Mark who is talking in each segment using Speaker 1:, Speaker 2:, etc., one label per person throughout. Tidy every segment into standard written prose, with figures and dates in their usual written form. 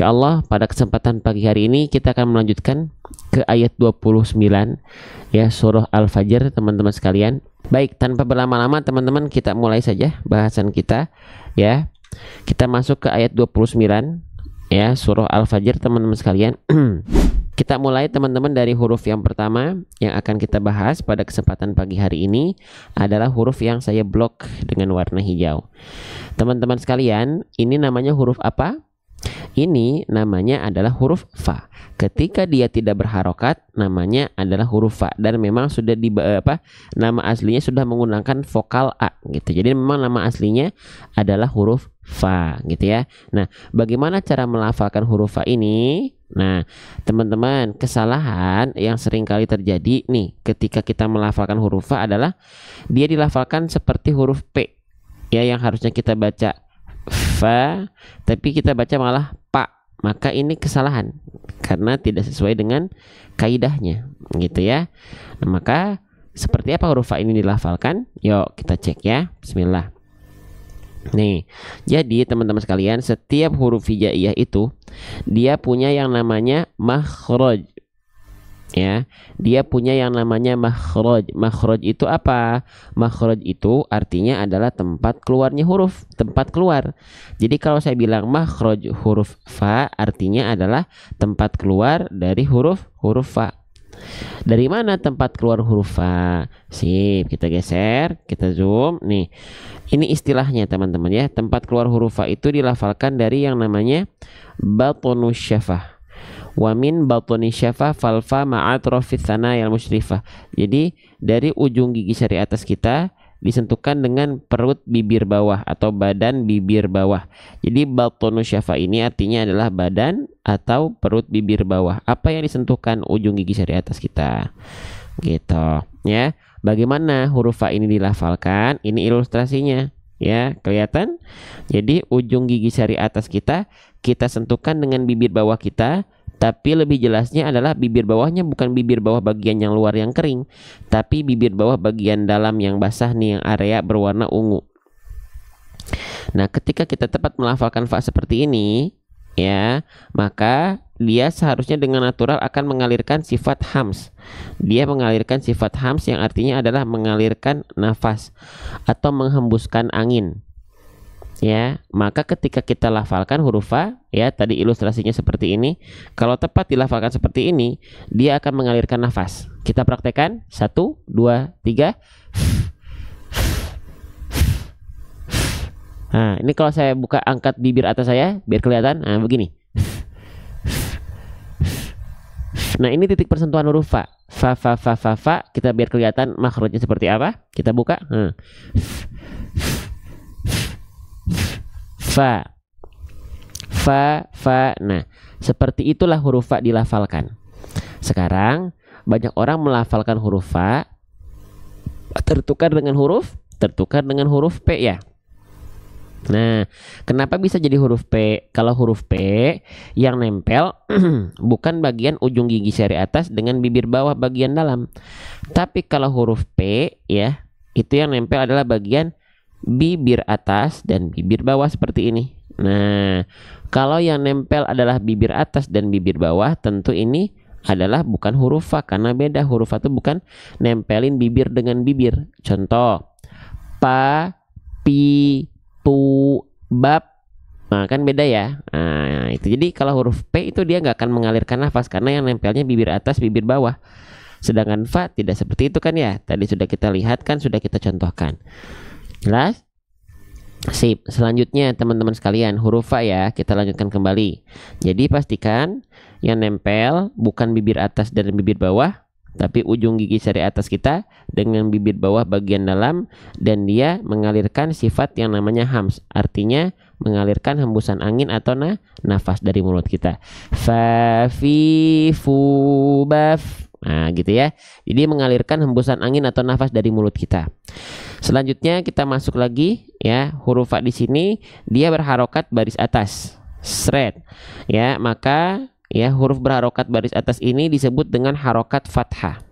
Speaker 1: Insyaallah pada kesempatan pagi hari ini kita akan melanjutkan ke ayat 29 ya, surah Al-Fajr teman-teman sekalian. Baik, tanpa berlama-lama teman-teman, kita mulai saja bahasan kita ya. Kita masuk ke ayat 29 ya, surah Al-Fajr teman-teman sekalian. Kita mulai teman-teman dari huruf yang pertama yang akan kita bahas pada kesempatan pagi hari ini adalah huruf yang saya blok dengan warna hijau. Teman-teman sekalian, ini namanya huruf apa? Ini namanya adalah huruf fa. Ketika dia tidak berharokat, namanya adalah huruf fa, dan memang sudah nama aslinya sudah menggunakan vokal a gitu. Jadi memang nama aslinya adalah huruf fa gitu ya. Nah, bagaimana cara melafalkan huruf fa ini? Nah, teman-teman, kesalahan yang sering kali terjadi nih ketika kita melafalkan huruf fa adalah dia dilafalkan seperti huruf p ya, yang harusnya kita baca fa tapi kita baca malah pa. Maka ini kesalahan karena tidak sesuai dengan kaidahnya gitu ya. Nah, maka seperti apa huruf fa ini dilafalkan? Yuk kita cek ya. Bismillah. Nih, jadi teman-teman sekalian, setiap huruf hijaiyah itu dia punya yang namanya makhraj ya. Dia punya yang namanya makhraj. Makhraj itu apa? Makhraj itu artinya adalah tempat keluarnya huruf, tempat keluar. Jadi kalau saya bilang makhraj huruf fa, artinya adalah tempat keluar dari huruf fa. Dari mana tempat keluar huruf fa? Sip, kita geser, kita zoom. Nih, ini istilahnya teman-teman ya. Tempat keluar huruf fa itu dilafalkan dari yang namanya batonus syafah. Wa min batoni syafah falfa ma'atrofit thanayal musyrifah. Jadi dari ujung gigi sari atas kita disentuhkan dengan perut bibir bawah atau badan bibir bawah. Jadi batonu syafah ini artinya adalah badan atau perut bibir bawah. Apa yang disentuhkan? Ujung gigi sari atas kita. Gitu ya. Bagaimana huruf fa ini dilafalkan? Ini ilustrasinya ya, kelihatan? Jadi ujung gigi sari atas kita sentuhkan dengan bibir bawah kita. Tapi lebih jelasnya adalah bibir bawahnya bukan bibir bawah bagian yang luar yang kering, tapi bibir bawah bagian dalam yang basah nih, yang area berwarna ungu. Nah, ketika kita tepat melafalkan fa seperti ini ya, maka dia seharusnya dengan natural akan mengalirkan sifat hams. Dia mengalirkan sifat hams yang artinya adalah mengalirkan nafas atau menghembuskan angin. Ya, maka ketika kita lafalkan huruf fa ya, tadi ilustrasinya seperti ini. Kalau tepat dilafalkan seperti ini, dia akan mengalirkan nafas. Kita praktekkan 1, 2, 3. Nah, ini kalau saya buka, angkat bibir atas saya biar kelihatan. Nah, begini. Nah, ini titik persentuhan huruf fa. Fa. Kita biar kelihatan makhrajnya seperti apa. Kita buka. Fa. Nah, seperti itulah huruf fa dilafalkan. Sekarang banyak orang melafalkan huruf fa tertukar dengan huruf p ya. Nah, kenapa bisa jadi huruf p? Kalau huruf p yang nempel bukan bagian ujung gigi sari atas dengan bibir bawah bagian dalam. Tapi kalau huruf p ya, itu yang nempel adalah bagian bibir atas dan bibir bawah seperti ini. Nah, kalau yang nempel adalah bibir atas dan bibir bawah, tentu ini adalah bukan huruf fa karena beda. Huruf fa itu bukan nempelin bibir dengan bibir. Contoh, pa, pi, pu, bab. Nah, kan beda ya. Nah, itu. Jadi kalau huruf p itu dia nggak akan mengalirkan nafas karena yang nempelnya bibir atas, bibir bawah. Sedangkan fa tidak seperti itu kan ya. Tadi sudah kita lihat kan, sudah kita contohkan. Jelas? Sip. Selanjutnya teman-teman sekalian, huruf fa ya, kita lanjutkan kembali. Jadi pastikan yang nempel bukan bibir atas dan bibir bawah, tapi ujung gigi sari atas kita dengan bibir bawah bagian dalam, dan dia mengalirkan sifat yang namanya hams, artinya mengalirkan hembusan angin atau nafas dari mulut kita. Fa, fi, fu, baf. Nah, gitu ya. Jadi mengalirkan hembusan angin atau nafas dari mulut kita. Selanjutnya kita masuk lagi ya, huruf fa di sini dia berharokat baris atas. Sret. Ya, maka ya huruf berharokat baris atas ini disebut dengan harokat fathah.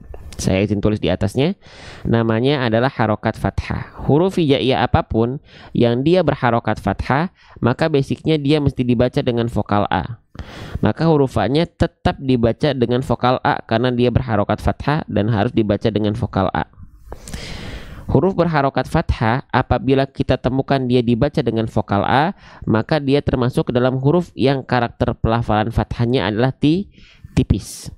Speaker 1: Saya izin tulis di atasnya. Namanya adalah harokat fathah. Huruf hijaiyah apapun yang dia berharokat fathah, maka basicnya dia mesti dibaca dengan vokal A. maka huruf fa-nya tetap dibaca dengan vokal A karena dia berharokat fathah dan harus dibaca dengan vokal A. Huruf berharokat fathah apabila kita temukan dia dibaca dengan vokal A, maka dia termasuk ke dalam huruf yang karakter pelafalan fathahnya adalah tipis.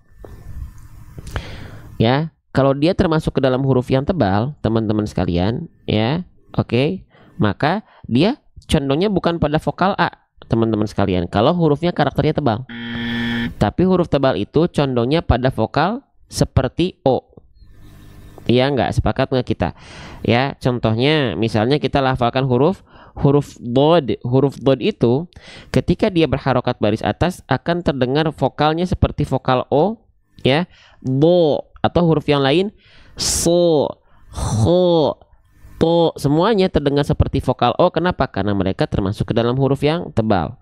Speaker 1: Ya, kalau dia termasuk ke dalam huruf yang tebal, teman-teman sekalian, ya, oke, maka dia condongnya bukan pada vokal A, teman-teman sekalian. Kalau hurufnya karakternya tebal, tapi huruf tebal itu condongnya pada vokal seperti O. Iya nggak, sepakat nggak kita? Ya, contohnya misalnya kita lafalkan huruf dod. Huruf dod itu ketika dia berharokat baris atas akan terdengar vokalnya seperti vokal O, ya, do, atau huruf yang lain so, ho, to, semuanya terdengar seperti vokal O. Kenapa? Karena mereka termasuk ke dalam huruf yang tebal.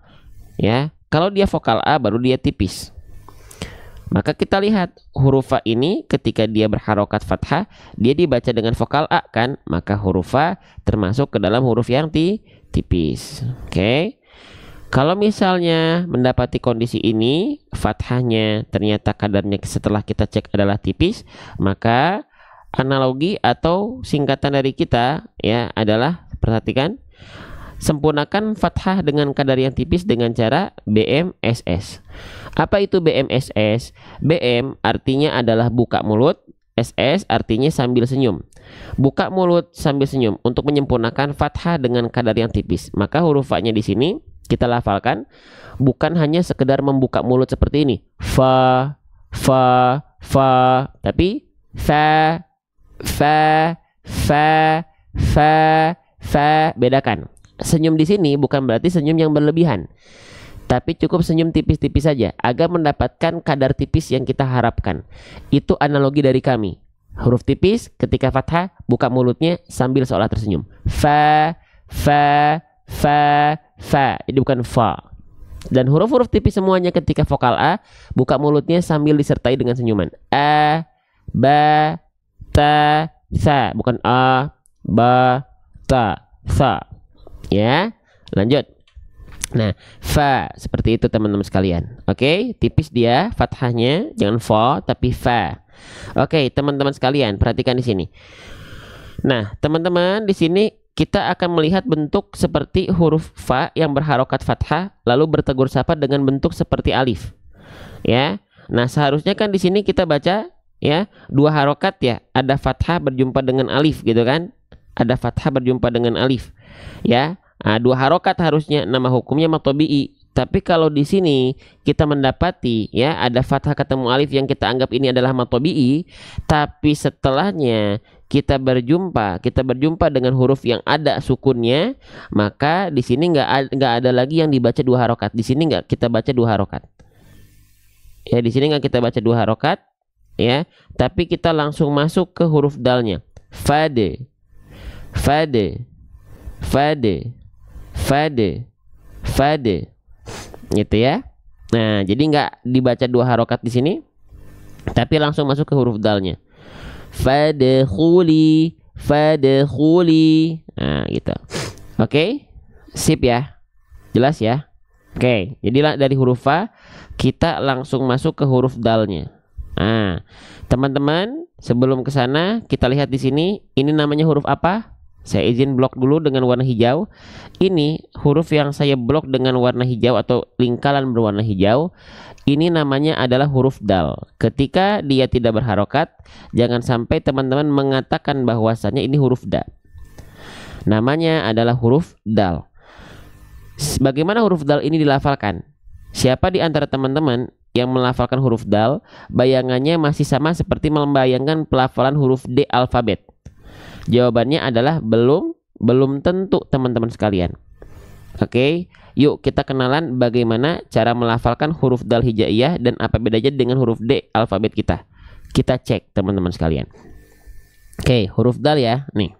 Speaker 1: Ya, kalau dia vokal A baru dia tipis. Maka kita lihat huruf fa ini ketika dia berharokat fathah, dia dibaca dengan vokal A kan? Maka huruf fa termasuk ke dalam huruf yang tipis. Oke. Kalau misalnya mendapati kondisi ini, fathahnya ternyata kadarnya setelah kita cek adalah tipis, maka analogi atau singkatan dari kita ya adalah, perhatikan, sempurnakan fathah dengan kadar yang tipis dengan cara BMSS. Apa itu BMSS? BM artinya adalah buka mulut, SS artinya sambil senyum. Buka mulut sambil senyum untuk menyempurnakan fathah dengan kadar yang tipis. Maka huruf fa-nya di sini kita lafalkan bukan hanya sekedar membuka mulut seperti ini, fa, fa, fa, tapi fa, fa, fa, fa, fa. Bedakan. Senyum di sini bukan berarti senyum yang berlebihan, tapi cukup senyum tipis-tipis saja agar mendapatkan kadar tipis yang kita harapkan. Itu analogi dari kami. Huruf tipis ketika fathah buka mulutnya sambil seolah tersenyum. Fa, fa, fa, fa. Jadi bukan fa. Dan huruf-huruf tipis semuanya ketika vokal A buka mulutnya sambil disertai dengan senyuman. A, ba, ta, sa. Bukan A, ba, ta, sa. Ya, lanjut. Nah, fa seperti itu teman-teman sekalian. Oke, tipis dia fathahnya, jangan fa tapi fa. Oke, teman-teman sekalian, perhatikan di sini. Nah, teman-teman, di sini kita akan melihat bentuk seperti huruf fa yang berharokat fathah lalu bertegur sapa dengan bentuk seperti alif. Ya. Nah, seharusnya kan di sini kita baca ya, dua harokat ya, ada fathah berjumpa dengan alif gitu kan? Ada fathah berjumpa dengan alif. Ya. Nah, dua harokat harusnya, nama hukumnya matobi'i. Tapi kalau di sini kita mendapati ya ada fathah ketemu alif yang kita anggap ini adalah matobi'i, tapi setelahnya kita berjumpa dengan huruf yang ada sukunnya, maka di sini nggak ada lagi yang dibaca dua harokat. Di sini nggak kita baca dua harokat. Ya, di sini nggak kita baca dua harokat, ya. Tapi kita langsung masuk ke huruf dalnya. Fade, fade, fade, fade, fade, gitu ya. Nah, jadi nggak dibaca dua harokat di sini, tapi langsung masuk ke huruf dalnya. Fadkhuli, fadkhuli. Nah, gitu. Oke, sip ya, jelas ya. Oke, jadi dari huruf fa kita langsung masuk ke huruf dalnya. Nah, teman-teman, sebelum ke sana kita lihat di sini, ini namanya huruf apa? Saya izin blok dulu dengan warna hijau. Ini huruf yang saya blok dengan warna hijau atau lingkaran berwarna hijau, ini namanya adalah huruf dal. Ketika dia tidak berharokat, jangan sampai teman-teman mengatakan bahwasannya ini huruf da. Namanya adalah huruf dal. Bagaimana huruf dal ini dilafalkan? Siapa di antara teman-teman yang melafalkan huruf dal, bayangannya masih sama seperti membayangkan pelafalan huruf D alfabet? Jawabannya adalah belum tentu teman-teman sekalian. Oke, yuk kita kenalan bagaimana cara melafalkan huruf dal hijaiyah dan apa bedanya dengan huruf D alfabet kita. Kita cek teman-teman sekalian. Oke, huruf dal ya. Nih,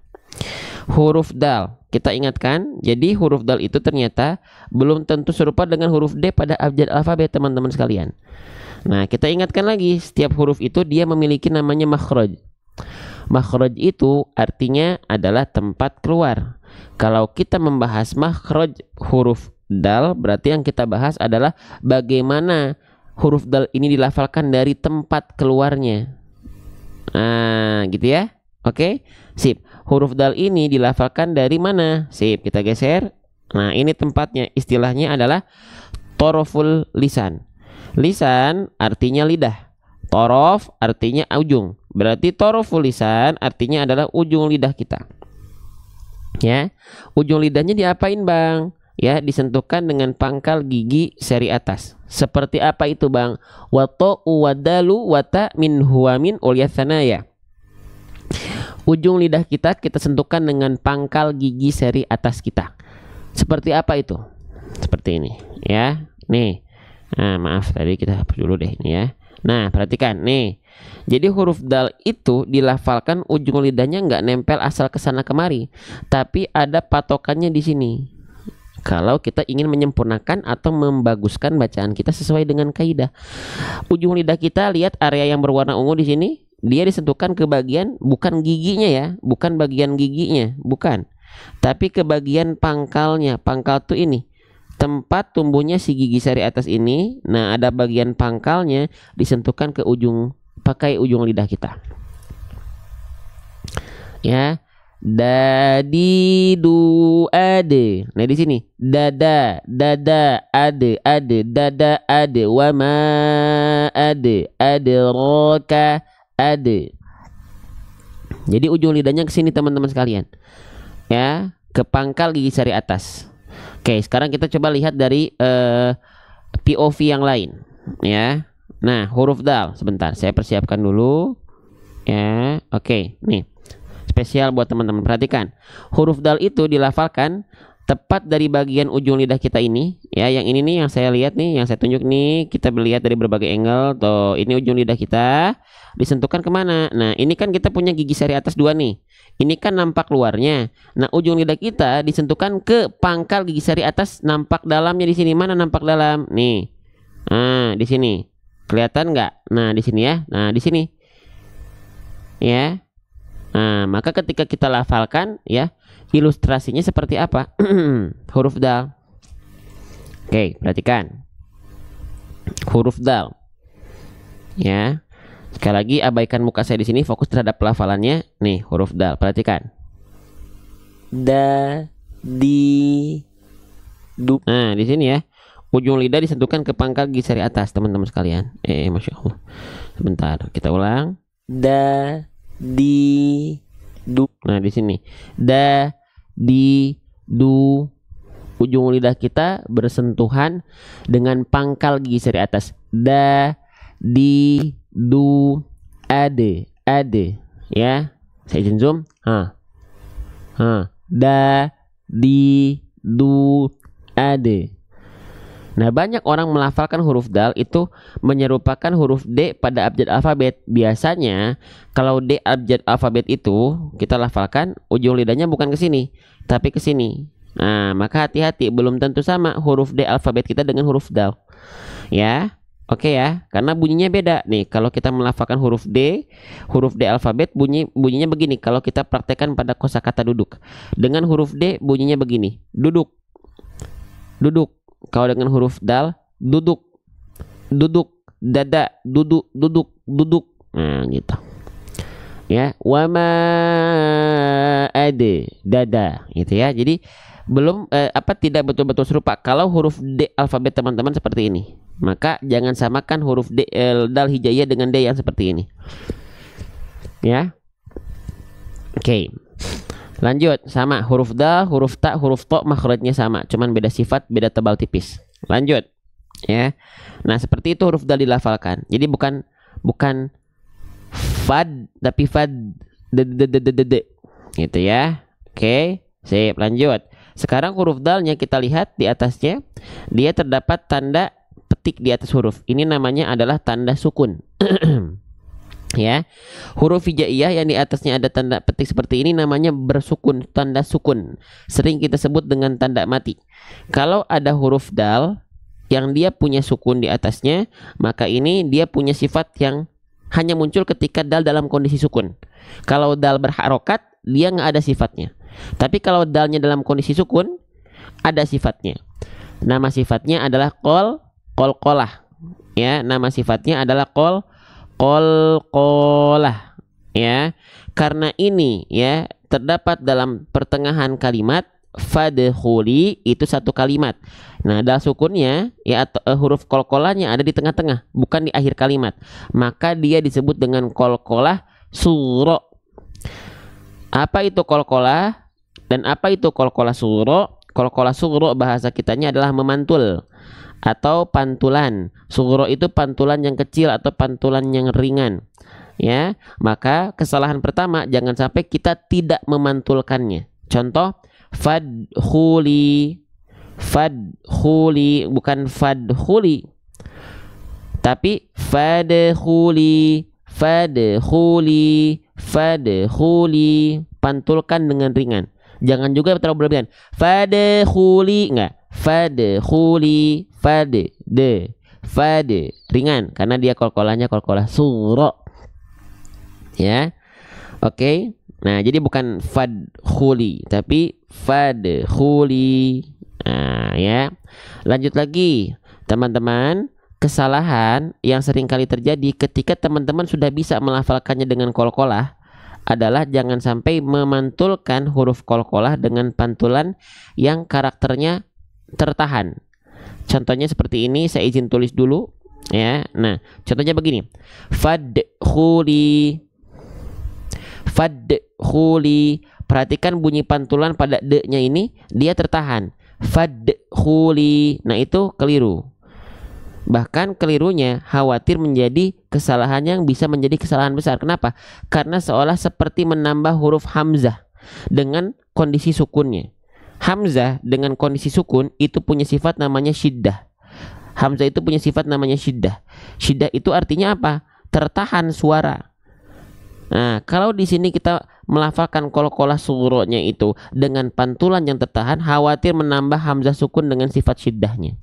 Speaker 1: huruf dal kita ingatkan. Jadi huruf dal itu ternyata belum tentu serupa dengan huruf D pada abjad alfabet teman-teman sekalian. Nah, kita ingatkan lagi, setiap huruf itu dia memiliki namanya makhraj. Makhraj itu artinya adalah tempat keluar. Kalau kita membahas makhraj huruf dal, berarti yang kita bahas adalah bagaimana huruf dal ini dilafalkan dari tempat keluarnya. Nah, gitu ya. Oke, sip. Huruf dal ini dilafalkan dari mana? Sip, kita geser. Nah, ini tempatnya. Istilahnya adalah toroful lisan. Lisan artinya lidah. Torof artinya ujung. Berarti toroful lisan artinya adalah ujung lidah kita. Ya, ujung lidahnya diapain, Bang? Ya, disentuhkan dengan pangkal gigi seri atas. Seperti apa itu, Bang? Wato wadalu wata min huwamin ulyasanaya. Ujung lidah kita sentuhkan dengan pangkal gigi seri atas kita. Seperti apa itu? Seperti ini, ya. Nih. Nah, maaf tadi kita hapus dulu deh ini ya. Nah, perhatikan nih. Jadi huruf dal itu dilafalkan ujung lidahnya nggak nempel asal kesana kemari, tapi ada patokannya di sini. Kalau kita ingin menyempurnakan atau membaguskan bacaan kita sesuai dengan kaidah. Ujung lidah kita, lihat area yang berwarna ungu di sini, dia disentuhkan ke bagian bukan giginya ya, bukan bagian giginya, bukan. Tapi ke bagian pangkalnya. Pangkal tuh ini. Tempat tumbuhnya si gigi seri atas ini. Nah, ada bagian pangkalnya disentuhkan ke ujung, pakai ujung lidah kita. Ya. Dadi du ade. Nah, di sini dada ade dada ade wama ade roka ade. Jadi ujung lidahnya ke sini teman-teman sekalian. Ya, ke pangkal gigi seri atas. Oke, sekarang kita coba lihat dari POV yang lain, ya. Nah, huruf dal, sebentar, saya persiapkan dulu, ya. Oke, nih, spesial buat teman-teman. Perhatikan, huruf dal itu dilafalkan tepat dari bagian ujung lidah kita ini, ya. Yang ini nih, yang saya lihat nih, yang saya tunjuk nih, kita melihat dari berbagai angle. Tuh, ini ujung lidah kita disentuhkan kemana? Nah, ini kan kita punya gigi seri atas 2 nih. Ini kan nampak luarnya. Nah, ujung lidah kita disentuhkan ke pangkal gigi seri atas, nampak dalamnya di sini. Mana nampak dalam? Nih. Nah, di sini. Kelihatan nggak? Nah, di sini ya. Nah, di sini. Ya. Nah, maka ketika kita lafalkan, ya, ilustrasinya seperti apa? Huruf dal. Oke, perhatikan. Huruf dal. Ya. Sekali lagi abaikan muka saya di sini, fokus terhadap pelafalannya. Nih, huruf dal, perhatikan. Da, di, du. Nah, di sini ya. Ujung lidah disentuhkan ke pangkal gigi seri atas, teman-teman sekalian. Masya Allah. Sebentar, kita ulang. Da, di, du. Nah, di sini. Da, di, du. Ujung lidah kita bersentuhan dengan pangkal gigi seri atas. Da, di, du, ade, ya. Saya izin zoom. Da, di, du, ade. Nah, banyak orang melafalkan huruf dal itu menyerupakan huruf D pada abjad alfabet. Biasanya kalau D abjad alfabet itu kita lafalkan ujung lidahnya bukan ke sini, tapi ke sini. Nah, maka hati-hati, belum tentu sama huruf D alfabet kita dengan huruf dal. Ya. Oke ya, karena bunyinya beda. Nih, kalau kita melafalkan huruf D alfabet bunyinya begini. Kalau kita praktekkan pada kosakata duduk. Dengan huruf D bunyinya begini. Duduk. Duduk. Kalau dengan huruf dal, duduk. Duduk. Dada, duduk, duduk, duduk. Nah, gitu. Ya, wama ade, dada, gitu ya. Jadi belum tidak betul-betul serupa. Kalau huruf D alfabet teman-teman seperti ini, maka jangan samakan huruf D dal hijaiyah dengan D yang seperti ini. Ya. Oke. Lanjut, sama huruf dal, huruf ta, huruf to makhrajnya sama, cuman beda sifat, beda tebal tipis. Lanjut. Ya. Nah, seperti itu huruf dal dilafalkan. Jadi bukan fad tapi fad de gitu ya. Oke, sip, lanjut. Sekarang huruf dalnya kita lihat di atasnya, dia terdapat tanda petik di atas huruf. Ini namanya adalah tanda sukun. Ya, huruf hijaiyah yang di atasnya ada tanda petik seperti ini namanya bersukun, tanda sukun. Sering kita sebut dengan tanda mati. Kalau ada huruf dal yang dia punya sukun di atasnya, maka ini dia punya sifat yang hanya muncul ketika dal dalam kondisi sukun. Kalau dal berharokat, dia nggak ada sifatnya. Tapi kalau dalnya dalam kondisi sukun, ada sifatnya. Nama sifatnya adalah qalqalah. Ya, nama sifatnya adalah qalqalah. Ya, karena ini ya terdapat dalam pertengahan kalimat fadkhuli, itu satu kalimat. Nah, dal sukunnya ya atau huruf qalqalahnya ada di tengah-tengah, bukan di akhir kalimat. Maka dia disebut dengan qalqalah sughra. Apa itu qalqalah dan apa itu qalqalah sughra? Qalqalah sughra bahasa kitanya adalah memantul atau pantulan. Sughra itu pantulan yang kecil atau pantulan yang ringan. Ya, maka kesalahan pertama jangan sampai kita tidak memantulkannya. Contoh fadkhuli, bukan fadkhuli, tapi fadkhuli, pantulkan dengan ringan. Jangan juga terlalu berlebihan. Fadkhuli, enggak. Fadkhuli, ringan karena dia qalqalahnya qalqalah sughra. Ya, oke. Nah, jadi bukan fadkhuli tapi fadkhuli. Nah, ya. Lanjut lagi, teman-teman. Kesalahan yang sering kali terjadi ketika teman-teman sudah bisa melafalkannya dengan qalqalah adalah jangan sampai memantulkan huruf qalqalah dengan pantulan yang karakternya tertahan. Contohnya seperti ini, saya izin tulis dulu ya. Nah, contohnya begini. Fadkhuli. Perhatikan bunyi pantulan pada d-nya ini, dia tertahan. Fadkhuli. Nah, itu keliru. Bahkan kelirunya khawatir menjadi kesalahan yang bisa menjadi kesalahan besar. Kenapa? Karena seolah seperti menambah huruf hamzah dengan kondisi sukunnya. Hamzah dengan kondisi sukun itu punya sifat namanya syiddah. Hamzah itu punya sifat namanya syiddah. Syiddah itu artinya apa? Tertahan suara. Nah, kalau di sini kita melafalkan qalqalah sughra-nya itu dengan pantulan yang tertahan, khawatir menambah hamzah sukun dengan sifat syiddahnya.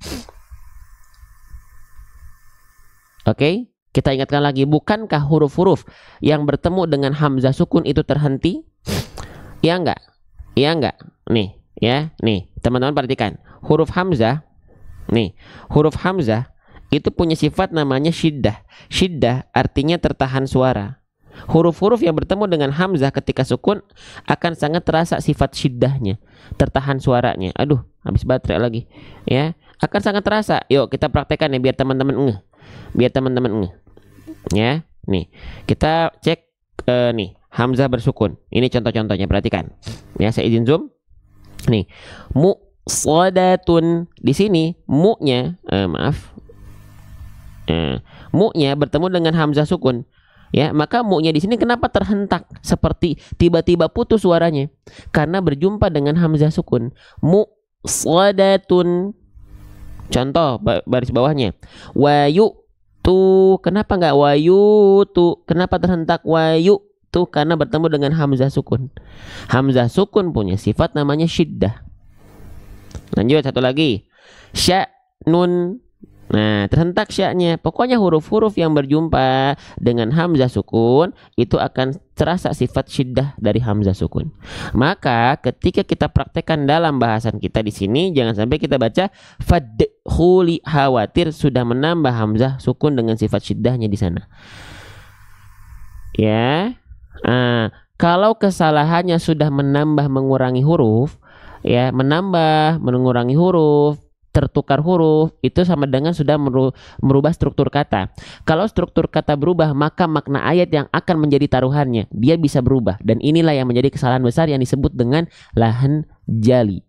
Speaker 1: Oke, kita ingatkan lagi, bukankah huruf-huruf yang bertemu dengan hamzah sukun itu terhenti? Ya enggak? Ya enggak? Nih, ya, nih, teman-teman perhatikan. Huruf hamzah, nih, huruf hamzah itu punya sifat namanya syiddah. Syiddah artinya tertahan suara. Huruf-huruf yang bertemu dengan hamzah ketika sukun akan sangat terasa sifat syiddahnya, tertahan suaranya. Aduh, habis baterai lagi. Ya, akan sangat terasa. Yuk kita praktekkan ya biar teman-teman ngeh. Ya, nih. Kita cek nih, hamzah bersukun. Ini contoh-contohnya, perhatikan. Ya, saya izin zoom. Nih, muqsadatun. Di sini mu-nya mu-nya bertemu dengan hamzah sukun. Ya, maka mu-nya di sini kenapa terhentak seperti tiba-tiba putus suaranya? Karena berjumpa dengan hamzah sukun. Muqsadatun. Contoh baris bawahnya. Wayu tu. Kenapa enggak wayu tu? Kenapa terhentak wayu tu? Karena bertemu dengan hamzah sukun. Hamzah sukun punya sifat namanya syiddah. Lanjut satu lagi. Sya'nun. Nah, terhentak sya-nya. Pokoknya huruf-huruf yang berjumpa dengan hamzah sukun itu akan terasa sifat syiddah dari hamzah sukun. Maka ketika kita praktekkan dalam bahasan kita di sini, jangan sampai kita baca fadkhuli, khawatir sudah menambah hamzah sukun dengan sifat syiddahnya di sana. Ya. Kalau kesalahannya sudah menambah mengurangi huruf, ya, menambah mengurangi huruf, tertukar huruf, itu sama dengan sudah merubah struktur kata. Kalau struktur kata berubah, maka makna ayat yang akan menjadi taruhannya dia bisa berubah, dan inilah yang menjadi kesalahan besar yang disebut dengan lahan jali.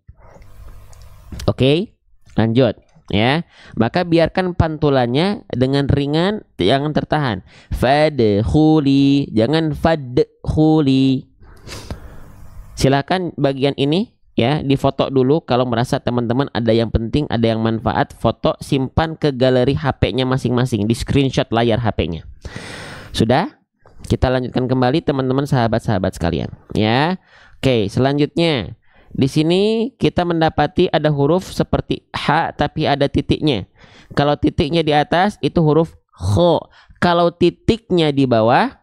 Speaker 1: Oke, lanjut ya. Maka biarkan pantulannya dengan ringan, jangan tertahan. Fadkhuli, jangan fadkhuli. Silakan bagian ini ya difoto dulu. Kalau merasa teman-teman ada yang penting, ada yang manfaat, foto, simpan ke galeri HP-nya masing-masing, di screenshot layar HP-nya. Sudah? Kita lanjutkan kembali teman-teman, sahabat-sahabat sekalian ya. Oke, selanjutnya di sini kita mendapati ada huruf seperti H tapi ada titiknya. Kalau titiknya di atas itu huruf kho. Kalau titiknya di bawah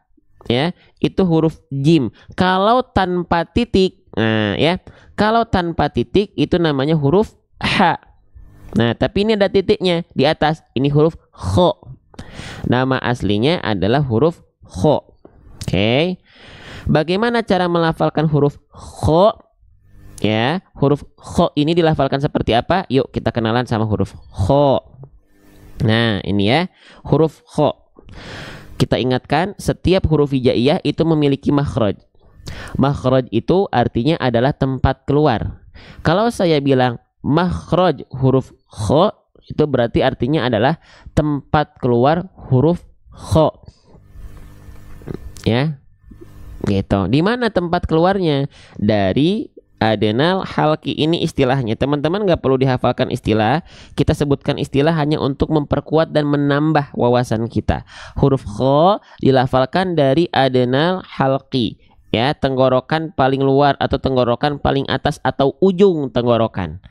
Speaker 1: ya itu huruf jim. Kalau tanpa titik, nah ya, kalau tanpa titik itu namanya huruf H. Nah, tapi ini ada titiknya di atas. Ini huruf kho. Nama aslinya adalah huruf kho. Oke. Bagaimana cara melafalkan huruf kho? Ya, huruf kho ini dilafalkan seperti apa? Yuk kita kenalan sama huruf kho. Nah, ini ya, huruf kho. Kita ingatkan, setiap huruf hijaiyah itu memiliki makhraj. Makhraj itu artinya adalah tempat keluar. Kalau saya bilang makhraj huruf kho, itu berarti artinya adalah tempat keluar huruf kho. Ya, gitu. Di mana tempat keluarnya? Dari adnal halqi, ini istilahnya. Teman-teman nggak perlu dihafalkan istilah. Kita sebutkan istilah hanya untuk memperkuat dan menambah wawasan kita. Huruf kho dilafalkan dari adnal halqi, ya, tenggorokan paling luar atau tenggorokan paling atas atau ujung tenggorokan.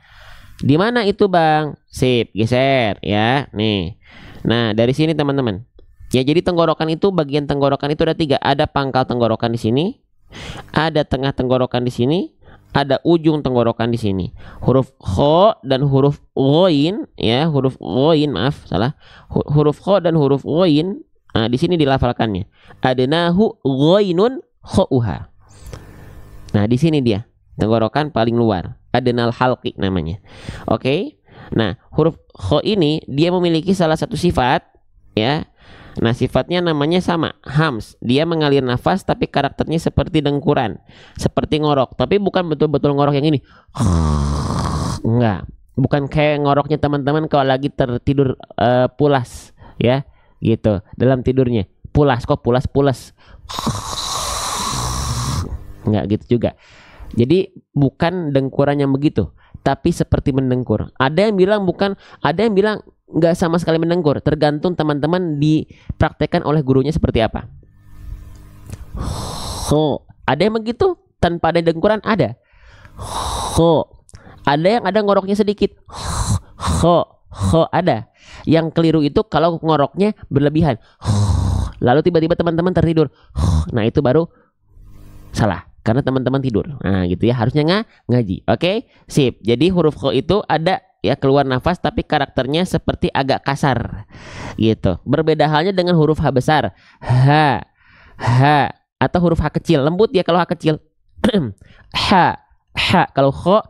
Speaker 1: Di mana itu, Bang? Sip, geser ya. Nih. Nah, dari sini teman-teman. Ya, jadi tenggorokan itu, bagian tenggorokan itu ada 3. Ada pangkal tenggorokan di sini, ada tengah tenggorokan di sini, ada ujung tenggorokan di sini. Huruf kho dan huruf ghoin, ya, huruf ghoin, maaf, salah. Huruf kho dan huruf ghoin, nah, di sini dilafalkannya. Adnahu ghoinun khouha. Nah, di sini dia, tenggorokan paling luar. Adnal halqi namanya. Oke. Nah, huruf kho ini dia memiliki salah satu sifat, ya. Nah, sifatnya namanya sama, hams. Dia mengalir nafas tapi karakternya seperti dengkuran, seperti ngorok. Tapi bukan betul-betul ngorok yang ini. Enggak. Bukan kayak ngoroknya teman-teman kalau lagi tertidur pulas, ya. Gitu. Dalam tidurnya. Pulas, kok pulas-pulas. Enggak gitu juga. Jadi bukan dengkuran yang begitu, tapi seperti mendengkur. Ada yang bilang bukan, ada yang bilang nggak sama sekali mendengkur. Tergantung teman-teman dipraktekkan oleh gurunya seperti apa. Ho, ada yang begitu tanpa ada dengkuran, ada. Ho, ada yang ada ngoroknya sedikit. Ho, ada. Yang keliru itu kalau ngoroknya berlebihan. Lalu tiba-tiba teman-teman tertidur. Nah, itu baru salah. Karena teman-teman tidur. Nah, gitu ya, harusnya ngaji. Oke, sip. Jadi huruf kho itu ada, ya, keluar nafas tapi karakternya seperti agak kasar. Gitu. Berbeda halnya dengan huruf H besar. Ha. Atau huruf H kecil. Lembut ya kalau H kecil. Ha. Kalau kho.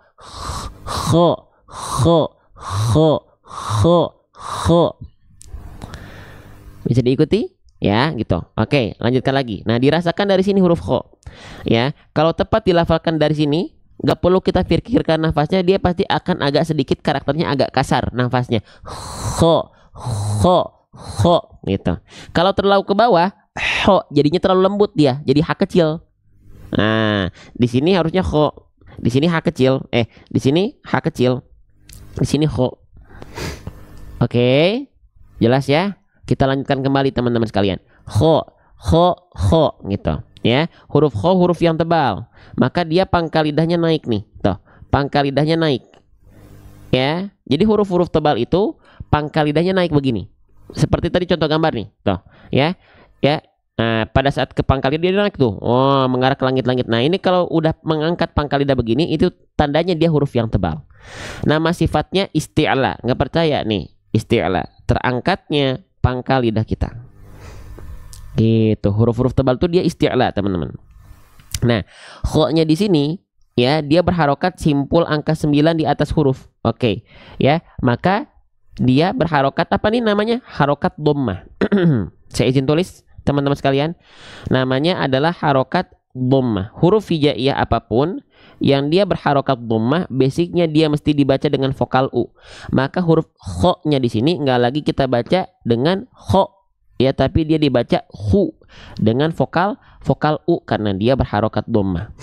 Speaker 1: Bisa diikuti? Ya, gitu. Oke, lanjutkan lagi. Nah, dirasakan dari sini huruf kho. Ya, kalau tepat dilafalkan dari sini, nggak perlu kita pikirkan nafasnya, dia pasti akan agak sedikit karakternya agak kasar nafasnya. Kho, gitu. Kalau terlalu ke bawah, ho, jadinya terlalu lembut dia, jadi H kecil. Nah, di sini harusnya kho, di sini H kecil, di sini H kecil, di sini kho. Oke, jelas ya? Kita lanjutkan kembali teman-teman sekalian. Kho, gitu. Ya, huruf kho huruf yang tebal, maka dia pangkal lidahnya naik nih. Tuh, pangkal lidahnya naik. Ya, jadi huruf-huruf tebal itu pangkal lidahnya naik begini. Seperti tadi contoh gambar nih. Tuh, ya. Nah, pada saat ke pangkal lidah dia naik tuh. Oh, mengarah ke langit-langit. Nah, ini kalau udah mengangkat pangkal lidah begini, itu tandanya dia huruf yang tebal. Nama sifatnya isti'la. Nggak percaya nih, isti'la. Terangkatnya pangkal lidah kita. Gitu, huruf-huruf tebal itu dia isti'la, teman-teman. Nah, kho-nya di sini, ya, dia berharokat simpul angka 9 di atas huruf. Oke, ya, maka dia berharokat apa nih namanya? Harokat dhammah. Saya izin tulis, teman-teman sekalian. Namanya adalah harokat dhammah. Huruf hijaiyah apapun yang dia berharokat dhammah, basicnya dia mesti dibaca dengan vokal U. Maka huruf kho-nya di sini nggak lagi kita baca dengan kho, ya, tapi dia dibaca hu dengan vokal U karena dia berharokat dhammah.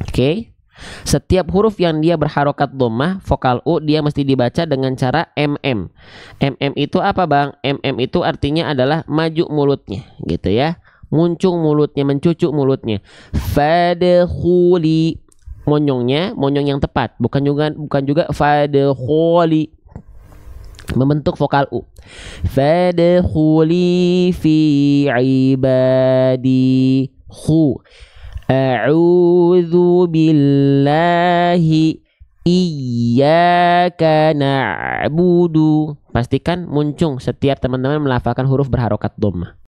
Speaker 1: Oke. Setiap huruf yang dia berharokat dhammah, vokal U, dia mesti dibaca dengan cara MM. MM itu apa, Bang? MM itu artinya adalah maju mulutnya, gitu ya. Muncung mulutnya, mencucuk mulutnya. Fadkhuli, monyong yang tepat, bukan juga fadkhuli, membentuk vokal U. Fadkhuli fi ibadi. A'udzu billahi. Iyyaka na'budu. Pastikan muncung setiap teman-teman melafalkan huruf berharokat dhammah.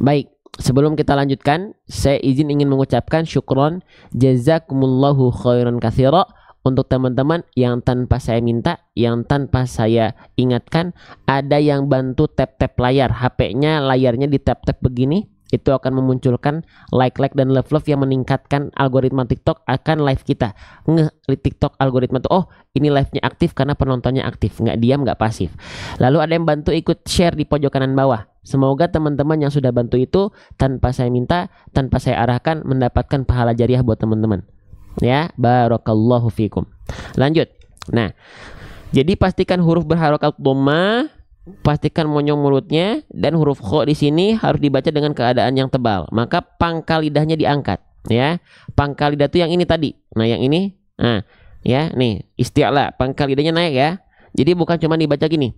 Speaker 1: Baik, sebelum kita lanjutkan, saya ingin mengucapkan syukron jazakumullahu khairan katsira untuk teman-teman yang tanpa saya minta, yang tanpa saya ingatkan, ada yang bantu tap-tap layar, HP-nya layarnya di tap-tap begini. Itu akan memunculkan like dan love yang meningkatkan algoritma TikTok akan live kita. TikTok algoritma tuh, oh ini live-nya aktif karena penontonnya aktif, nggak diam, nggak pasif. Lalu ada yang bantu ikut share di pojok kanan bawah. Semoga teman-teman yang sudah bantu itu tanpa saya minta, tanpa saya arahkan, mendapatkan pahala jariah buat teman-teman. Ya, barakallahu fikum. Lanjut. Nah, jadi pastikan huruf berharokat dhammah, pastikan monyong mulutnya, dan huruf kho di sini harus dibaca dengan keadaan yang tebal. Maka pangkal lidahnya diangkat, ya. Pangkal lidah itu yang ini tadi. Nah, yang ini, nah, ya, nih isti'la, pangkal lidahnya naik ya. Jadi bukan cuma dibaca gini.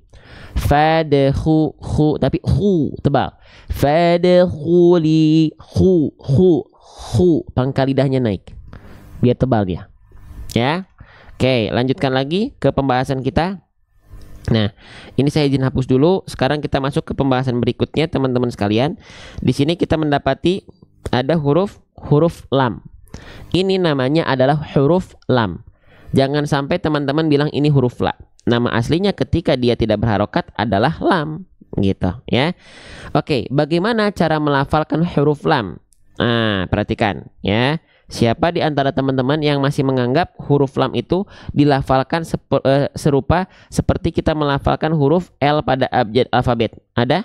Speaker 1: Fadhu khu, tapi hu tebal. Fadkhuli hu, pangkal lidahnya naik. Biar tebal dia. Ya. Oke, lanjutkan lagi ke pembahasan kita. Nah, ini saya izin hapus dulu. Sekarang kita masuk ke pembahasan berikutnya, teman-teman sekalian. Di sini kita mendapati ada huruf lam. Ini namanya adalah huruf lam. Jangan sampai teman-teman bilang ini huruf la. Nama aslinya ketika dia tidak berharokat adalah lam, gitu ya. Oke, bagaimana cara melafalkan huruf lam? Nah, perhatikan ya. Siapa di antara teman-teman yang masih menganggap huruf lam itu dilafalkan serupa seperti kita melafalkan huruf L pada abjad alfabet? Ada?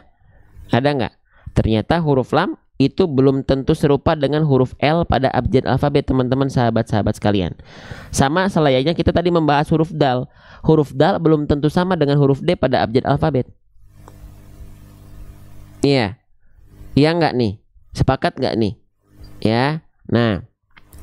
Speaker 1: Ada nggak? Ternyata huruf lam itu belum tentu serupa dengan huruf L pada abjad alfabet, teman-teman, sahabat-sahabat sekalian. Sama selayaknya kita tadi membahas huruf dal. Huruf dal belum tentu sama dengan huruf D pada abjad alfabet. Iya. Iya nggak nih? Sepakat nggak nih? Ya. Nah,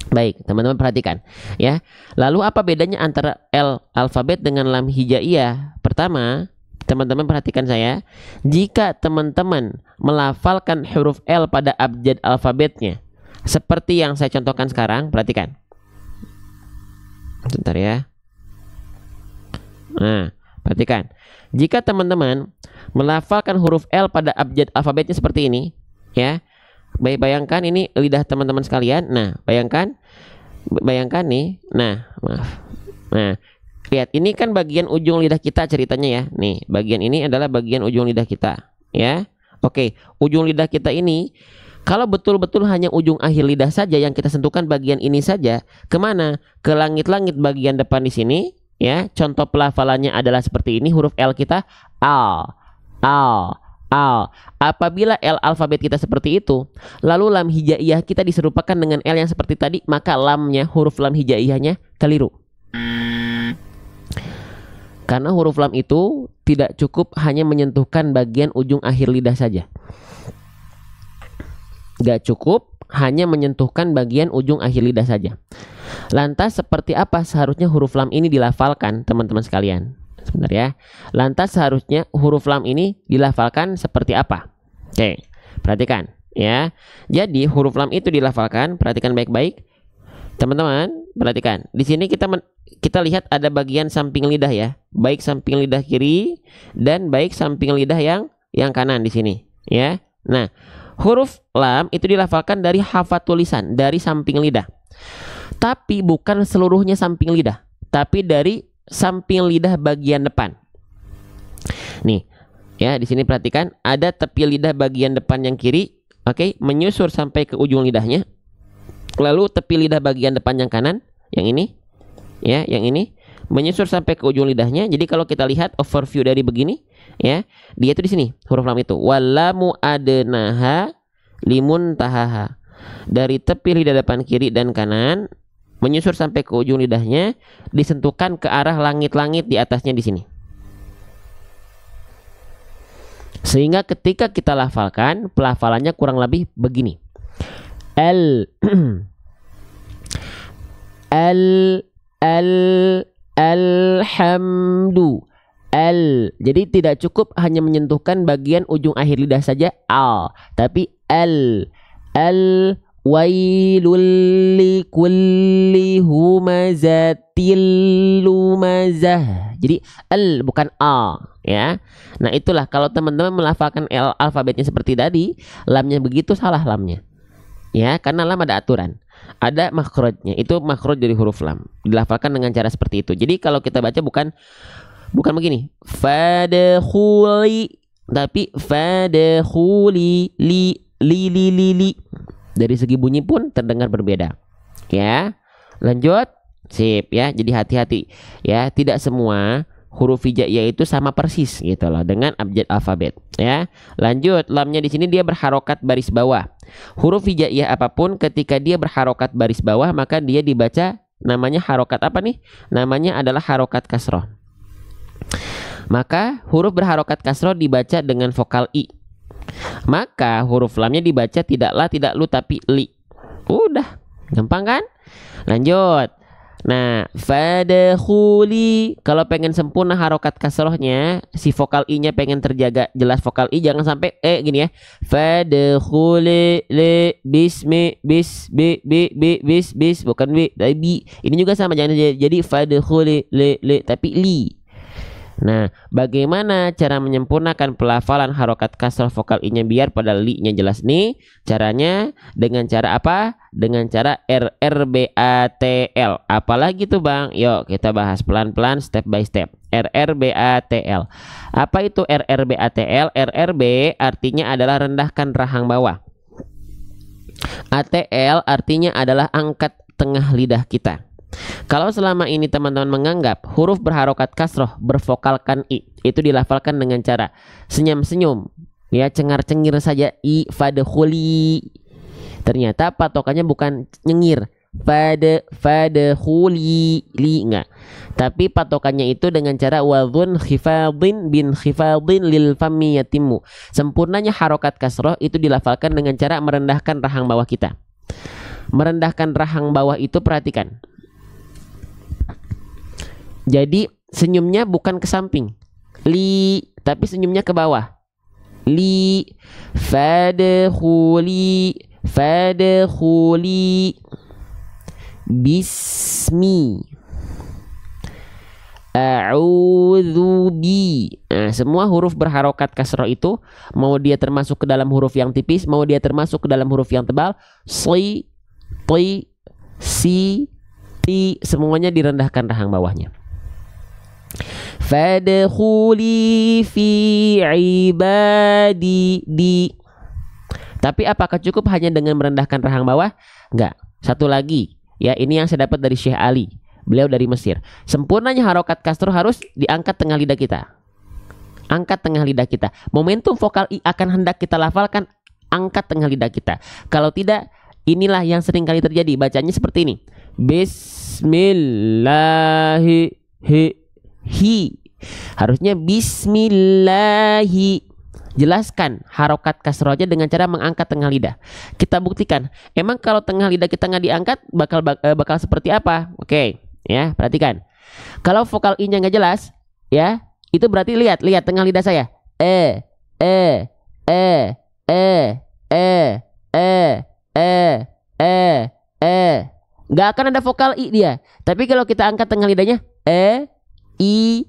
Speaker 1: baik, teman-teman perhatikan ya. Lalu apa bedanya antara L alfabet dengan lam hijaiyah? Pertama, teman-teman perhatikan saya. Jika teman-teman melafalkan huruf L pada abjad alfabetnya seperti yang saya contohkan sekarang, perhatikan. Sebentar ya. Nah, perhatikan. Jika teman-teman melafalkan huruf L pada abjad alfabetnya seperti ini, ya. Bayangkan ini lidah teman-teman sekalian. Nah, bayangkan nih. Nah, maaf. Nah, lihat ini kan bagian ujung lidah kita ceritanya ya. Nih, bagian ini adalah bagian ujung lidah kita, ya. Oke, ujung lidah kita ini kalau betul-betul hanya ujung akhir lidah saja yang kita sentuhkan bagian ini saja, kemana? Ke langit-langit bagian depan di sini, ya. Contoh pelafalannya adalah seperti ini, huruf L kita al. Apabila L alfabet kita seperti itu, lalu lam hijaiyah kita diserupakan dengan L yang seperti tadi, maka lamnya, huruf lam hijaiyahnya keliru. Karena huruf lam itu tidak cukup hanya menyentuhkan bagian ujung akhir lidah saja. Gak cukup hanya menyentuhkan bagian ujung akhir lidah saja. Lantas seperti apa seharusnya huruf lam ini dilafalkan, teman-teman sekalian? Sebentar ya. Lantas seharusnya huruf lam ini dilafalkan seperti apa? Oke, perhatikan ya. Jadi huruf lam itu dilafalkan, perhatikan baik-baik. Teman-teman, perhatikan. Di sini kita lihat ada bagian samping lidah ya. Baik samping lidah kiri dan baik samping lidah yang kanan di sini, ya. Nah, huruf lam itu dilafalkan dari hafatul lisan, dari samping lidah. Tapi bukan seluruhnya samping lidah, tapi dari samping lidah bagian depan. Nih, ya, di sini perhatikan ada tepi lidah bagian depan yang kiri, oke, menyusur sampai ke ujung lidahnya. Lalu tepi lidah bagian depan yang kanan, yang ini, ya, yang ini menyusur sampai ke ujung lidahnya. Jadi kalau kita lihat overview dari begini, ya, dia itu di sini huruf lam itu walamu adnaha limun tahaha. Dari tepi lidah depan kiri dan kanan menyusur sampai ke ujung lidahnya, disentuhkan ke arah langit-langit di atasnya di sini. Sehingga ketika kita lafalkan, pelafalannya kurang lebih begini. Alhamdu. Jadi tidak cukup hanya menyentuhkan bagian ujung akhir lidah saja al, tapi Wailul likulli humazatil lumazah. Jadi al bukan a ya. Nah, itulah kalau teman-teman melafalkan alfabetnya seperti tadi, lamnya begitu salah lamnya. Ya, karena lam ada aturan. Ada makhrajnya. Itu makhraj dari huruf lam. Dilafalkan dengan cara seperti itu. Jadi kalau kita baca bukan begini. Fadkhuli, tapi fadkhuli li. Dari segi bunyi pun terdengar berbeda. Ya. Lanjut. Sip ya. Jadi hati-hati ya, tidak semua huruf hijaiyah itu sama persis gitu loh dengan abjad alfabet ya. Lanjut, lamnya di sini dia berharokat baris bawah. Huruf hijaiyah apapun ketika dia berharokat baris bawah maka dia dibaca namanya harokat apa nih? Namanya adalah harokat kasroh. Maka huruf berharokat kasroh dibaca dengan vokal i. Maka huruf lamnya dibaca tidak la, tidak lu, tapi li. Udah, gampang kan? Lanjut. Nah, fadkhuli, kalau pengen sempurna harokat kasrohnya, si vokal i-nya pengen terjaga jelas vokal i, jangan sampai gini ya. Fadkhuli li bismi bis bis bukan bi. Ini juga sama, jangan jadi fadkhuli li tapi li. Nah, bagaimana cara menyempurnakan pelafalan harokat kasroh vokal i-nya biar pada li-nya jelas nih? Caranya dengan cara apa? Dengan cara RRBATL. Apalagi tuh Bang? Yuk kita bahas pelan-pelan step by step. RRBATL. Apa itu RRBATL? RRB artinya adalah rendahkan rahang bawah. ATL artinya adalah angkat tengah lidah kita. Kalau selama ini teman-teman menganggap huruf berharokat kasroh bervokalkan i itu dilafalkan dengan cara senyum-senyum ya, cengar-cengir saja i fadkhuli. Ternyata patokannya bukan nyengir fadkhuli li, enggak. Tapi patokannya itu dengan cara wadhun khifadin bin khifadin lil fammi yatimmu. Sempurnanya harokat kasroh itu dilafalkan dengan cara merendahkan rahang bawah kita. Merendahkan rahang bawah itu perhatikan. Jadi senyumnya bukan ke samping li, tapi senyumnya ke bawah li. Fadkhuli bismi a'udzu bi. Nah, semua huruf berharokat kasroh itu mau dia termasuk ke dalam huruf yang tipis, mau dia termasuk ke dalam huruf yang tebal, si, ti, si, ti, semuanya direndahkan rahang bawahnya. Fadkhuli fi ibadi di. Tapi apakah cukup hanya dengan merendahkan rahang bawah? Enggak. Satu lagi ya, ini yang saya dapat dari Syekh Ali, beliau dari Mesir. Sempurnanya harokat kasroh harus diangkat tengah lidah kita. Angkat tengah lidah kita. Momentum vokal i akan hendak kita lafalkan, angkat tengah lidah kita. Kalau tidak, inilah yang sering kali terjadi. Bacanya seperti ini. Bismillahi harusnya bismillahi. Jelaskan harokat kasrohnya dengan cara mengangkat tengah lidah. Kita buktikan. Emang kalau tengah lidah kita nggak diangkat bakal seperti apa? Oke, ya perhatikan. Kalau vokal i-nya nggak jelas, ya itu berarti lihat tengah lidah saya. Nggak akan ada vokal i dia. Tapi kalau kita angkat tengah lidahnya, i,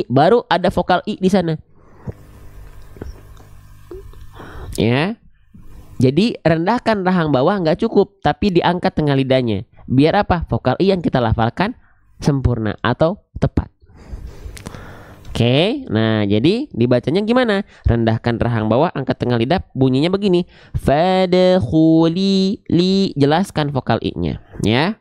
Speaker 1: baru ada vokal i di sana. Ya. Jadi rendahkan rahang bawah nggak cukup, tapi diangkat tengah lidahnya. Biar apa? Vokal i yang kita lafalkan sempurna atau tepat. Oke, nah jadi dibacanya gimana? Rendahkan rahang bawah, angkat tengah lidah, bunyinya begini. Fadkhuli li, jelaskan vokal i-nya, ya.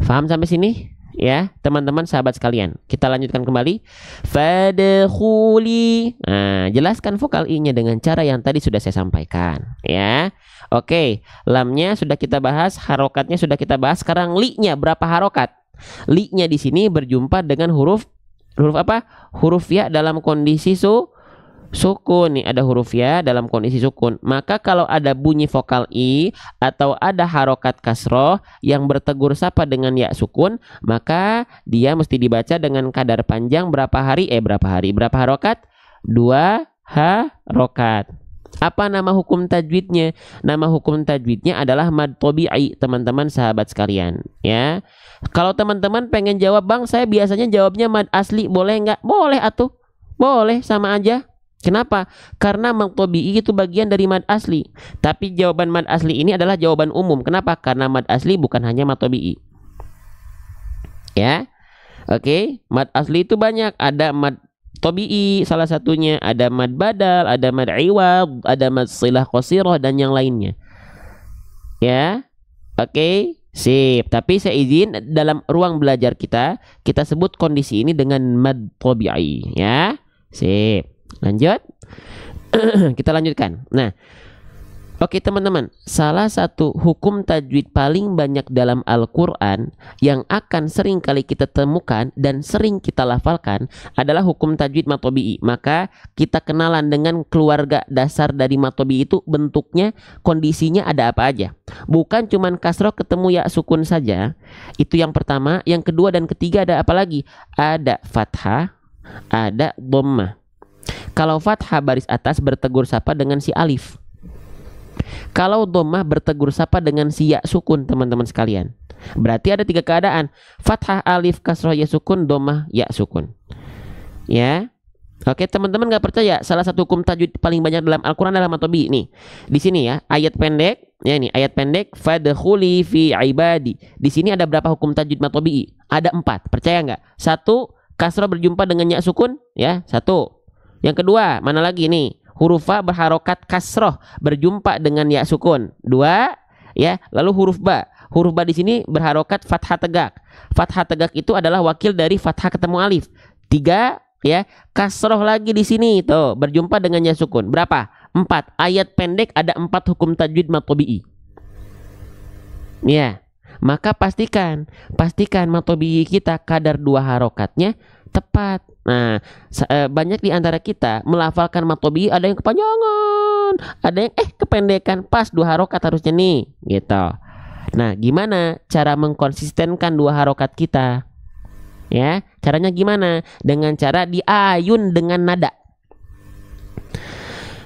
Speaker 1: Paham sampai sini? Ya, teman-teman sahabat sekalian. Kita lanjutkan kembali. Fadkhuli. Nah, jelaskan vokal i-nya dengan cara yang tadi sudah saya sampaikan, ya. Oke, lamnya sudah kita bahas, harokatnya sudah kita bahas. Sekarang li-nya berapa harokat? Li-nya di sini berjumpa dengan huruf apa? Huruf ya dalam kondisi sukun. Nih ada huruf ya dalam kondisi sukun. Maka kalau ada bunyi vokal i atau ada harokat kasroh yang bertegur sapa dengan ya sukun, maka dia mesti dibaca dengan kadar panjang berapa harokat? 2 harokat. Apa nama hukum tajwidnya? Nama hukum tajwidnya adalah mad tabi'i, teman-teman sahabat sekalian. Ya, kalau teman-teman pengen jawab, Bang, saya biasanya jawabnya mad asli, boleh nggak? Boleh atuh, boleh, sama aja. Kenapa? Karena mad tabi'i itu bagian dari mad asli. Tapi jawaban mad asli ini adalah jawaban umum. Kenapa? Karena mad asli bukan hanya mad tabi'i. Ya, oke. Mad asli itu banyak. Ada mad tabi'i salah satunya, ada mad badal, ada mad iwad, ada mad silah qasirah, dan yang lainnya. Ya, oke, sip. Tapi saya izin, dalam ruang belajar kita sebut kondisi ini dengan mad tabi'i. Ya, sip. Lanjut. Kita lanjutkan. Nah, oke teman-teman, salah satu hukum tajwid paling banyak dalam Al-Quran yang akan sering kali kita temukan dan sering kita lafalkan adalah hukum tajwid mad tabi'i. Maka kita kenalan dengan keluarga dasar dari mad tabi'i itu, bentuknya, kondisinya ada apa aja. Bukan cuman kasroh ketemu ya sukun saja. Itu yang pertama. Yang kedua dan ketiga ada apa lagi? Ada fathah, ada dhammah. Kalau fathah baris atas bertegur sapa dengan si alif. Kalau dhammah bertegur sapa dengan si ya sukun, teman-teman sekalian. Berarti ada 3 keadaan. Fathah, alif, kasroh, ya sukun, dhammah, ya sukun. Ya. Oke, teman-teman nggak percaya? Salah satu hukum tajwid paling banyak dalam Al-Quran adalah mad tabi'i. Nih, di sini ya, ayat pendek. Ya, ini ayat pendek. Fadkhuli fi ibadi. Di sini ada berapa hukum tajwid mad tabi'i? Ada 4. Percaya nggak? 1, kasroh berjumpa dengan ya sukun. Ya, 1. Yang kedua, mana lagi nih? Huruf fa berharokat kasroh berjumpa dengan ya sukun. 2, ya. Lalu huruf ba. Huruf ba di sini berharokat fathah tegak. Fathah tegak itu adalah wakil dari fathah ketemu alif. 3, ya. Kasroh lagi di sini tuh berjumpa dengan ya sukun. Berapa? 4. Ayat pendek ada 4 hukum tajwid mad tabi'i. Ya. Maka pastikan mad tabi'i kita kadar 2 harokatnya tepat. Nah, banyak di antara kita melafalkan mad tabi'i, ada yang kepanjangan, ada yang kependekan. Pas 2 harokat harusnya nih, gitu. Nah, gimana cara mengkonsistenkan 2 harokat kita? Ya, caranya gimana? Dengan cara diayun dengan nada.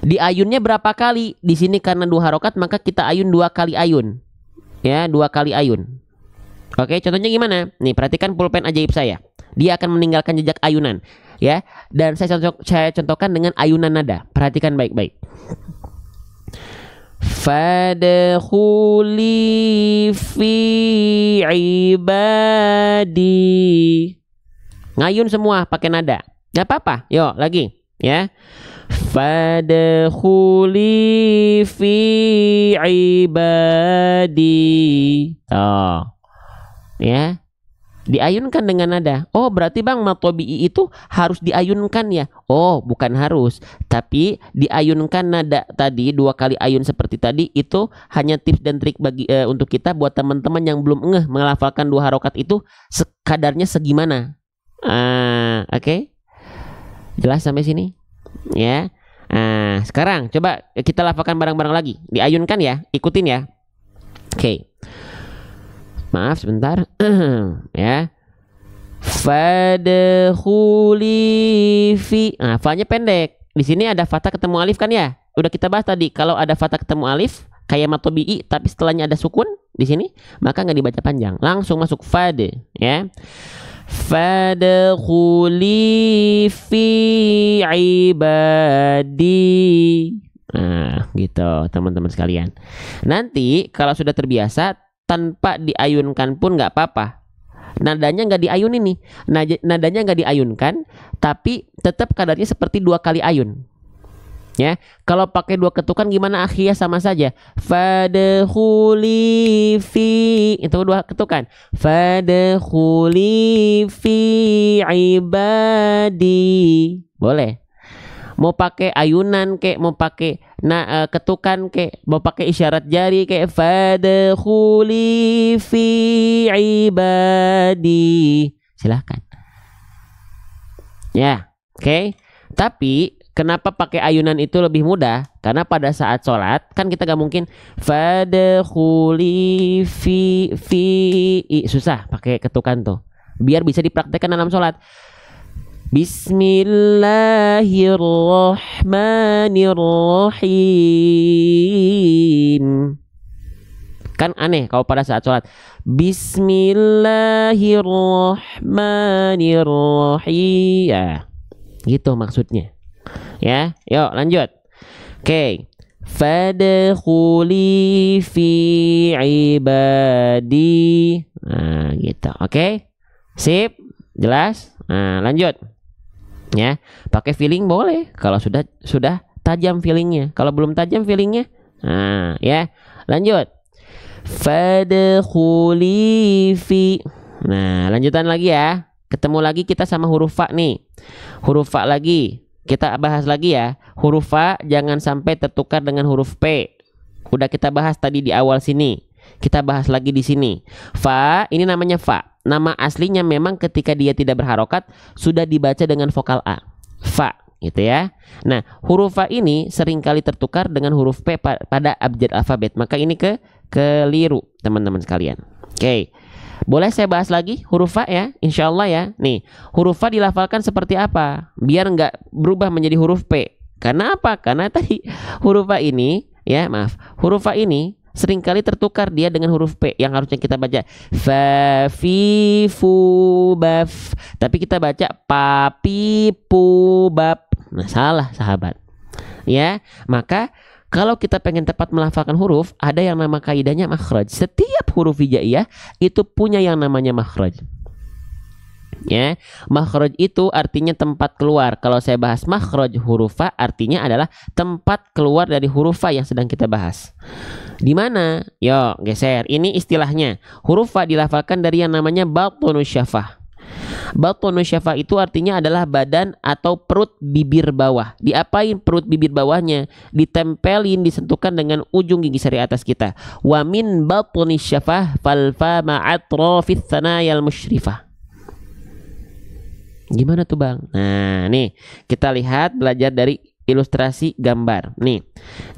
Speaker 1: Diayunnya berapa kali? Di sini karena 2 harokat maka kita ayun 2 kali ayun. Ya, 2 kali ayun. Oke, contohnya gimana? Nih, perhatikan pulpen ajaib saya. Dia akan meninggalkan jejak ayunan, ya. Dan saya contohkan dengan ayunan nada. Perhatikan baik-baik. Fadkhuli fi ibadi. Ngayun semua pakai nada. Gak apa-apa. Yuk, lagi, ya. Fadkhuli fi ibadi. Oh. Ya. Diayunkan dengan nada. Oh, berarti Bang, mad tabi'i itu harus diayunkan ya? Oh, bukan harus, tapi diayunkan nada tadi 2 kali ayun seperti tadi itu hanya tips dan trik bagi untuk kita, buat teman-teman yang belum ngeh melafalkan 2 harokat itu kadarnya segimana. Oke. Jelas sampai sini? Ya. Sekarang coba kita lafalkan bareng-bareng lagi. Diayunkan ya, ikutin ya. Oke. Maaf sebentar. Ya. Fadkhuli fi. Nah, fa-nya pendek. Di sini ada fathah ketemu alif kan ya? Udah kita bahas tadi. Kalau ada fathah ketemu alif kayak mad tabi'i tapi setelahnya ada sukun di sini, maka nggak dibaca panjang. Langsung masuk fad, ya. Fadkhuli fi ibadi. Nah, gitu teman-teman sekalian. Nanti kalau sudah terbiasa tanpa diayunkan pun nggak apa-apa. Nadanya nggak diayunin nih. Nadanya nggak diayunkan, tapi tetap kadarnya seperti 2 kali ayun. Ya, kalau pakai 2 ketukan gimana? Akhirnya sama saja. Fadkhuli fi, itu 2 ketukan. Fadkhuli fi ibadi. Boleh. Mau pakai ayunan kek, mau pakai ketukan kek, mau pakai isyarat jari kek. Fadkhuli fi ibadi. Silahkan. Ya, oke. Tapi kenapa pakai ayunan itu lebih mudah? Karena pada saat sholat kan kita gak mungkin fadkhuli fi susah pakai ketukan tuh. Biar bisa dipraktekkan dalam sholat. Bismillahirrahmanirrahim. Kan aneh kalau pada saat sholat Bismillahirrahmanirrahim, ya gitu maksudnya ya. Yuk lanjut. Oke. Fadkhuli fi ibadi. Nah gitu. Oke. Sip. Jelas. Nah lanjut ya. Pakai feeling boleh kalau sudah tajam feelingnya. Kalau belum tajam feelingnya, nah ya lanjut. Fadkhuli fi. Nah lanjutan lagi ya. Ketemu lagi kita sama huruf fa nih. Huruf fa lagi. Kita bahas lagi ya. Huruf fa jangan sampai tertukar dengan huruf P. Udah kita bahas tadi di awal sini. Kita bahas lagi di sini. Fa ini namanya fa. Nama aslinya memang ketika dia tidak berharokat sudah dibaca dengan vokal A. Fa gitu ya. Nah huruf fa ini seringkali tertukar dengan huruf P pada abjad alfabet. Maka ini keliru teman-teman sekalian. Oke. Boleh saya bahas lagi huruf fa ya, insya Allah ya. Nih, huruf fa dilafalkan seperti apa? Biar nggak berubah menjadi huruf P. Karena apa? Karena tadi huruf fa ini, ya maaf, huruf fa ini seringkali tertukar dia dengan huruf P yang harusnya kita baca fa fi fu baf. Tapi kita baca pa pi pu bab. Nah, salah sahabat. Ya, maka kalau kita pengen tepat melafalkan huruf, ada yang nama kaidahnya makhraj. Setiap huruf hijaiyah itu punya yang namanya makhraj. Ya, makhraj itu artinya tempat keluar. Kalau saya bahas makhraj huruf fa artinya adalah tempat keluar dari huruf fa yang sedang kita bahas. Di mana? Yo, geser. Ini istilahnya. Huruf fa dilafalkan dari yang namanya batunus syafah. Batunus syafah itu artinya adalah badan atau perut bibir bawah. Diapain perut bibir bawahnya? Ditempelin, disentuhkan dengan ujung gigi sari atas kita. Wa min batunis syafah fal fa ma'atrafis thanayal musyrifah. Gimana tuh Bang? Nah nih kita lihat, belajar dari ilustrasi gambar. Nih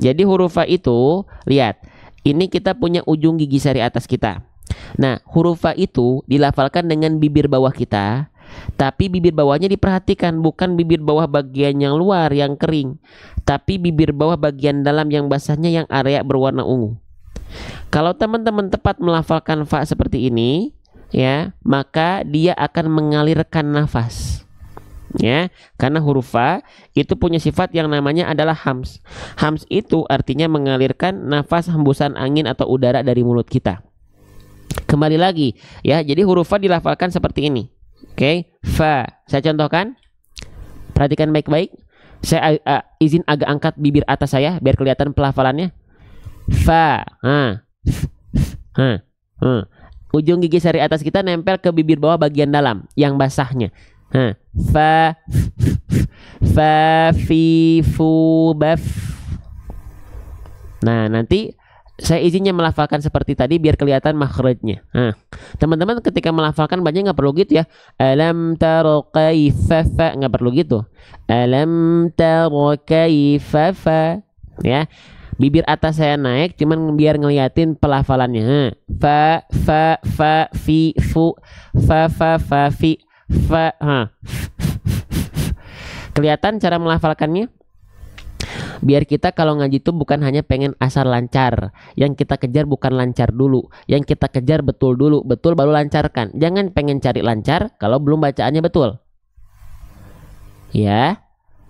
Speaker 1: jadi huruf fa itu, lihat, ini kita punya ujung gigi sari atas kita. Nah huruf fa itu dilafalkan dengan bibir bawah kita, tapi bibir bawahnya diperhatikan, bukan bibir bawah bagian yang luar yang kering, tapi bibir bawah bagian dalam yang basahnya yang area berwarna ungu. Kalau teman-teman tepat melafalkan fa seperti ini ya, maka dia akan mengalirkan nafas ya, karena huruf fa itu punya sifat yang namanya adalah hams. Hams itu artinya mengalirkan nafas hembusan angin atau udara dari mulut kita. Kembali lagi ya, jadi huruf fa dilafalkan seperti ini. Oke, fa. Saya contohkan. Perhatikan baik-baik. Saya izin agak angkat bibir atas saya biar kelihatan pelafalannya. Fa. Ujung gigi sari atas kita nempel ke bibir bawah bagian dalam yang basahnya. Fa. Fa fi fu baf. Nah, nanti saya izinnya melafalkan seperti tadi biar kelihatan makhrajnya. Teman-teman ketika melafalkan banyak nggak perlu gitu ya. Alam taro kaifa fa, nggak perlu gitu. Alam taro kaifa fa. Ya, bibir atas saya naik cuman biar ngeliatin pelafalannya. Fa fa fa fi fu fa fa fa fi fa. Kelihatan cara melafalkannya? Biar kita kalau ngaji itu bukan hanya pengen asal lancar. Yang kita kejar bukan lancar dulu, yang kita kejar betul dulu. Betul baru lancarkan. Jangan pengen cari lancar kalau belum bacaannya betul. Ya,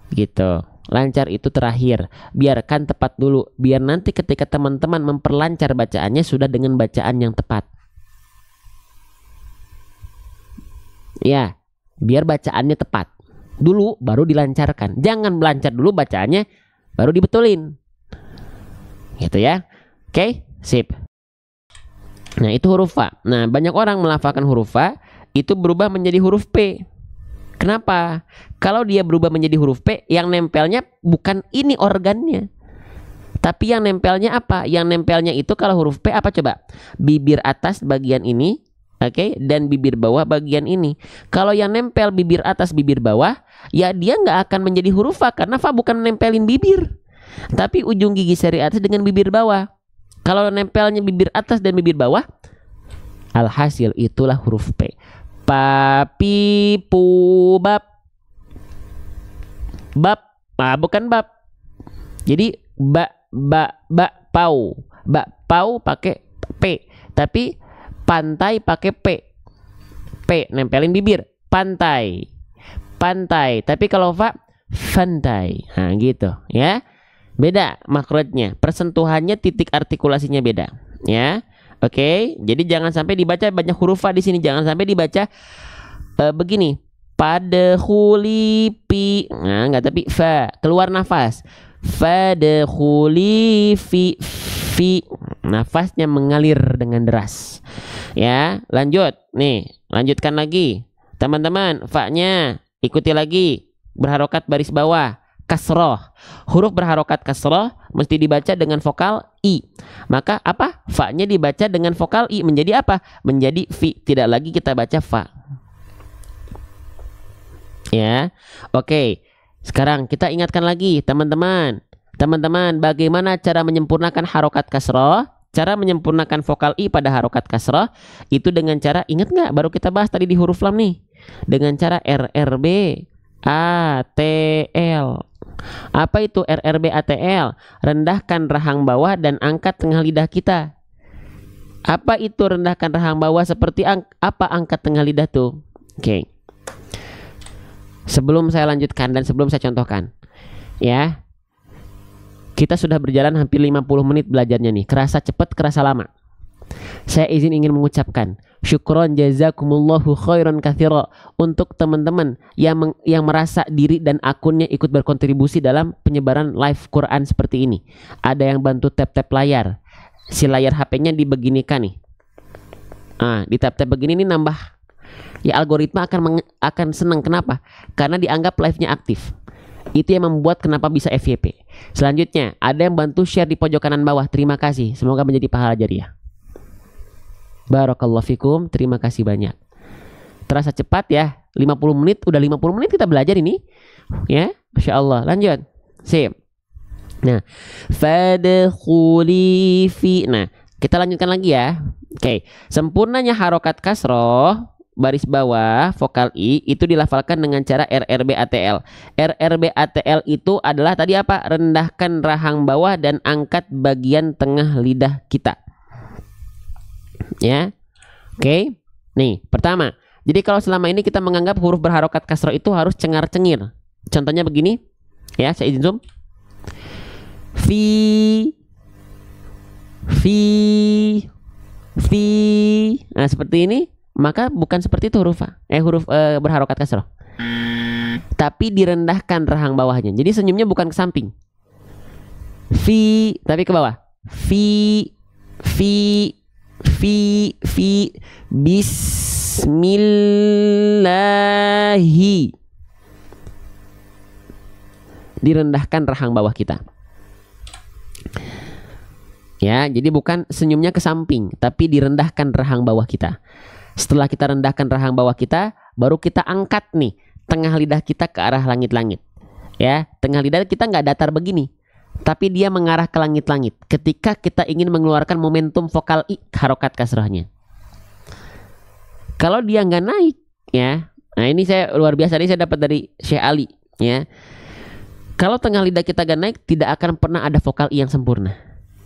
Speaker 1: gitu. Lancar itu terakhir. Biarkan tepat dulu. Biar nanti ketika teman-teman memperlancar bacaannya sudah dengan bacaan yang tepat. Ya, biar bacaannya tepat dulu baru dilancarkan. Jangan melancar dulu bacaannya baru dibetulin gitu ya. Oke, sip. Nah itu huruf fa. Nah banyak orang melafalkan huruf fa itu berubah menjadi huruf P. Kenapa? Kalau dia berubah menjadi huruf P, yang nempelnya bukan ini organnya, tapi yang nempelnya apa? Yang nempelnya itu kalau huruf P apa coba? Bibir atas bagian ini, oke, dan bibir bawah bagian ini. Kalau yang nempel bibir atas bibir bawah, ya dia nggak akan menjadi huruf fa, karena fa bukan nempelin bibir, tapi ujung gigi sari atas dengan bibir bawah. Kalau nempelnya bibir atas dan bibir bawah, alhasil itulah huruf P. Pa pi pu bab. Bab, bukan bab. Jadi pau. Pau pakai P, tapi pantai pakai P. Nempelin bibir. Pantai. Tapi kalau fa, fantai. Nah, gitu ya. Beda makrotnya, persentuhannya, titik artikulasinya beda ya. Oke, jadi jangan sampai dibaca banyak huruf fa di sini, jangan sampai dibaca begini. Pada hulipi, nah enggak, tapi fa, keluar nafas. Fadkhuli fi, nafasnya mengalir dengan deras ya. Lanjut nih, lanjutkan lagi teman-teman. Fa-nya ikuti lagi, berharokat baris bawah, kasroh. Huruf berharokat kasroh mesti dibaca dengan vokal i. Maka apa? Fa-nya dibaca dengan vokal i, menjadi apa? Menjadi fi, tidak lagi kita baca fa ya. Oke, sekarang kita ingatkan lagi teman-teman, bagaimana cara menyempurnakan harokat kasroh. Cara menyempurnakan vokal i pada harokat kasroh itu dengan cara, ingat nggak, baru kita bahas tadi di huruf lam nih, dengan cara RRB ATL. Apa itu RRB ATL? Rendahkan rahang bawah dan angkat tengah lidah kita. Apa itu rendahkan rahang bawah? Seperti apa angkat tengah lidah tuh? Oke. Sebelum saya lanjutkan dan sebelum saya contohkan ya, kita sudah berjalan hampir 50 menit belajarnya nih. Kerasa cepat, kerasa lama. Saya ingin mengucapkan syukron jazakumullahu khairan katsira untuk teman-teman yang merasa diri dan akunnya ikut berkontribusi dalam penyebaran live Quran seperti ini. Ada yang bantu tap-tap layar. Si layar HP-nya dibeginikan nih. Di tap-tap begini nih nambah. Ya, algoritma akan senang. Kenapa? Karena dianggap live-nya aktif. Itu yang membuat kenapa bisa FYP. Selanjutnya, ada yang bantu share di pojok kanan bawah. Terima kasih. Semoga menjadi pahala jariah. Barakallahu fikum. Terima kasih banyak. Terasa cepat ya. 50 menit. Udah 50 menit kita belajar ini. Ya, Masya Allah. Lanjut. Sip. Nah, fadkhuli fi. Nah, kita lanjutkan lagi ya. Oke. Sempurnanya harokat kasroh baris bawah vokal i itu dilafalkan dengan cara RRB ATL. RRB ATL itu adalah tadi apa? Rendahkan rahang bawah dan angkat bagian tengah lidah kita. Ya. Oke. Nih, pertama. Jadi kalau selama ini kita menganggap huruf berharokat kasroh itu harus cengar-cengir. Contohnya begini. Ya, saya izin zoom. Fi. Nah, seperti ini. Maka bukan seperti itu huruf berharokat kasroh, tapi direndahkan rahang bawahnya. Jadi senyumnya bukan ke samping, fi, tapi ke bawah. Fi bismillahi. Direndahkan rahang bawah kita. Ya, jadi bukan senyumnya ke samping, tapi direndahkan rahang bawah kita. Setelah kita rendahkan rahang bawah kita, baru kita angkat nih tengah lidah kita ke arah langit-langit. Ya, tengah lidah kita nggak datar begini, tapi dia mengarah ke langit-langit. Ketika kita ingin mengeluarkan momentum vokal i, harokat kasrohnya. Kalau dia nggak naik, ya, nah ini saya luar biasa, ini saya dapat dari Syekh Ali. Ya, kalau tengah lidah kita nggak naik, tidak akan pernah ada vokal i yang sempurna.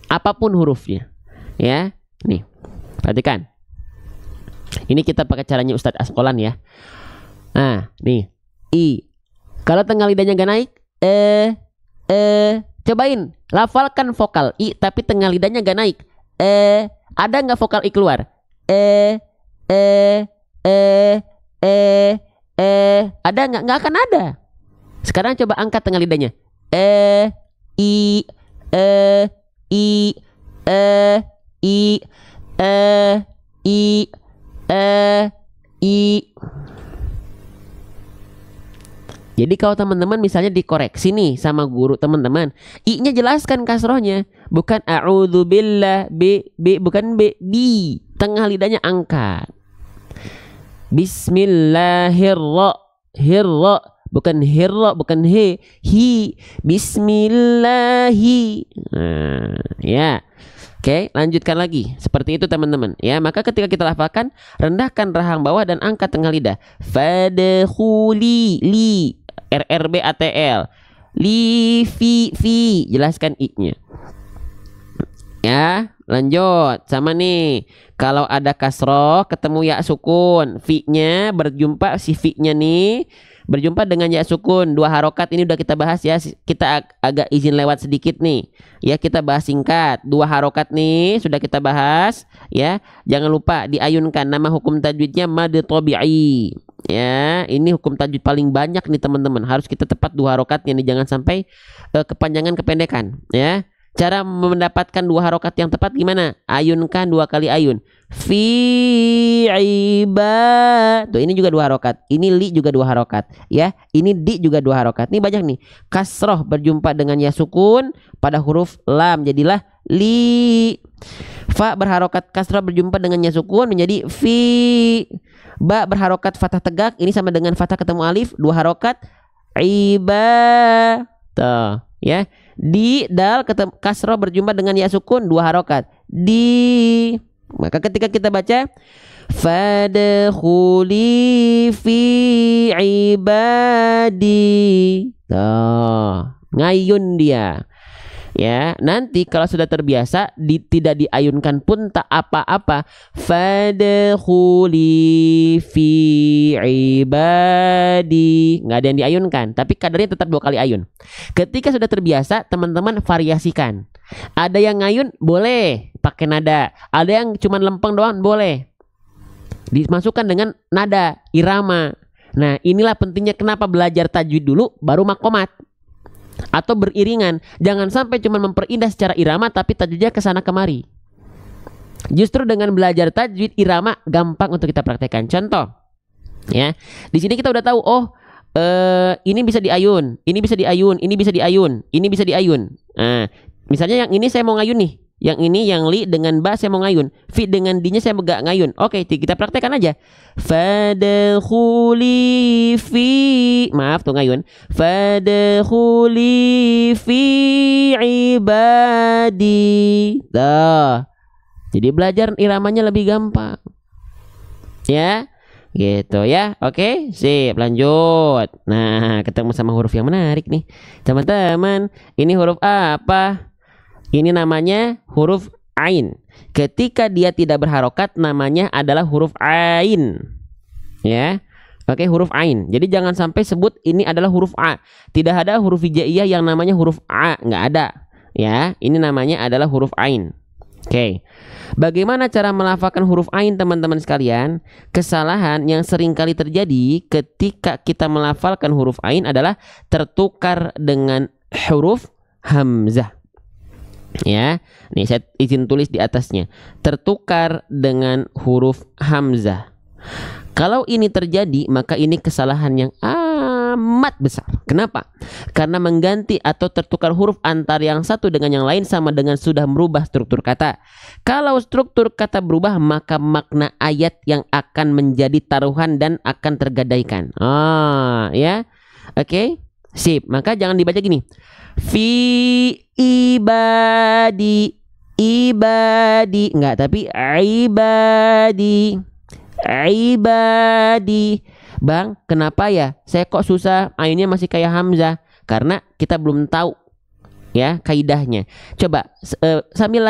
Speaker 1: Apapun hurufnya, ya, nih, perhatikan. Ini kita pakai caranya Ustadz Asqolan ya. Nah, nih i. Kalau tengah lidahnya gak naik, cobain lafalkan vokal i tapi tengah lidahnya gak naik. Ada nggak vokal i keluar? Ada nggak? Nggak akan ada. Sekarang coba angkat tengah lidahnya. I. Jadi kalau teman-teman misalnya dikoreksi nih sama guru teman-teman, i-nya jelaskan kasrohnya, bukan a'udzubillah, bukan bi, tengah lidahnya angkat. Bismillahirrahmanirrahim, bukan hirra, bukan hi, bismillahi. Nah, ya. Oke, lanjutkan lagi. Seperti itu teman-teman. Ya, maka ketika kita lafalkan, rendahkan rahang bawah dan angkat tengah lidah. Fadkhuli li. RRB ATL. Li fi jelaskan i-nya. Ya, lanjut sama nih. Kalau ada kasroh ketemu ya sukun, fi-nya berjumpa si fi-nya nih berjumpa dengan ya sukun, 2 harokat ini udah kita bahas ya. Kita agak izin lewat sedikit nih. Ya, kita bahas singkat. 2 harokat nih sudah kita bahas ya. Jangan lupa diayunkan. Nama hukum tajwidnya mad tabi'i. Ya, ini hukum tajwid paling banyak nih teman-teman. Harus kita tepat 2 harokatnya nih, jangan sampai kepanjangan kependekan ya. Cara mendapatkan 2 harokat yang tepat gimana? Ayunkan 2 kali ayun. Fi iba. Tuh, ini juga 2 harokat. Ini li juga 2 harokat. Ya, ini di juga 2 harokat. Ini banyak nih. Kasroh berjumpa dengan ya sukun pada huruf lam. Jadilah li. Fa berharokat kasroh berjumpa dengan ya sukun menjadi fi. Ba berharokat fathah tegak. Ini sama dengan fathah ketemu alif. 2 harokat. Iba. Tuh, ya. Di dal kasroh berjumpa dengan ya sukun 2 harokat. Di. Maka ketika kita baca fadkhuli fi ibadi. Tuh, ngayun dia. Ya, nanti kalau sudah terbiasa tidak diayunkan pun tak apa-apa. Fadkhuli fi ibadi. Nggak ada yang diayunkan, tapi kadarnya tetap 2 kali ayun. Ketika sudah terbiasa, teman-teman variasikan. Ada yang ngayun boleh pakai nada, ada yang cuman lempeng doang boleh. Dimasukkan dengan nada irama. Nah, inilah pentingnya kenapa belajar tajwid dulu baru makomat. Atau beriringan, jangan sampai cuma memperindah secara irama tapi tajwidnya kesana kemari. Justru dengan belajar tajwid irama gampang untuk kita praktekkan. Contoh, ya, di sini kita udah tahu, oh, ini bisa diayun, ini bisa diayun, ini bisa diayun, ini bisa diayun. Nah, misalnya yang ini saya mau ngayun nih, yang ini yang li dengan ba saya mau ngayun, fi dengan dinya saya gak ngayun. Oke, kita praktekkan aja. Fadkhuli fi, maaf tuh ngayun. Fadkhuli fi ibadi. Tuh. Jadi belajar iramanya lebih gampang. Ya. Gitu ya. Oke, sip, lanjut. Nah, ketemu sama huruf yang menarik nih. Teman-teman, ini huruf apa? Ini namanya huruf ain. Ketika dia tidak berharokat, namanya adalah huruf ain. Ya, oke, huruf ain. Jadi jangan sampai sebut ini adalah huruf a. Tidak ada huruf hijaiyah yang namanya huruf a, nggak ada. Ya, ini namanya adalah huruf ain. Oke, bagaimana cara melafalkan huruf ain, teman-teman sekalian? Kesalahan yang sering kali terjadi ketika kita melafalkan huruf ain adalah tertukar dengan huruf hamzah. Ya, nih saya izin tulis di atasnya, tertukar dengan huruf hamzah. Kalau ini terjadi, maka ini kesalahan yang amat besar. Kenapa? Karena mengganti atau tertukar huruf antara yang satu dengan yang lain sama dengan sudah merubah struktur kata. Kalau struktur kata berubah, maka makna ayat yang akan menjadi taruhan dan akan tergadaikan. Ya, oke, sip. Maka jangan dibaca gini. Fi ibadi, ibadi, enggak, tapi ibadi, ibadi. Bang, kenapa ya saya kok susah, ayunnya masih kayak hamzah? Karena kita belum tahu ya kaidahnya. Coba sambil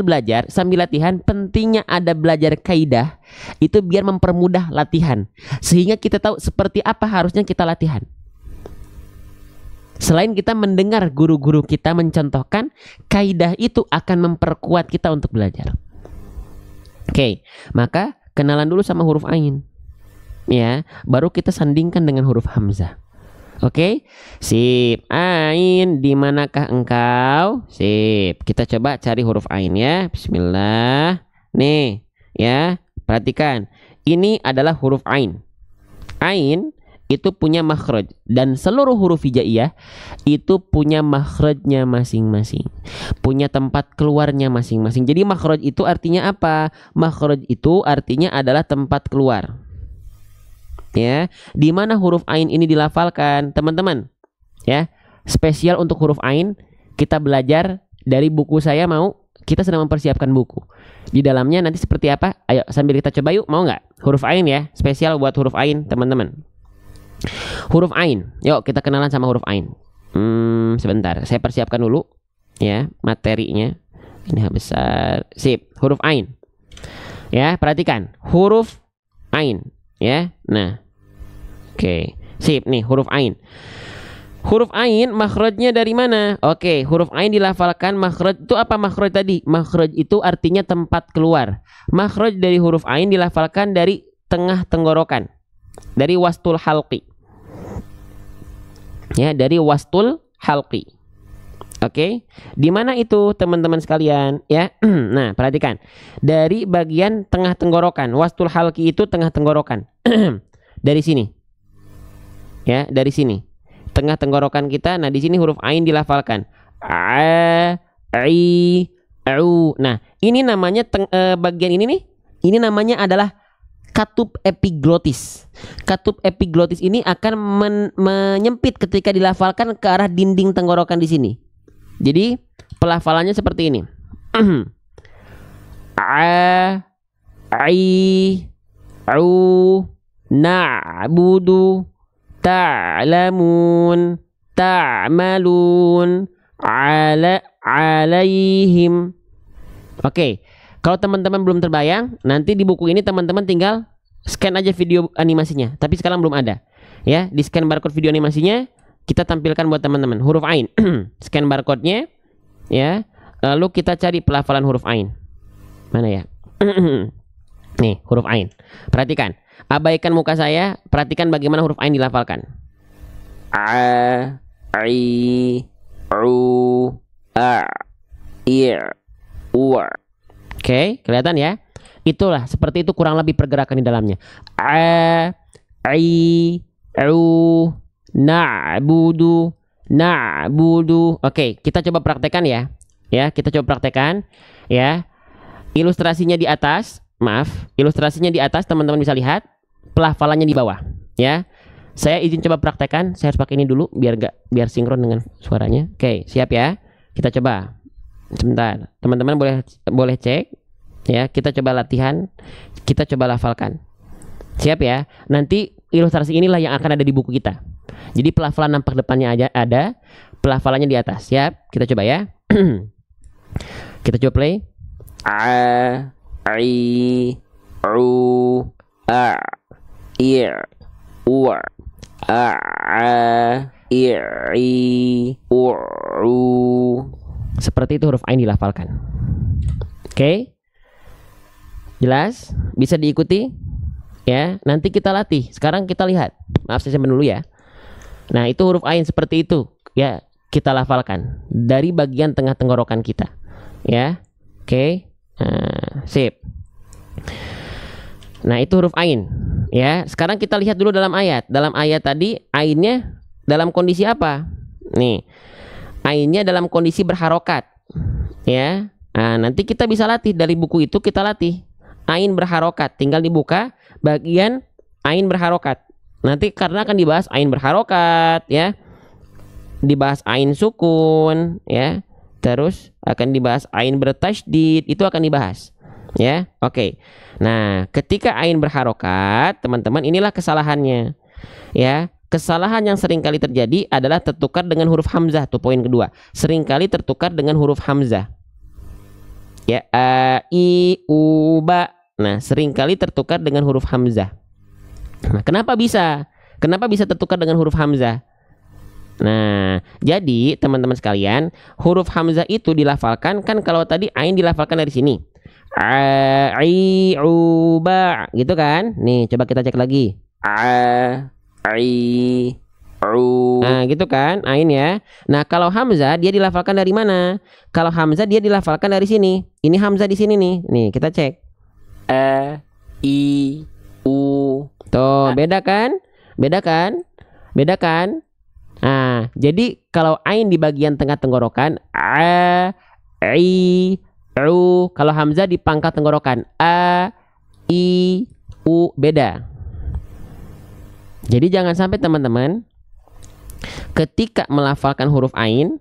Speaker 1: belajar, sambil latihan, pentingnya ada belajar kaidah itu biar mempermudah latihan, sehingga kita tahu seperti apa harusnya kita latihan. Selain kita mendengar guru-guru kita mencontohkan, kaidah itu akan memperkuat kita untuk belajar. Oke, maka kenalan dulu sama huruf ain. Ya, baru kita sandingkan dengan huruf hamzah. Oke, sip. Ain, di manakah engkau? Sip. Kita coba cari huruf ain ya. Bismillah. Nih, ya, perhatikan. Ini adalah huruf ain. Ain itu punya makhraj, dan seluruh huruf hijaiyah itu punya makhrajnya masing-masing, punya tempat keluarnya masing-masing. Jadi makhraj itu artinya apa? Makhraj itu artinya adalah tempat keluar. Ya, di mana huruf ain ini dilafalkan, teman-teman? Ya, spesial untuk huruf ain kita belajar dari buku saya. Mau? Kita sedang mempersiapkan buku. Di dalamnya nanti seperti apa? Ayo sambil kita coba yuk, mau nggak? Huruf ain ya, spesial buat huruf ain, teman-teman. Huruf ain. Yuk kita kenalan sama huruf ain. Sebentar, saya persiapkan dulu ya materinya. Ini besar. Sip, huruf ain. Ya, perhatikan huruf ain ya. Nah. Oke, sip nih huruf ain. Huruf ain makhrajnya dari mana? Oke, huruf ain dilafalkan. Makhraj itu apa makhraj tadi? Makhraj itu artinya tempat keluar. Makhraj dari huruf ain dilafalkan dari tengah tenggorokan. Dari wastul halqi. Ya, dari wastul halqi. Oke, di mana itu teman-teman sekalian? Ya, nah perhatikan dari bagian tengah tenggorokan. Wastul halqi itu tengah tenggorokan. Dari sini, ya dari sini, tengah tenggorokan kita. Nah di sini huruf ain dilafalkan. A, I, U. Nah ini namanya bagian ini nih. Ini namanya adalah katup epiglotis. Katup epiglotis ini akan menyempit ketika dilafalkan ke arah dinding tenggorokan di sini. Jadi pelafalannya seperti ini. A, I, U, na'budu, ta'lamun, ta'malun, alaihim. Oke, kalau teman-teman belum terbayang, nanti di buku ini teman-teman tinggal scan aja video animasinya. Tapi sekarang belum ada. Ya, di scan barcode video animasinya kita tampilkan buat teman-teman huruf ain. Scan barcode-nya ya. Lalu kita cari pelafalan huruf ain. Mana ya? Nih, huruf ain. Perhatikan. Abaikan muka saya, perhatikan bagaimana huruf ain dilafalkan. A, I, U, A, I, U. Oke, kelihatan ya? Itulah, seperti itu kurang lebih pergerakan di dalamnya. A, I, U, na'budu, na'budu. Oke, kita coba praktekkan ya. Ya, kita coba praktekkan ya. Ilustrasinya di atas, maaf, ilustrasinya di atas teman-teman bisa lihat, pelafalannya di bawah ya. Saya izin coba praktekkan, saya harus pakai ini dulu biar sinkron dengan suaranya. Oke, siap ya. Kita coba. Sebentar. Teman-teman boleh cek ya, kita coba latihan, kita coba lafalkan. Siap ya. Nanti ilustrasi inilah yang akan ada di buku kita. Jadi pelafalan nampak depannya aja ada, pelafalannya di atas. Siap, kita coba ya. Kita coba play. A, I, U, A, I, U, A, I, U. Seperti itu huruf ain dilafalkan. Oke, jelas? Bisa diikuti? Ya, nanti kita latih. Sekarang kita lihat. Maaf, saya simpan dulu ya. Nah, itu huruf ain seperti itu. Ya, kita lafalkan dari bagian tengah tenggorokan kita. Ya, oke. Nah, sip. Nah, itu huruf ain. Ya, sekarang kita lihat dulu dalam ayat. Dalam ayat tadi, ainnya dalam kondisi apa? Nih, ainnya dalam kondisi berharokat. Ya, nah, nanti kita bisa latih dari buku itu, kita latih. Ain berharokat, tinggal dibuka bagian ain berharokat. Nanti karena akan dibahas ain berharokat ya, dibahas ain sukun ya, terus akan dibahas ain bertasydid, itu akan dibahas ya. Oke. Nah, ketika ain berharokat, teman-teman, inilah kesalahannya ya. Kesalahan yang seringkali terjadi adalah tertukar dengan huruf hamzah. Tuh poin kedua, seringkali tertukar dengan huruf hamzah ya. A, I, U, ba. Nah, seringkali tertukar dengan huruf hamzah. Nah, kenapa bisa? Kenapa bisa tertukar dengan huruf hamzah? Nah, jadi teman-teman sekalian, huruf hamzah itu dilafalkan kan, kalau tadi ain dilafalkan dari sini. A, I, U, ba, gitu kan? Nih, coba kita cek lagi. A, I, U. Nah, gitu kan? Ain ya. Nah, kalau hamzah dia dilafalkan dari mana? Kalau hamzah dia dilafalkan dari sini. Ini hamzah di sini nih. Nih, kita cek. A, I, U. Tuh, beda kan? Beda kan? Beda kan? Nah, jadi kalau ain di bagian tengah tenggorokan, A, I, U. Kalau hamzah di pangkal tenggorokan, A, I, U. Beda. Jadi jangan sampai teman-teman ketika melafalkan huruf ain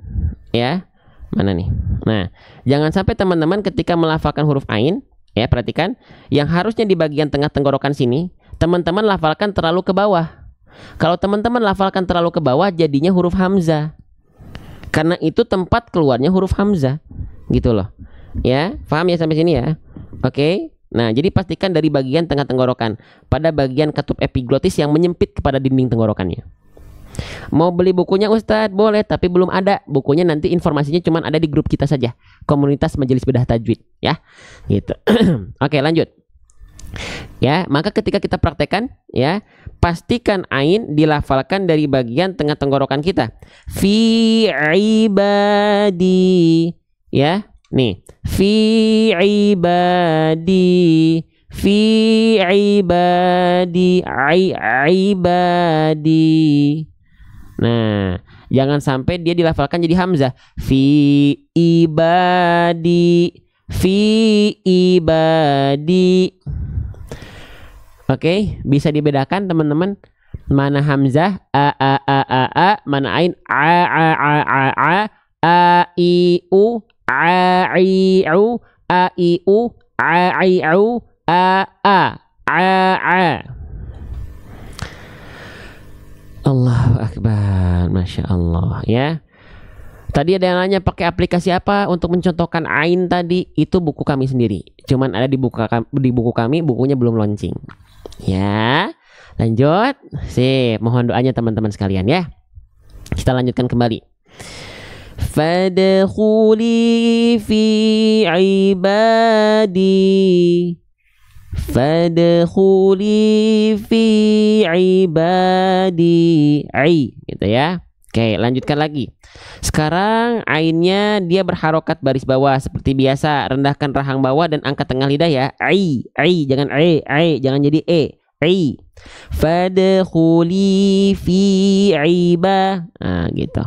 Speaker 1: ya, mana nih? Nah, jangan sampai teman-teman ketika melafalkan huruf ain ya, perhatikan yang harusnya di bagian tengah tenggorokan sini, teman-teman lafalkan terlalu ke bawah. Kalau teman-teman lafalkan terlalu ke bawah jadinya huruf hamzah. Karena itu tempat keluarnya huruf hamzah. Gitu loh. Ya, paham ya sampai sini ya? Oke. Nah, jadi pastikan dari bagian tengah tenggorokan pada bagian katup epiglotis yang menyempit kepada dinding tenggorokannya. Mau beli bukunya Ustadz? Boleh, tapi belum ada. Bukunya nanti informasinya cuma ada di grup kita saja. Komunitas Majelis Bedah Tajwid, ya. Gitu. Oke, lanjut. Ya, maka ketika kita praktekkan, ya, pastikan ain dilafalkan dari bagian tengah tenggorokan kita. Fi ibadi, ya. Nih, fi ibadi, fi ibadi, ibadi. Nah, jangan sampai dia dilafalkan jadi hamzah. Fi ibadi, fi ibadi. Oke, bisa dibedakan teman-teman mana hamzah a, mana ain a, i u, a i u, a i u, a i u, a. Allahu Akbar, Masya Allah, ya. Tadi ada yang nanya pakai aplikasi apa untuk mencontohkan ain tadi. Itu buku kami sendiri. Cuman ada di buku kami, bukunya belum launching. Ya, lanjut. Sip, mohon doanya teman-teman sekalian ya. Kita lanjutkan kembali. Fadkhuli fi ibadi, fadkhuli fi ibadi, gitu ya. Oke, lanjutkan lagi. Sekarang ainnya dia berharokat baris bawah seperti biasa. Rendahkan rahang bawah dan angkat tengah lidah ya. Jangan jangan jadi ai. Fadkhuli fi iba. Nah, gitu.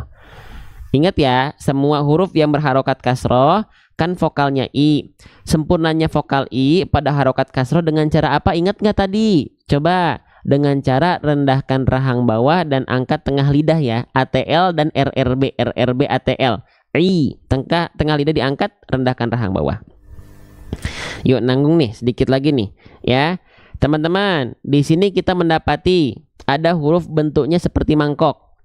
Speaker 1: Ingat ya, semua huruf yang berharokat kasroh kan vokalnya i. Sempurnanya vokal i pada harokat kasroh dengan cara apa? Ingat nggak tadi? Coba. Dengan cara rendahkan rahang bawah dan angkat tengah lidah ya. ATL dan RRB ATL. Tengah lidah diangkat, rendahkan rahang bawah. Yuk nanggung nih sedikit lagi nih ya. Teman-teman, di sini kita mendapati ada huruf bentuknya seperti mangkok.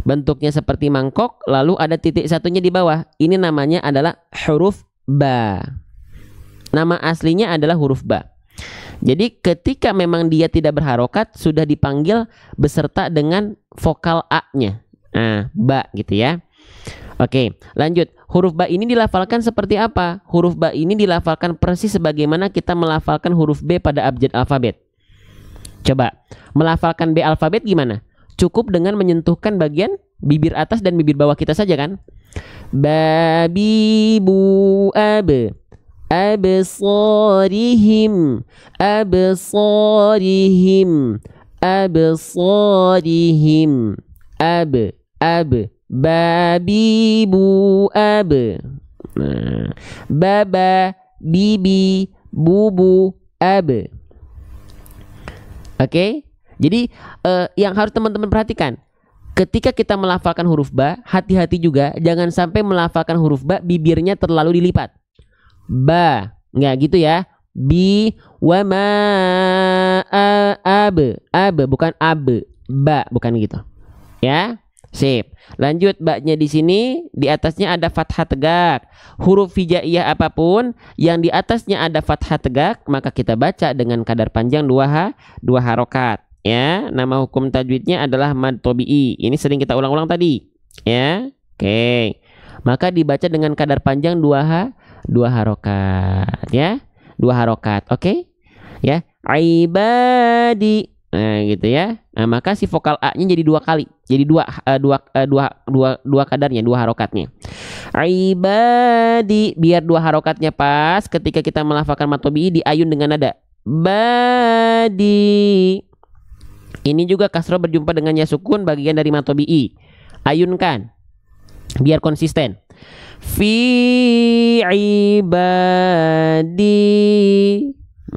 Speaker 1: Bentuknya seperti mangkok, lalu ada titik satunya di bawah. Ini namanya adalah huruf ba. Nama aslinya adalah huruf ba. Jadi ketika memang dia tidak berharokat, sudah dipanggil beserta dengan vokal A-nya. Nah, ba gitu ya. Oke, lanjut. Huruf ba ini dilafalkan seperti apa? Huruf ba ini dilafalkan persis sebagaimana kita melafalkan huruf B pada abjad alfabet. Coba, melafalkan B alfabet gimana? Cukup dengan menyentuhkan bagian bibir atas dan bibir bawah kita saja kan? Babi bu ab. Absarihim, absarihim, absarihim, babi bu ab. Nah, baba, bibi, bubu, ab. Oke, jadi yang harus teman-teman perhatikan, ketika kita melafalkan huruf ba, hati-hati juga jangan sampai melafalkan huruf ba bibirnya terlalu dilipat. Ba, nggak gitu ya. Bi wa ma ab, bukan ab, ba bukan gitu ya. Sip, lanjut. Ba-nya di sini di atasnya ada fathah tegak. Huruf hijaiyah apapun yang di atasnya ada fathah tegak maka kita baca dengan kadar panjang dua harokat ya. Nama hukum tajwidnya adalah mad tabi'i. Ini sering kita ulang-ulang tadi ya. Oke, maka dibaca dengan kadar panjang dua harokat ya, 2 harokat. Oke ya, ibadi. Nah gitu ya. Nah, maka si vokal A nya jadi 2 kali, jadi dua kadarnya, 2 harokatnya. Ibadi, biar 2 harokatnya pas ketika kita melafalkan mad tabi'i diayun dengan nada badi. Ini juga kasroh berjumpa dengan ya sukun bagian dari mad tabi'i. Ayunkan biar konsisten. Fi ibadi.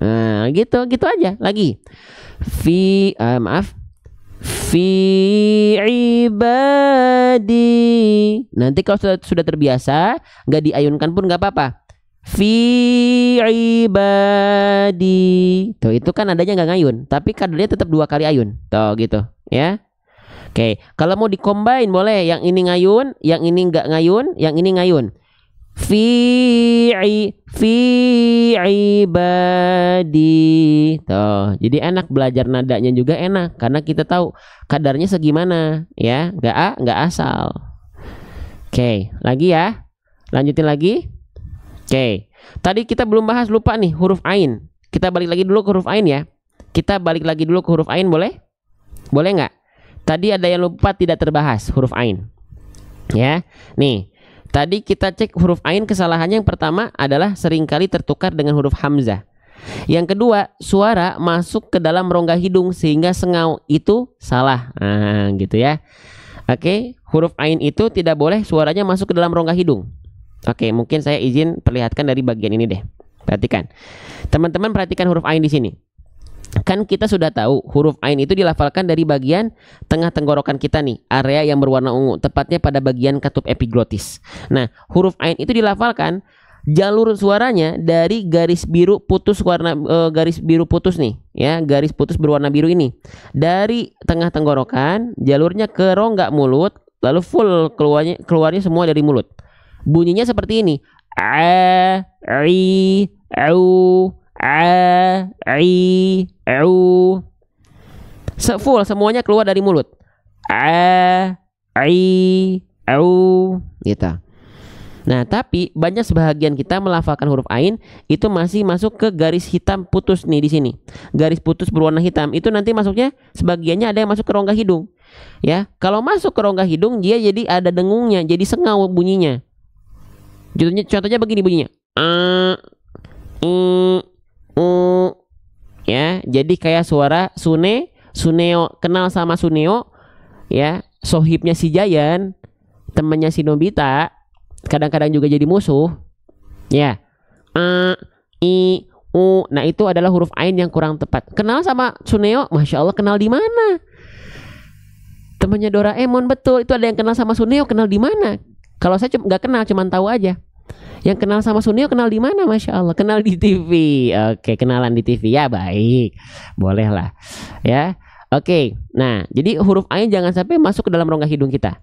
Speaker 1: Nah, gitu aja. Lagi. Fi ibadi. Nanti kalau sudah terbiasa, nggak diayunkan pun nggak apa-apa. Fi ibadi. Tuh, itu kan adanya nggak ngayun, tapi kadarnya tetap 2 kali ayun. Tuh gitu. ya. Oke, kalau mau dicombine boleh, yang ini ngayun, yang ini enggak ngayun, yang ini ngayun. Fi ibadi. Tuh, jadi enak belajar nadanya juga enak karena kita tahu kadarnya segimana ya, enggak asal. Oke, lagi ya. Lanjutin lagi. Oke. Tadi kita belum bahas, lupa nih, huruf ain. Kita balik lagi dulu ke huruf ain ya. Kita balik lagi dulu ke huruf ain, boleh? Boleh nggak? Tadi ada yang lupa tidak terbahas, huruf ain. Ya. Nih, tadi kita cek huruf ain, kesalahannya yang pertama adalah seringkali tertukar dengan huruf hamzah. Yang kedua, suara masuk ke dalam rongga hidung sehingga sengau, itu salah. Nah, gitu ya. Oke, huruf ain itu tidak boleh suaranya masuk ke dalam rongga hidung. Oke, mungkin saya izin perlihatkan dari bagian ini deh. Perhatikan. Teman-teman perhatikan huruf ain di sini. Kan kita sudah tahu huruf ain itu dilafalkan dari bagian tengah tenggorokan kita nih, area yang berwarna ungu, tepatnya pada bagian katup epiglotis. Nah, huruf ain itu dilafalkan, jalur suaranya dari garis biru putus warna garis biru putus nih, ya, garis putus berwarna biru ini. Dari tengah tenggorokan, jalurnya ke rongga mulut, lalu full keluarnya semua dari mulut. Bunyinya seperti ini. A, I, au, a, i, au. Full semuanya keluar dari mulut. A, i, au, gitu. Nah, tapi banyak sebahagian kita melafalkan huruf ain itu masih masuk ke garis hitam putus nih di sini. Garis putus berwarna hitam itu nanti masuknya sebagiannya ada yang masuk ke rongga hidung. Ya, kalau masuk ke rongga hidung dia jadi ada dengungnya, jadi sengau bunyinya. Contohnya begini bunyinya. Ya, jadi kayak suara Suneo, kenal sama Suneo ya, sohibnya si Jayan, temannya si Nobita, kadang-kadang juga jadi musuh ya. Nah, itu adalah huruf ain yang kurang tepat. Kenal sama Suneo, Masya Allah, kenal di mana? Temannya Doraemon, betul, itu ada yang kenal sama Suneo, kenal di mana? Kalau saya nggak kenal, cuman tahu aja. Yang kenal sama Suneo kenal di mana? Masya Allah, kenal di TV. Oke, kenalan di TV ya, baik, boleh lah ya. Oke, nah jadi huruf ain jangan sampai masuk ke dalam rongga hidung kita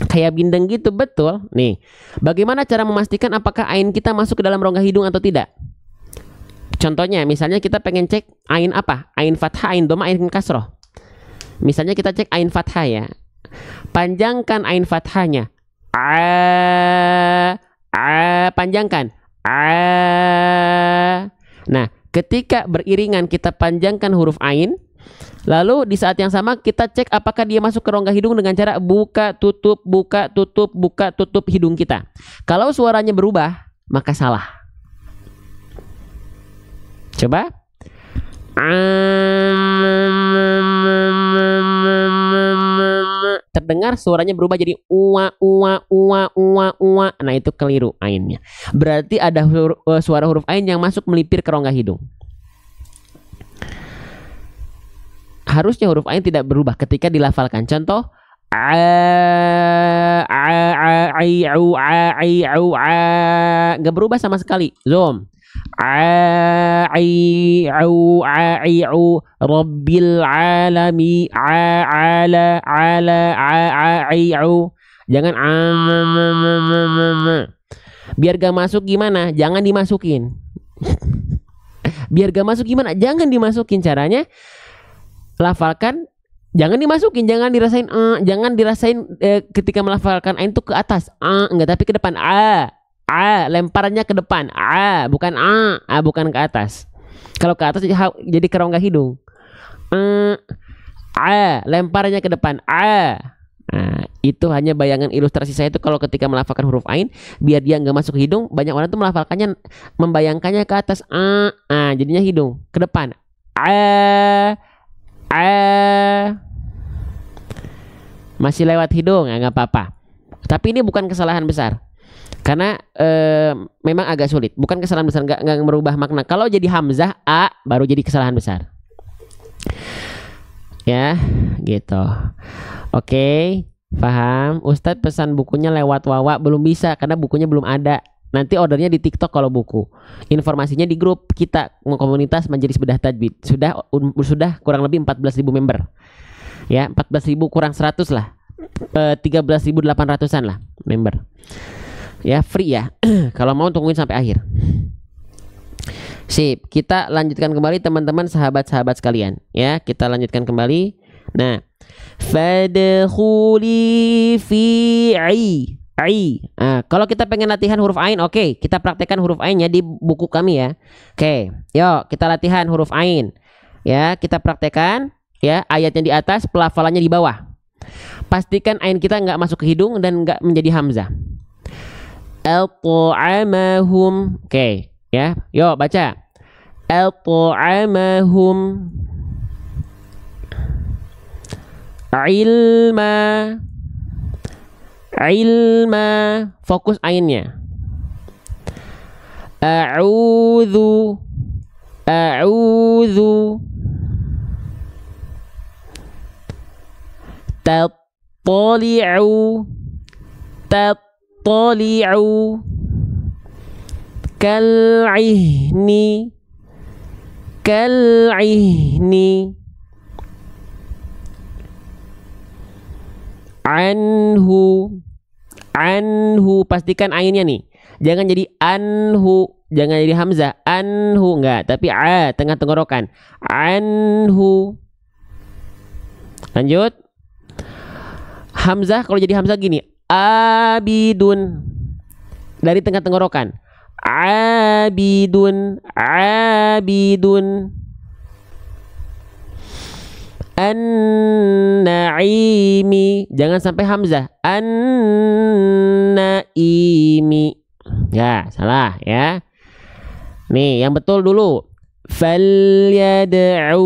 Speaker 1: kayak bindeng gitu, betul. Nih, bagaimana cara memastikan apakah ain kita masuk ke dalam rongga hidung atau tidak? Contohnya, misalnya kita pengen cek ain apa? Ain fathah, ain dhamma, ain kasroh. Misalnya kita cek ain fathah ya. Panjangkan ain fathahnya. Panjangkan. Nah, ketika beriringan kita panjangkan huruf ain, lalu di saat yang sama kita cek apakah dia masuk ke rongga hidung dengan cara buka tutup hidung kita. Kalau suaranya berubah, maka salah. Coba. Terdengar suaranya berubah jadi uwa. Nah, itu keliru ainnya. Berarti ada suara huruf ain yang masuk melipir ke rongga hidung. Harusnya huruf ain tidak berubah ketika dilafalkan. Contoh, nggak berubah sama sekali. Zoom. Rabbil alami jangan biar gak masuk gimana, jangan dimasukin. Biar gak masuk gimana, jangan dimasukin. Caranya lafalkan, jangan dimasukin, jangan dirasain ketika melafalkan ain itu ke atas, enggak, tapi ke depan. Lemparannya ke depan, bukan bukan ke atas. Kalau ke atas jadi ke rongga hidung. Lemparannya ke depan. Nah, itu hanya bayangan ilustrasi saya itu kalau ketika melafalkan huruf ain biar dia nggak masuk hidung. Banyak orang tuh melafalkannya, membayangkannya ke atas. Jadinya hidung ke depan. Masih lewat hidung, nggak apa-apa. Tapi ini bukan kesalahan besar. Karena memang agak sulit, bukan kesalahan besar, nggak merubah makna. Kalau jadi hamzah baru jadi kesalahan besar. Ya, gitu. Oke, paham. Ustadz pesan bukunya lewat Wawa belum bisa karena bukunya belum ada. Nanti ordernya di TikTok kalau buku. Informasinya di grup kita komunitas Majelis Bedah Tajwid. Sudah kurang lebih 14.000 member. Ya, 14.000 kurang 100 lah. 13.800-an lah member. Ya, free ya. Kalau mau tungguin sampai akhir. Sip, kita lanjutkan kembali teman-teman sahabat-sahabat sekalian. Ya, kita lanjutkan kembali. Nah, fadkhuli fi ai. Nah, kalau kita pengen latihan huruf ain, oke, kita praktekkan huruf ainnya di buku kami ya. Oke, yuk kita latihan huruf ain. Ya, kita praktekkan ya, ayatnya di atas, pelafalannya di bawah. Pastikan ain kita nggak masuk ke hidung dan nggak menjadi hamzah. Al-ta'amahum. Oke, ya. Yuk baca. Al-ta'amahum ilma. Fokus ainnya. A'udzu tattali'u kal'ihni anhu. Pastikan ainnya nih, jangan jadi anhu, jangan jadi hamzah, anhu enggak, tapi a tengah tenggorokan, anhu. Lanjut. Hamzah kalau jadi hamzah gini, abidun, dari tengah tenggorokan, abidun. An-naimi, jangan sampai hamzah, an-naimi. Ya, salah ya. Nih, yang betul dulu. Falyad'u.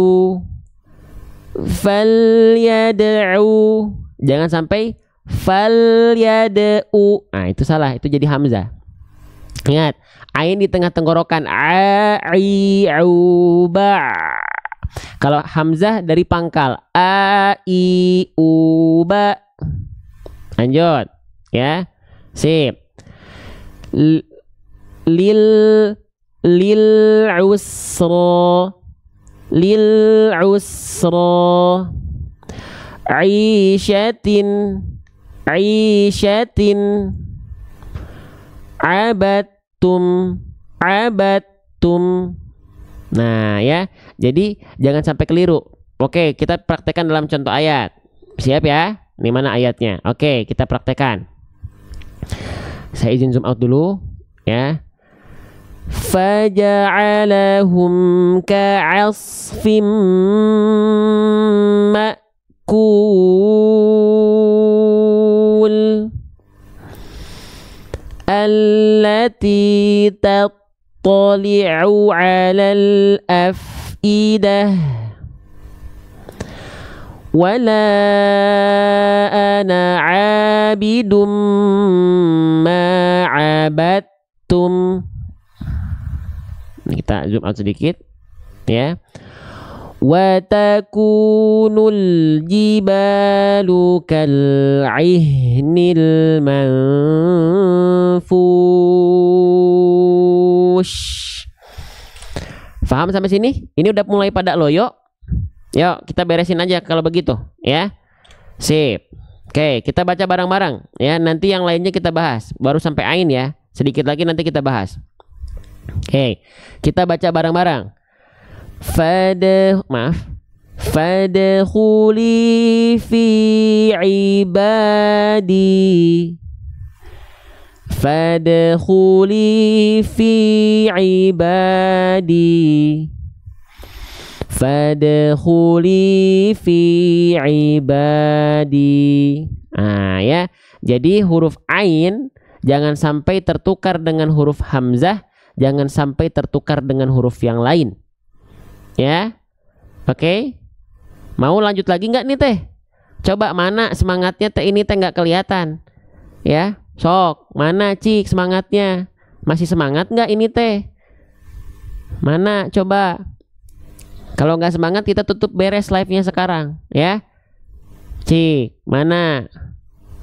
Speaker 1: Jangan sampai falyad'u. Nah, itu salah, itu jadi hamzah. Ingat, ain di tengah tenggorokan, a-i-u-ba. Kalau hamzah dari pangkal, a-i-u-ba. Lanjut ya. Sip. Lil usra aisyatin abattum. Nah ya, jadi jangan sampai keliru. Oke, kita praktekkan dalam contoh ayat. Siap ya? Ini mana ayatnya? Oke, kita praktekkan. Saya izin zoom out dulu ya. Faja'alahum ka'asfim ma'kul allati tattali'u 'alal af'idah wala ana 'abidum ma'abattum. Kita zoom out sedikit ya. Wa takunul jibalu kal'ihnil manfush. Paham sampai sini? Ini udah mulai pada loyo. Yuk kita beresin aja kalau begitu ya. Sip. Oke, kita baca bareng-bareng ya. Nanti yang lainnya kita bahas. Baru sampai ain ya. Sedikit lagi nanti kita bahas. Oke, kita baca bareng-bareng. Fadkhuli fi ibadi. Fadkhuli fi ibadi. Fadkhuli fi ibadi. Nah ya, jadi huruf ain jangan sampai tertukar dengan huruf hamzah, jangan sampai tertukar dengan huruf yang lain. Ya. Oke. Mau lanjut lagi nggak nih teh? Coba mana semangatnya teh, ini teh nggak kelihatan. Ya. Sok, mana Cik semangatnya? Masih semangat nggak ini teh? Mana coba? Kalau nggak semangat kita tutup beres live-nya sekarang, ya. Cik, mana?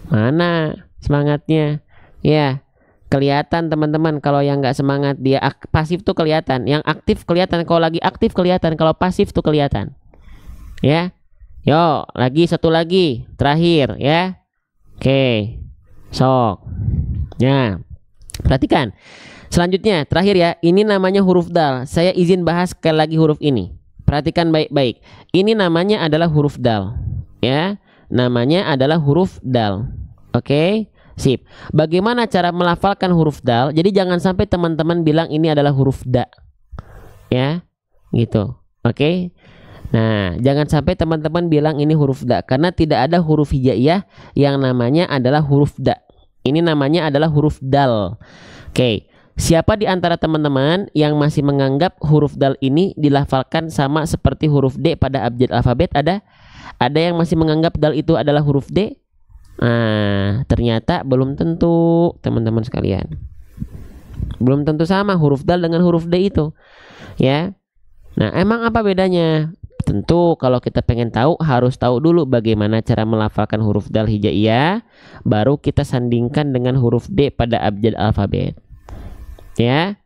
Speaker 1: Mana semangatnya? Ya, kelihatan teman-teman. Kalau yang nggak semangat dia pasif tuh kelihatan. Yang aktif kelihatan. Kalau lagi aktif kelihatan. Kalau pasif tuh kelihatan. Ya, Yo, lagi satu lagi, terakhir ya. Oke. Sok. Nah, perhatikan. Selanjutnya, terakhir ya. Ini namanya huruf dal. Saya izin bahas sekali lagi huruf ini. Perhatikan baik-baik. Ini namanya adalah huruf dal. Ya, namanya adalah huruf dal. Oke. Sip. Bagaimana cara melafalkan huruf dal? Jadi jangan sampai teman-teman bilang ini adalah huruf da. Ya, gitu. Oke. Nah, jangan sampai teman-teman bilang ini huruf da karena tidak ada huruf hijaiyah yang namanya adalah huruf da. Ini namanya adalah huruf dal. Oke. Siapa di antara teman-teman yang masih menganggap huruf dal ini dilafalkan sama seperti huruf D pada abjad alfabet? Ada? Ada yang masih menganggap dal itu adalah huruf D? Nah, ternyata belum tentu teman-teman sekalian. Belum tentu sama huruf dal dengan huruf D itu. Ya. Nah, emang apa bedanya? Tentu kalau kita pengen tahu harus tahu dulu bagaimana cara melafalkan huruf dal hijaiyah, baru kita sandingkan dengan huruf D pada abjad alfabet. Ya.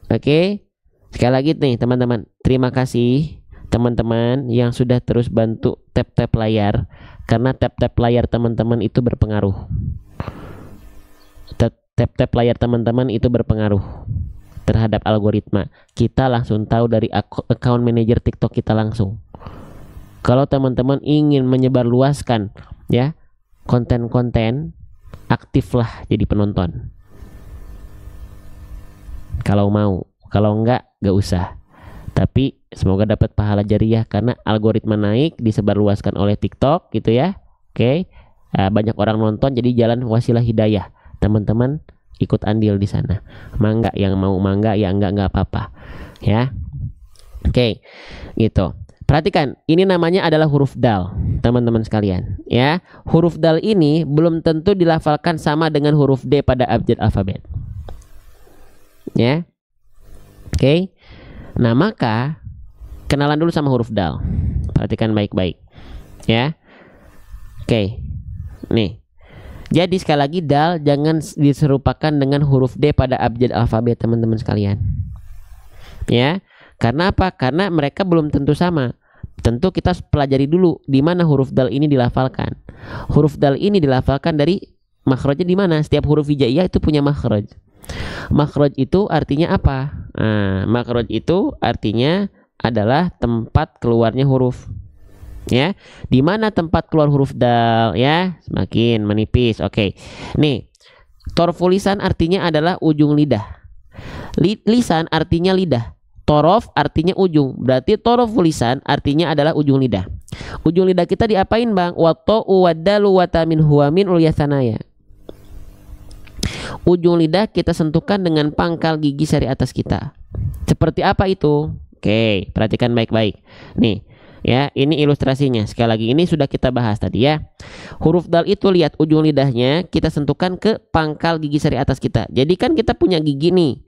Speaker 1: Oke. Sekali lagi nih teman-teman, terima kasih teman-teman yang sudah terus bantu tap-tap layar, karena tap-tap layar teman-teman itu berpengaruh. Tap-tap layar teman-teman itu berpengaruh terhadap algoritma. Kita langsung tahu dari account manager TikTok kita langsung. Kalau teman-teman ingin menyebarluaskan ya konten-konten, aktiflah jadi penonton. Kalau mau, kalau enggak usah. Tapi semoga dapat pahala jariah karena algoritma naik, disebarluaskan oleh TikTok gitu ya. Oke. Banyak orang nonton jadi jalan wasilah hidayah. Teman-teman ikut andil di sana. Mangga yang mau mangga, ya enggak apa-apa. Ya. Oke. Gitu. Perhatikan, ini namanya adalah huruf dal, teman-teman sekalian, ya. Huruf dal ini belum tentu dilafalkan sama dengan huruf D pada abjad alfabet. Ya. Oke. Nah, maka kenalan dulu sama huruf dal. Perhatikan baik-baik. Ya. Oke. Nih. Jadi sekali lagi dal jangan diserupakan dengan huruf D pada abjad alfabet, teman-teman sekalian. Ya. Karena apa? Karena mereka belum tentu sama. Tentu kita pelajari dulu di mana huruf dal ini dilafalkan. Huruf dal ini dilafalkan dari makhrajnya di mana? Setiap huruf hijaiyah itu punya makhraj. Makhraj itu artinya apa? Nah, makhraj itu artinya adalah tempat keluarnya huruf. Ya, di mana tempat keluar huruf dal? Ya, semakin menipis. Oke, nih, torfu lisan artinya adalah ujung lidah. Lisan artinya lidah. Torof artinya ujung. Berarti torfu lisan artinya adalah ujung lidah. Ujung lidah kita diapain, Bang? Watta'u wadalu watamin huwamin ulyasanaya. Ujung lidah kita sentuhkan dengan pangkal gigi seri atas kita. Seperti apa itu? Oke, perhatikan baik-baik. Nih, ya, ini ilustrasinya. Sekali lagi, ini sudah kita bahas tadi ya. Huruf dal itu lihat ujung lidahnya kita sentuhkan ke pangkal gigi seri atas kita. Jadi kan kita punya gigi nih.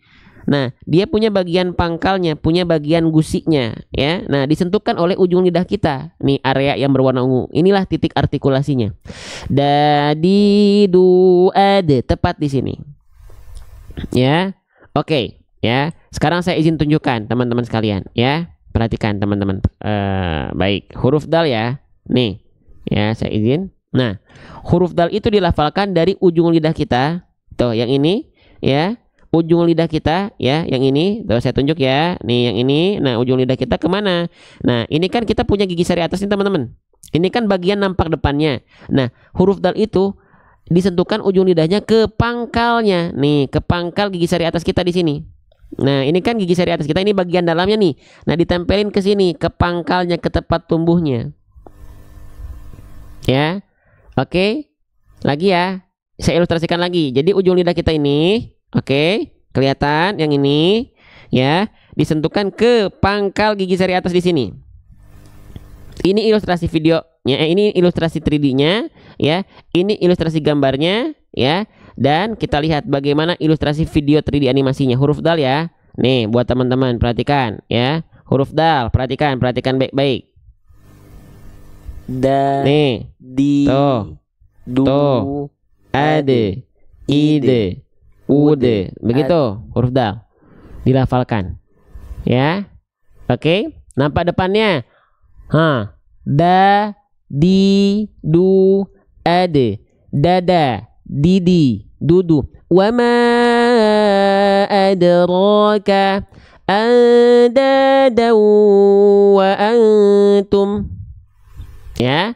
Speaker 1: Nah, dia punya bagian pangkalnya, punya bagian gusiknya, ya. Nah, disentuhkan oleh ujung lidah kita. Nih, area yang berwarna ungu. Inilah titik artikulasinya. Dadi du ade, tepat di sini. Ya. Oke, ya. Sekarang saya izin tunjukkan teman-teman sekalian, ya. Perhatikan teman-teman. Baik, huruf dal ya. Nih, ya, saya izin. Nah, huruf dal itu dilafalkan dari ujung lidah kita. Tuh, yang ini, ya. Ujung lidah kita ya, yang ini tuh saya tunjuk ya, nih yang ini. Nah, ujung lidah kita kemana? Nah, ini kan kita punya gigi seri atas nih teman-teman. Ini kan bagian nampak depannya. Nah, huruf dal itu disentuhkan ujung lidahnya ke pangkalnya, nih ke pangkal gigi seri atas kita di sini. Nah, ini kan gigi seri atas kita, ini bagian dalamnya nih. Nah, ditempelin ke sini, ke pangkalnya, ke tempat tumbuhnya. Ya, oke. Lagi ya, saya ilustrasikan lagi. Jadi ujung lidah kita ini. Oke, kelihatan yang ini ya, disentuhkan ke pangkal gigi seri atas di sini. Ini ilustrasi videonya, ini ilustrasi 3D-nya ya. Ini ilustrasi gambarnya ya. Dan kita lihat bagaimana ilustrasi video 3D animasinya. Huruf dal ya. Nih, buat teman-teman perhatikan ya. Huruf dal, perhatikan baik-baik. Nih, tuh, ade, ide, ude, begitu huruf dal dilafalkan ya. Oke, nampak depannya da di, du, ade, dada, didi, dudu. Wa ma adraka andada wa antum. Ya.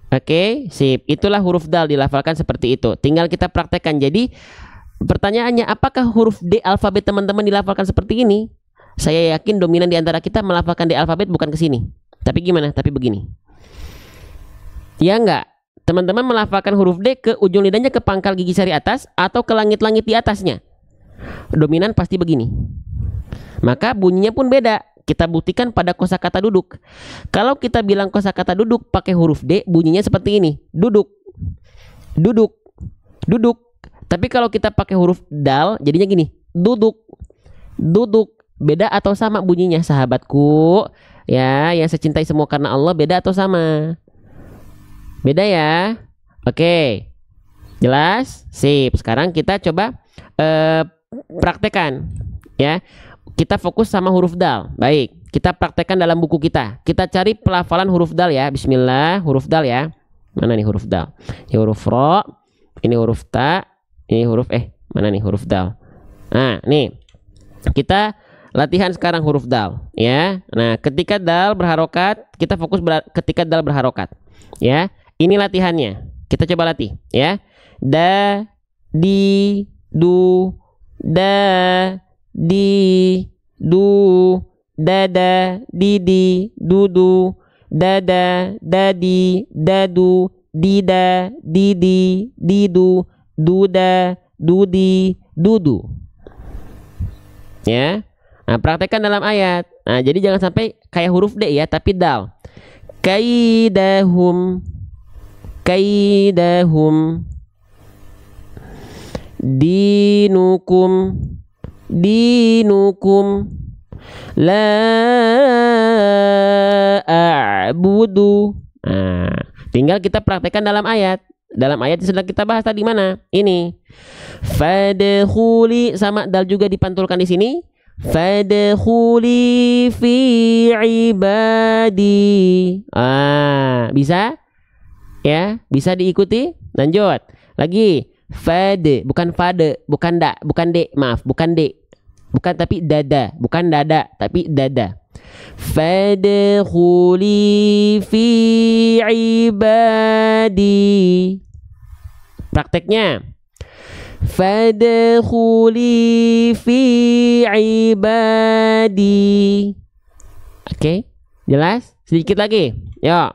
Speaker 1: Oke, sip. Itulah huruf dal dilafalkan seperti itu. Tinggal kita praktekkan. Jadi pertanyaannya, apakah huruf D alfabet teman-teman dilafalkan seperti ini? Saya yakin dominan di antara kita melafalkan D alfabet bukan ke sini. Tapi gimana? Tapi begini. Ya enggak? Teman-teman melafalkan huruf D ke ujung lidahnya, ke pangkal gigi sari atas, atau ke langit-langit di atasnya. Dominan pasti begini. Maka bunyinya pun beda. Kita buktikan pada kosakata duduk. Kalau kita bilang kosakata duduk pakai huruf D, bunyinya seperti ini. Duduk. Duduk. Duduk. Tapi kalau kita pakai huruf dal, jadinya gini. Duduk. Duduk. Beda atau sama bunyinya, sahabatku? Ya, yang saya cintai semua karena Allah, beda atau sama? Beda ya? Oke. Jelas? Sip. Sekarang kita coba praktekan. Ya. Kita fokus sama huruf dal. Baik, kita praktekkan dalam buku kita. Kita cari pelafalan huruf dal ya. Bismillah, huruf dal ya. Mana nih huruf dal? Ini huruf ro, ini huruf ta, ini huruf mana nih huruf dal? Nah, nih. Kita latihan sekarang huruf dal ya. Nah, ketika dal berharokat, kita fokus ketika dal berharokat. Ya. Ini latihannya. Kita coba latih ya. Da, di, du, da, di, du, dada, didi, dudu, dada, dadi, dadu, dida, didi, didu, duda, dudi, dudu. Ya. Nah, praktekkan dalam ayat. Nah, jadi jangan sampai kayak huruf D ya, tapi dal. Kaidahum, kaidahum, dinukum, dinukum, la a'budu. Nah, tinggal kita praktekkan dalam ayat. Dalam ayat yang sedang kita bahas tadi mana? Ini. Fadkhuli, sama dal juga dipantulkan di sini. Fadkhuli fi ibadi. Bisa? Ya, bisa diikuti? Lanjut. Lagi. Fade, bukan fade, bukan da, bukan de, maaf, bukan de, bukan tapi dada, bukan dada, tapi dada. Fadkhuli fi ibadi. Prakteknya. Fadkhuli fi ibadi. Oke, jelas? Sedikit lagi. Yuk.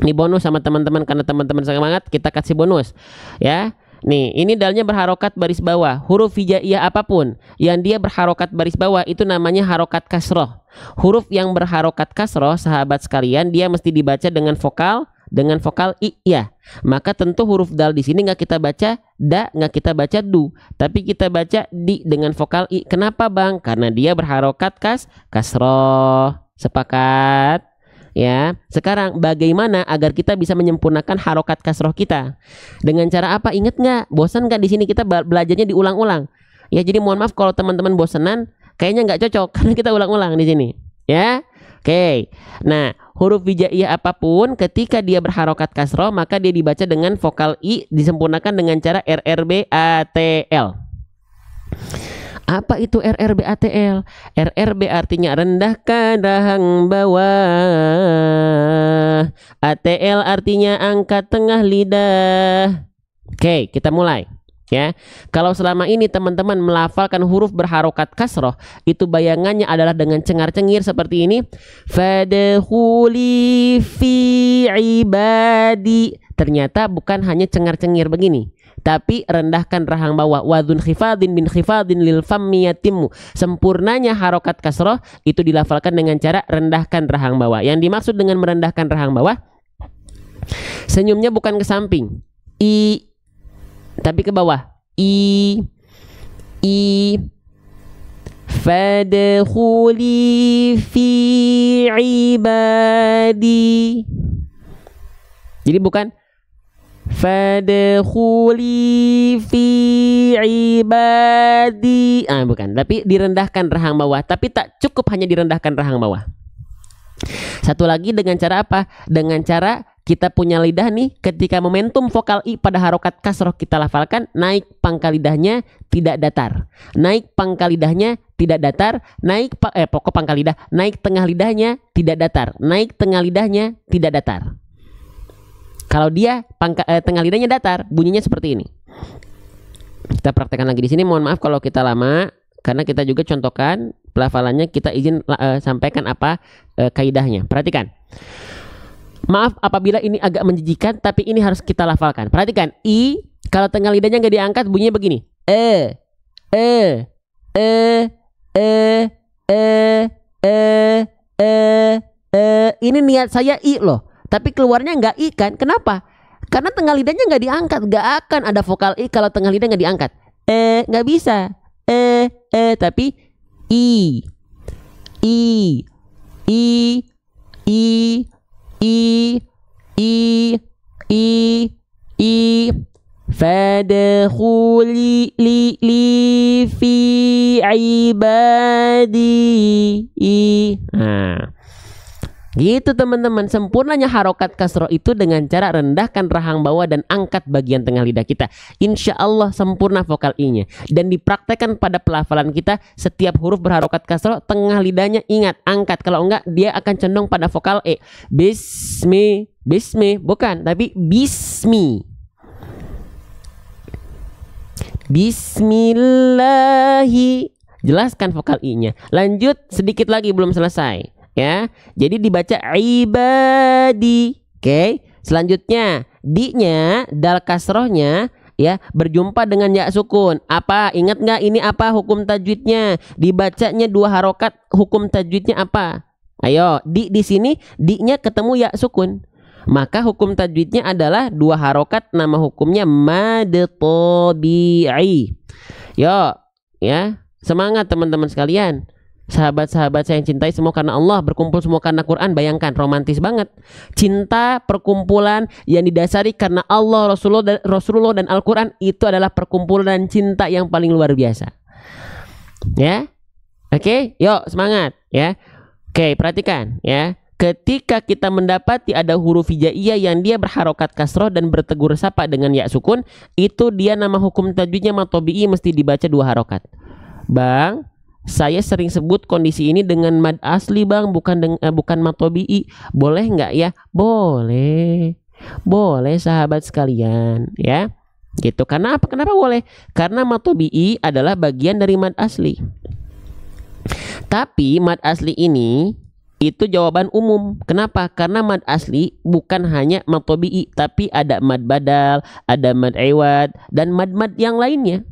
Speaker 1: Ini bonus sama teman-teman, karena teman-teman semangat, kita kasih bonus. Ya. Nih, ini dalnya berharokat baris bawah. Huruf hijaiyah apapun yang dia berharokat baris bawah itu namanya harokat kasroh. Huruf yang berharokat kasroh, sahabat sekalian, dia mesti dibaca dengan vokal i ya. Maka tentu huruf dal di sini nggak kita baca da, nggak kita baca du, tapi kita baca di dengan vokal i. Kenapa bang? Karena dia berharokat kasroh. Sepakat? Ya, sekarang bagaimana agar kita bisa menyempurnakan harokat kasroh kita? Dengan cara apa? Ingat nggak? Bosan nggak di sini kita belajarnya diulang-ulang? Ya, jadi mohon maaf kalau teman-teman bosanan, kayaknya nggak cocok karena kita ulang-ulang di sini. Ya, oke. Nah, huruf hijaiyah apapun ketika dia berharokat kasroh maka dia dibaca dengan vokal i, disempurnakan dengan cara RRBATL. Apa itu RRBATL? RRB artinya rendahkan rahang bawah. ATL artinya angkat tengah lidah. Oke, kita mulai. Ya, kalau selama ini teman-teman melafalkan huruf berharokat kasroh, itu bayangannya adalah dengan cengar-cengir seperti ini. Fadkhuli fi ibadi. Ternyata bukan hanya cengar-cengir begini, tapi rendahkan rahang bawah. Wadun khifadin bin khifadin lil fammi yatimmu. Sempurnanya harokat kasroh itu dilafalkan dengan cara rendahkan rahang bawah. Yang dimaksud dengan merendahkan rahang bawah, senyumnya bukan ke samping, i, tapi ke bawah. I. Fadkhuli fi ibadi. Jadi bukan fadkhuli fi ibadi. Bukan, tapi direndahkan rahang bawah. Tapi tak cukup hanya direndahkan rahang bawah. Satu lagi dengan cara apa? Dengan cara kita punya lidah nih, ketika momentum vokal I pada harokat kasroh kita lafalkan, naik pangkal lidahnya tidak datar, naik pangkal lidahnya tidak datar, pokok pangkal lidah, naik tengah lidahnya tidak datar, naik tengah lidahnya tidak datar. Kalau dia tengah lidahnya datar, bunyinya seperti ini. Kita praktekkan lagi di sini. Mohon maaf kalau kita lama, karena kita juga contohkan pelafalannya, kita izin sampaikan apa kaidahnya. Perhatikan. Maaf apabila ini agak menjijikan, tapi ini harus kita lafalkan. Perhatikan, I kalau tengah lidahnya nggak diangkat, bunyinya begini. Ini niat saya I loh, tapi keluarnya nggak I kan? Kenapa? Karena tengah lidahnya nggak diangkat, nggak akan ada vokal I kalau tengah lidah nggak diangkat. Nggak bisa. Tapi I, fadkhuli li fi ibadi. Nah, gitu teman-teman. Sempurnanya harokat kasroh itu dengan cara rendahkan rahang bawah dan angkat bagian tengah lidah kita. Insya Allah sempurna vokal I-nya. Dan dipraktekkan pada pelafalan kita, setiap huruf berharokat kasroh, tengah lidahnya ingat, angkat. Kalau enggak, dia akan condong pada vokal E. Bismi, bukan, tapi bismi. Bismillahi. Jelaskan vokal I-nya. Lanjut sedikit lagi, belum selesai. Ya, jadi dibaca ibadi. Oke, selanjutnya di-nya, dal kasrohnya ya berjumpa dengan ya sukun. Apa? Ingat nggak ini apa hukum tajwidnya? Dibacanya 2 harokat, hukum tajwidnya apa? Ayo, di sini di-nya ketemu ya sukun. Maka hukum tajwidnya adalah 2 harokat, nama hukumnya mad tabi'i. Yo, ya, semangat teman-teman sekalian. Sahabat-sahabat saya yang cintai semua karena Allah, berkumpul semua karena Quran. Bayangkan, romantis banget. Cinta perkumpulan yang didasari karena Allah, Rasulullah dan Al-Quran, itu adalah perkumpulan cinta yang paling luar biasa. Ya, oke, yuk semangat ya. Oke, perhatikan ya. Ketika kita mendapati ada huruf hijaiyah yang dia berharokat kasroh dan bertegur sapa dengan ya sukun, itu dia nama hukum tajwidnya mad tabi'i, mesti dibaca 2 harokat. Bang, saya sering sebut kondisi ini dengan mad asli bang, bukan mad tabi'i. Boleh nggak ya? Boleh, boleh sahabat sekalian ya. Gitu. Karena apa? Kenapa boleh? Karena mad tabi'i adalah bagian dari mad asli. Tapi mad asli ini itu jawaban umum. Kenapa? Karena mad asli bukan hanya mad tabi'i, tapi ada mad badal, ada mad iwad, dan mad-mad yang lainnya.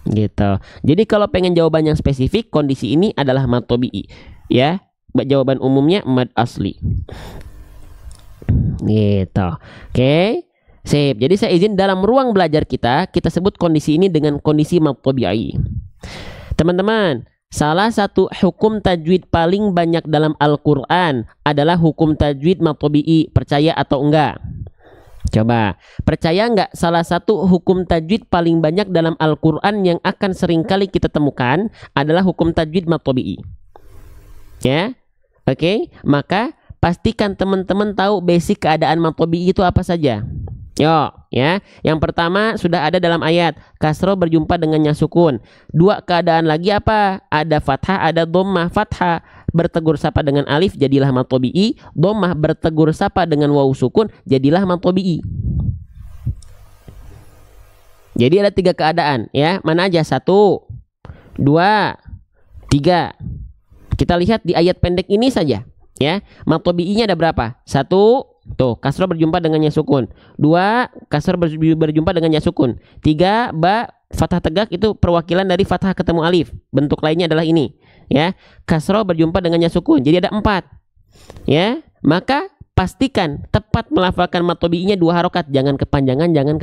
Speaker 1: Gitu. Jadi kalau pengen jawaban yang spesifik, kondisi ini adalah mad tabi'i ya. Jawaban umumnya mad asli. Gitu. Oke. Sip. Jadi saya izin dalam ruang belajar kita sebut kondisi ini dengan kondisi mad tabi'i. Teman-teman, salah satu hukum tajwid paling banyak dalam Al-Qur'an adalah hukum tajwid mad tabi'i. Percaya atau enggak? Coba, percaya nggak salah satu hukum tajwid paling banyak dalam Al-Quran yang akan seringkali kita temukan adalah hukum tajwid mad tabi'i? Ya, oke. Maka pastikan teman-teman tahu basic keadaan mad tabi'i itu apa saja. Yo, ya. Yang pertama sudah ada dalam ayat, kasroh berjumpa dengan ya sukun. 2 keadaan lagi apa? Ada fathah, ada dhammah. Fathah bertegur sapa dengan alif, jadilah mad tabi'i. Dhammah bertegur sapa dengan waw sukun, jadilah mad tabi'i. Jadi ada 3 keadaan ya. Mana aja? 1, 2, 3. Kita lihat di ayat pendek ini saja ya. Mad tabi'inya ada berapa? 1, tuh, kasroh berjumpa dengan ya sukun. 2, kasroh berjumpa dengan ya sukun. 3, ba fathah tegak, itu perwakilan dari fathah ketemu alif. Bentuk lainnya adalah ini ya. Kasroh berjumpa dengan ya sukun. Jadi ada 4 ya. Maka pastikan tepat melafalkan mad tabi'inya 2 harokat. Jangan kepanjangan, jangan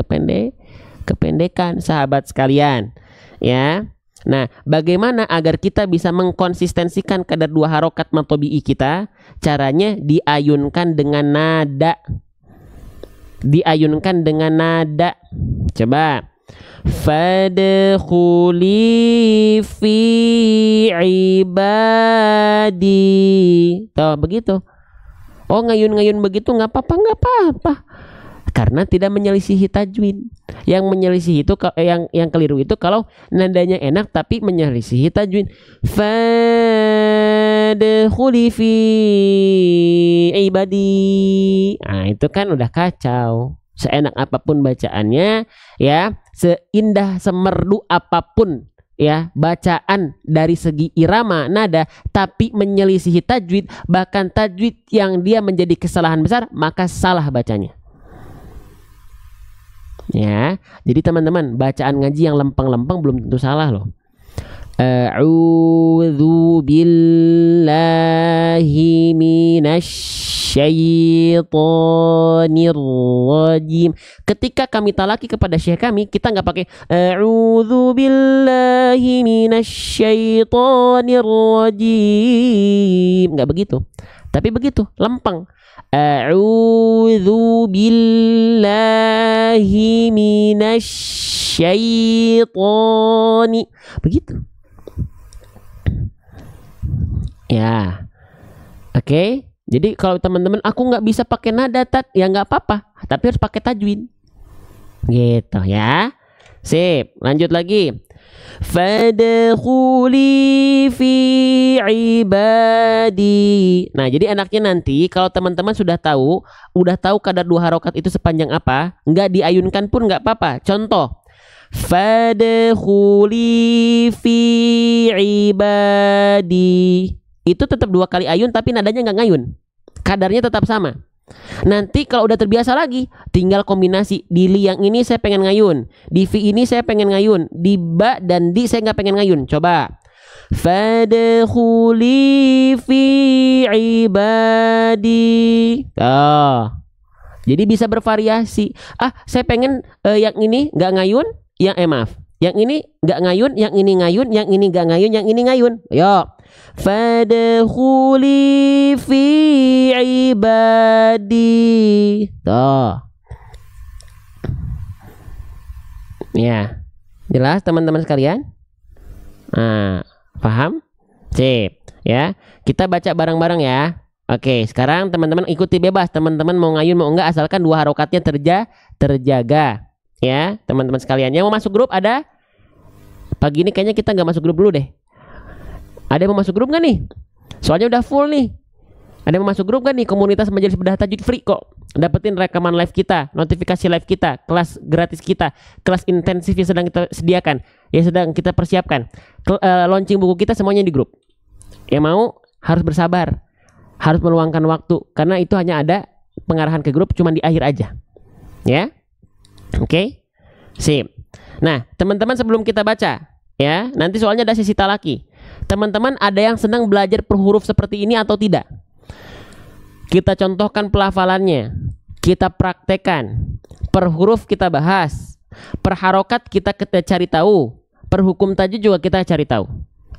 Speaker 1: kependekan sahabat sekalian ya. Nah, bagaimana agar kita bisa mengkonsistensikan kadar 2 harokat mad tabi'i kita? Caranya diayunkan dengan nada. Diayunkan dengan nada. Coba. Fadkhuli fi ibadi. Tuh, begitu. Oh, ngayun-ngayun begitu nggak apa-apa, nggak apa-apa. Karena tidak menyelisihi tajwid. Yang menyelisihi itu yang keliru itu kalau nadanya enak tapi menyelisihi tajwid. Fadkhuli fi ibadi. Nah, itu kan udah kacau. Seenak apapun bacaannya, ya, seindah semerdu apapun ya bacaan dari segi irama nada, tapi menyelisihi tajwid, bahkan tajwid yang dia menjadi kesalahan besar, maka salah bacanya. Ya, jadi teman-teman, bacaan ngaji yang lempeng-lempeng belum tentu salah loh. A'udzu billahi minasyaitonir rajim. Ketika kami talaki kepada syekh kami, kita nggak pakai a'udzu billahi minasyaitonir rajim, nggak begitu. Tapi begitu, lempeng. A'udzu billahi minasyaitoni. Begitu. Ya. Oke. Jadi kalau teman-teman aku nggak bisa pakai nada tat, ya nggak apa-apa. Tapi harus pakai tajwid. Gitu ya. Sip. Lanjut lagi. Fadkhuli fi ibadi. Nah, jadi enaknya nanti kalau teman-teman udah tahu kadar 2 harokat itu sepanjang apa, nggak diayunkan pun nggak apa-apa. Contoh, fadkhuli fi ibadi. Itu tetap 2 kali ayun tapi nadanya nggak ngayun. Kadarnya tetap sama. Nanti kalau udah terbiasa lagi, tinggal kombinasi. Di li yang ini saya pengen ngayun, di fi ini saya pengen ngayun, di ba dan di saya nggak pengen ngayun. Coba. Fadkhuli fi ibadi. Jadi bisa bervariasi. Saya pengen yang ini nggak ngayun, maaf. Yang ini nggak ngayun, yang ini ngayun, yang ini nggak ngayun, yang ini ngayun. Yo. Fadkhuli fi ibadi. Ya. Jelas teman-teman sekalian? Nah, paham? Sip, ya. Kita baca bareng-bareng ya. Oke, sekarang teman-teman ikuti bebas. Teman-teman mau ngayun mau enggak, asalkan 2 harokatnya terjaga. Ya, teman-teman sekalian. Yang mau masuk grup ada? Pagi ini kayaknya kita nggak masuk grup dulu deh. Ada yang mau masuk grup nggak nih? Soalnya udah full nih. Ada yang mau masuk grup nggak nih? Komunitas Majelis Bedah Tajwid free kok. Dapetin rekaman live kita, notifikasi live kita, kelas gratis kita, kelas intensif yang sedang kita sediakan, yang sedang kita persiapkan, launching buku kita, semuanya di grup. Yang mau harus bersabar, harus meluangkan waktu, karena itu hanya ada pengarahan ke grup cuma di akhir aja. Ya, oke, sip. Nah, teman-teman sebelum kita baca, ya, nanti soalnya ada sesi talaki. Teman-teman ada yang senang belajar per huruf seperti ini atau tidak? Kita contohkan pelafalannya, kita praktekkan, per huruf kita bahas, per harokat kita cari tahu, per hukum tajwid juga kita cari tahu.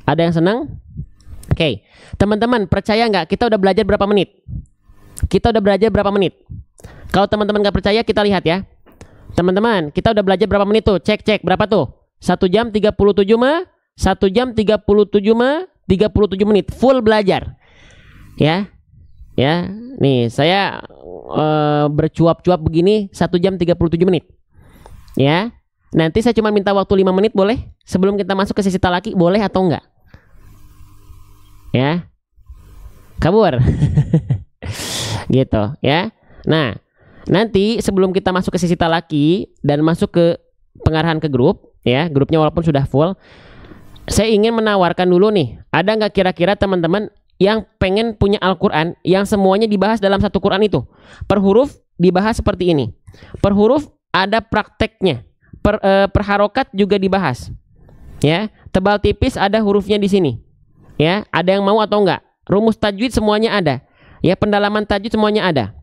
Speaker 1: Ada yang senang? Oke, teman-teman percaya nggak kita udah belajar berapa menit? Kita udah belajar berapa menit? Kalau teman-teman nggak percaya, kita lihat ya. Teman-teman, kita udah belajar berapa menit tuh? Cek berapa tuh? 1 jam 37 mah? 1 jam 37 menit full belajar. Ya. Ya, nih saya bercuap-cuap begini 1 jam 37 menit. Ya. Nanti saya cuma minta waktu 5 menit boleh? Sebelum kita masuk ke sesi talaki, boleh atau enggak? Ya. Kabur. Gitu, ya. Nah, nanti sebelum kita masuk ke sesi talaki dan masuk ke pengarahan ke grup, ya, grupnya walaupun sudah full, saya ingin menawarkan dulu nih, ada nggak kira-kira teman-teman yang pengen punya Al-Quran yang semuanya dibahas dalam satu Quran itu? Per huruf dibahas seperti ini. Per huruf ada prakteknya. Per harokat juga dibahas. Ya, tebal tipis ada hurufnya di sini. Ya, ada yang mau atau enggak? Rumus tajwid semuanya ada. Ya, pendalaman tajwid semuanya ada.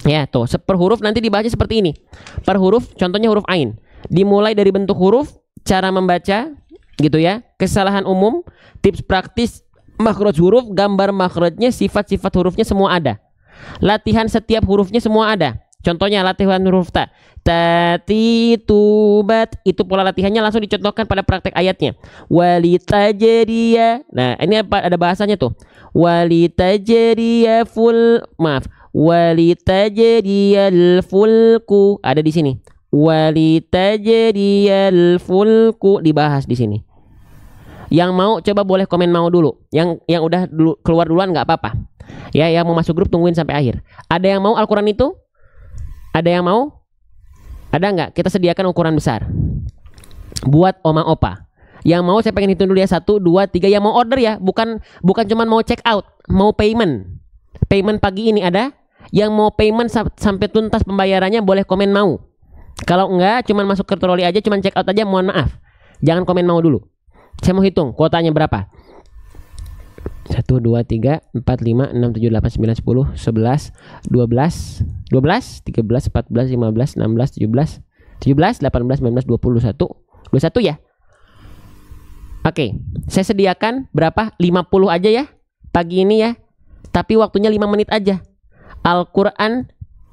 Speaker 1: Ya, tuh, per huruf nanti dibahasnya seperti ini. Per huruf, contohnya huruf ain. Dimulai dari bentuk huruf, cara membaca, gitu ya, kesalahan umum, tips praktis, makhraj huruf, gambar makhrajnya, sifat-sifat hurufnya semua ada. Latihan setiap hurufnya semua ada. Contohnya latihan huruf ta. Tati tubat, itu pola latihannya langsung dicontohkan pada praktek ayatnya. Walitajriya. Nah, ini ada bahasanya tuh. Walitajriya walitajriyal fulku, ada di sini. Walitajriyal fulku dibahas di sini. Yang mau coba boleh komen mau dulu. Yang udah keluar duluan nggak apa-apa. Ya, yang mau masuk grup tungguin sampai akhir. Ada yang mau Al-Quran itu? Ada yang mau? Ada nggak? Kita sediakan ukuran besar buat oma opa. Yang mau saya pengen hitung dulu ya, 1, 2, 3. Yang mau order ya, bukan cuma mau check out, mau payment pagi ini ada. Yang mau payment sampai tuntas pembayarannya boleh komen mau. Kalau enggak, cuma masuk ke troli aja, cuma check out aja, mohon maaf, jangan komen mau dulu. Saya mau hitung kuotanya berapa. 1, 2, 3, 4, 5, 6, 7, 8, 9, 10, 11, 12, 13, 14, 15, 16, 17, 18, 19, 20, 21 ya. Oke, saya sediakan berapa? 50 aja ya pagi ini ya. Tapi waktunya 5 menit aja. Al-Quran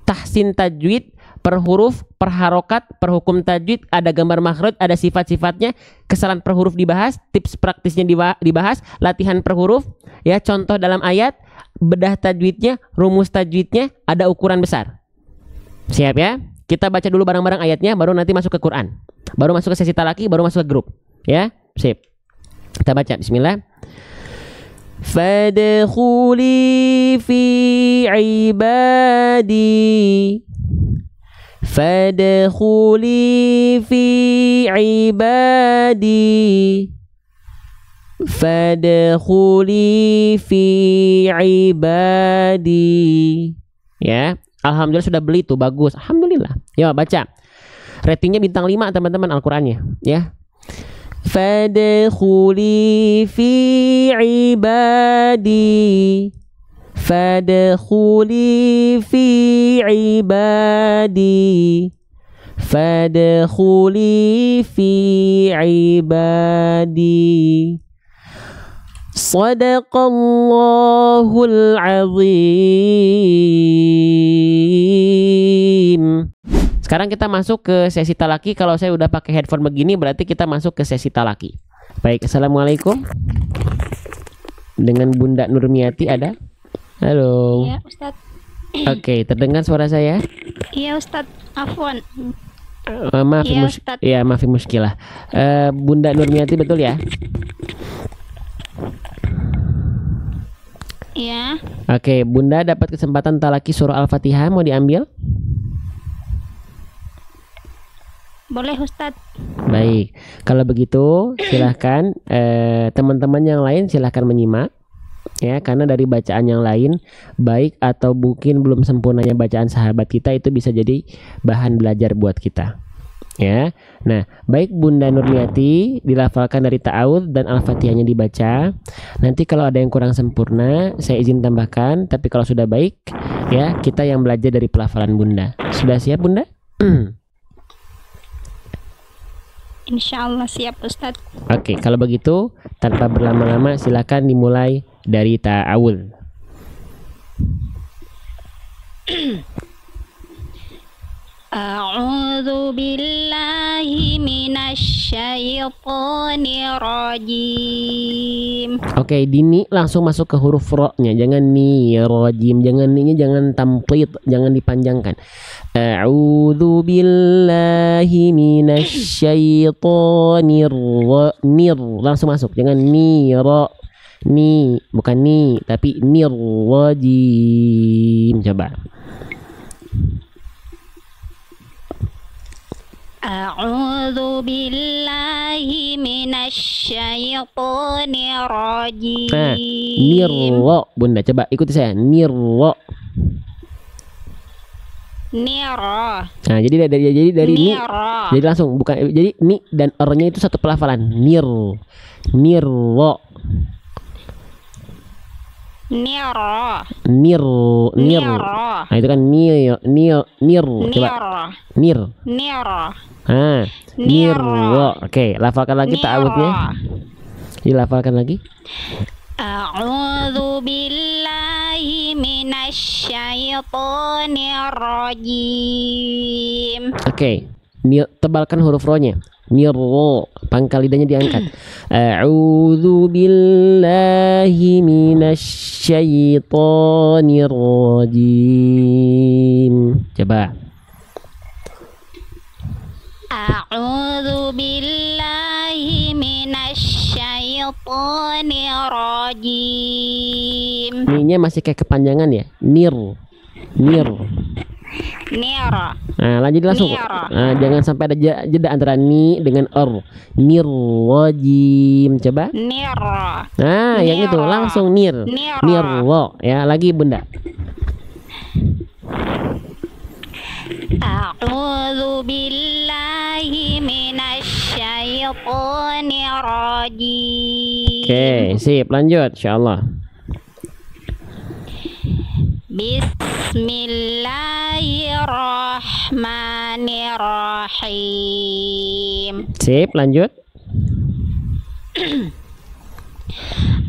Speaker 1: tahsin tajwid, per huruf, per harokat, per hukum tajwid, ada gambar makhraj, ada sifat-sifatnya, kesalahan per huruf dibahas, tips praktisnya dibahas, latihan per huruf, ya, contoh dalam ayat, bedah tajwidnya, rumus tajwidnya, ada ukuran besar. Siap ya? Kita baca dulu bareng-bareng ayatnya, baru nanti masuk ke Quran. Baru masuk ke sesi talaki, baru masuk ke grup. Ya, sip. Kita baca, bismillah. Fadkhuli fi ibadi. Fadkhuli fi ibadi. Fadkhuli fi ibadi. Ya, alhamdulillah sudah beli tuh, bagus. Alhamdulillah. Ya, baca. Ratingnya bintang 5 teman-teman Al-Qur'annya, ya. Fadkhuli fi ibadi. Fadkhuli fi ibadi. Fadkhuli fi ibadi. Sadaqallahul azim. Sekarang kita masuk ke sesi talaki. Kalau saya udah pakai headphone begini berarti kita masuk ke sesi talaki. Baik, assalamualaikum. Dengan Bunda Nurmiati ada? Halo.
Speaker 2: Iya, Ustadz.
Speaker 1: Oke, terdengar suara saya?
Speaker 2: Iya, Ustadz. Afwan.
Speaker 1: Maaf,
Speaker 2: Iya,
Speaker 1: maaf muskilah. Bunda Nurmiati betul ya?
Speaker 2: Iya.
Speaker 1: Oke, Bunda dapat kesempatan talaki surah Al-Fatihah, mau diambil?
Speaker 2: Boleh, Ustadz.
Speaker 1: Baik, kalau begitu silahkan teman-teman yang lain silahkan menyimak ya, karena dari bacaan yang lain baik atau mungkin belum sempurnanya bacaan sahabat kita itu bisa jadi bahan belajar buat kita ya. Nah, baik Bunda Nurmiati dilafalkan dari ta'awudz dan Al-Fatihahnya dibaca. Nanti kalau ada yang kurang sempurna saya izin tambahkan, tapi kalau sudah baik ya kita yang belajar dari pelafalan Bunda. Sudah siap Bunda?
Speaker 2: Insya Allah siap, Ustadz.
Speaker 1: Oke, kalau begitu tanpa berlama-lama silakan dimulai dari ta'awudz.
Speaker 2: A'udzu billahi minasy syaithanir rajim.
Speaker 1: Oke, Dini langsung masuk ke huruf ro-nya. Jangan ni rajim, jangan ni-nya jangan tamplid, jangan dipanjangkan. A'udzu billahi minasy syaithanir nir. Langsung masuk, jangan ni ro. Ni, bukan ni, tapi nir rajim. Coba.
Speaker 2: A'udzu billahi minasy syaithanir rajim.
Speaker 1: Nah, nirro, Bunda coba ikuti saya. Nirro.
Speaker 2: Niro.
Speaker 1: Nah, jadi dari ni.
Speaker 2: Niro.
Speaker 1: Jadi langsung bukan, jadi ni dan r-nya itu satu pelafalan. Nirro.
Speaker 2: Niro.
Speaker 1: Nir. Nah, itu kan nir. Coba. Nir.
Speaker 2: Niro.
Speaker 1: Ah, nirro. Oke, lafalkan lagi ta'awudznya. Dilafalkan lagi.
Speaker 2: A'udzu billahi minasyaitonir rajim.
Speaker 1: Oke, tebalkan huruf ro-nya. Nirro, pangkal lidahnya diangkat. A'udzu billahi minasyaitonir rajim. Coba.
Speaker 2: A'udzu billahi minasyaitonir rajim.
Speaker 1: Ni-nya masih kayak kepanjangan ya. Nir. Nir.
Speaker 2: Nira.
Speaker 1: Nah, lanjut langsung. Nah, jangan sampai ada jeda antara ni dengan Nir rajim. Coba.
Speaker 2: Nira.
Speaker 1: Nah, yang itu langsung nir.
Speaker 2: Nira.
Speaker 1: Nirro. Ya, lagi Bunda.
Speaker 2: A'udzu billahi minasyaitonir rajim.
Speaker 1: Oke, sip. Lanjut insyaallah.
Speaker 2: Bismillahirrahmanirrahim.
Speaker 1: Sip, lanjut.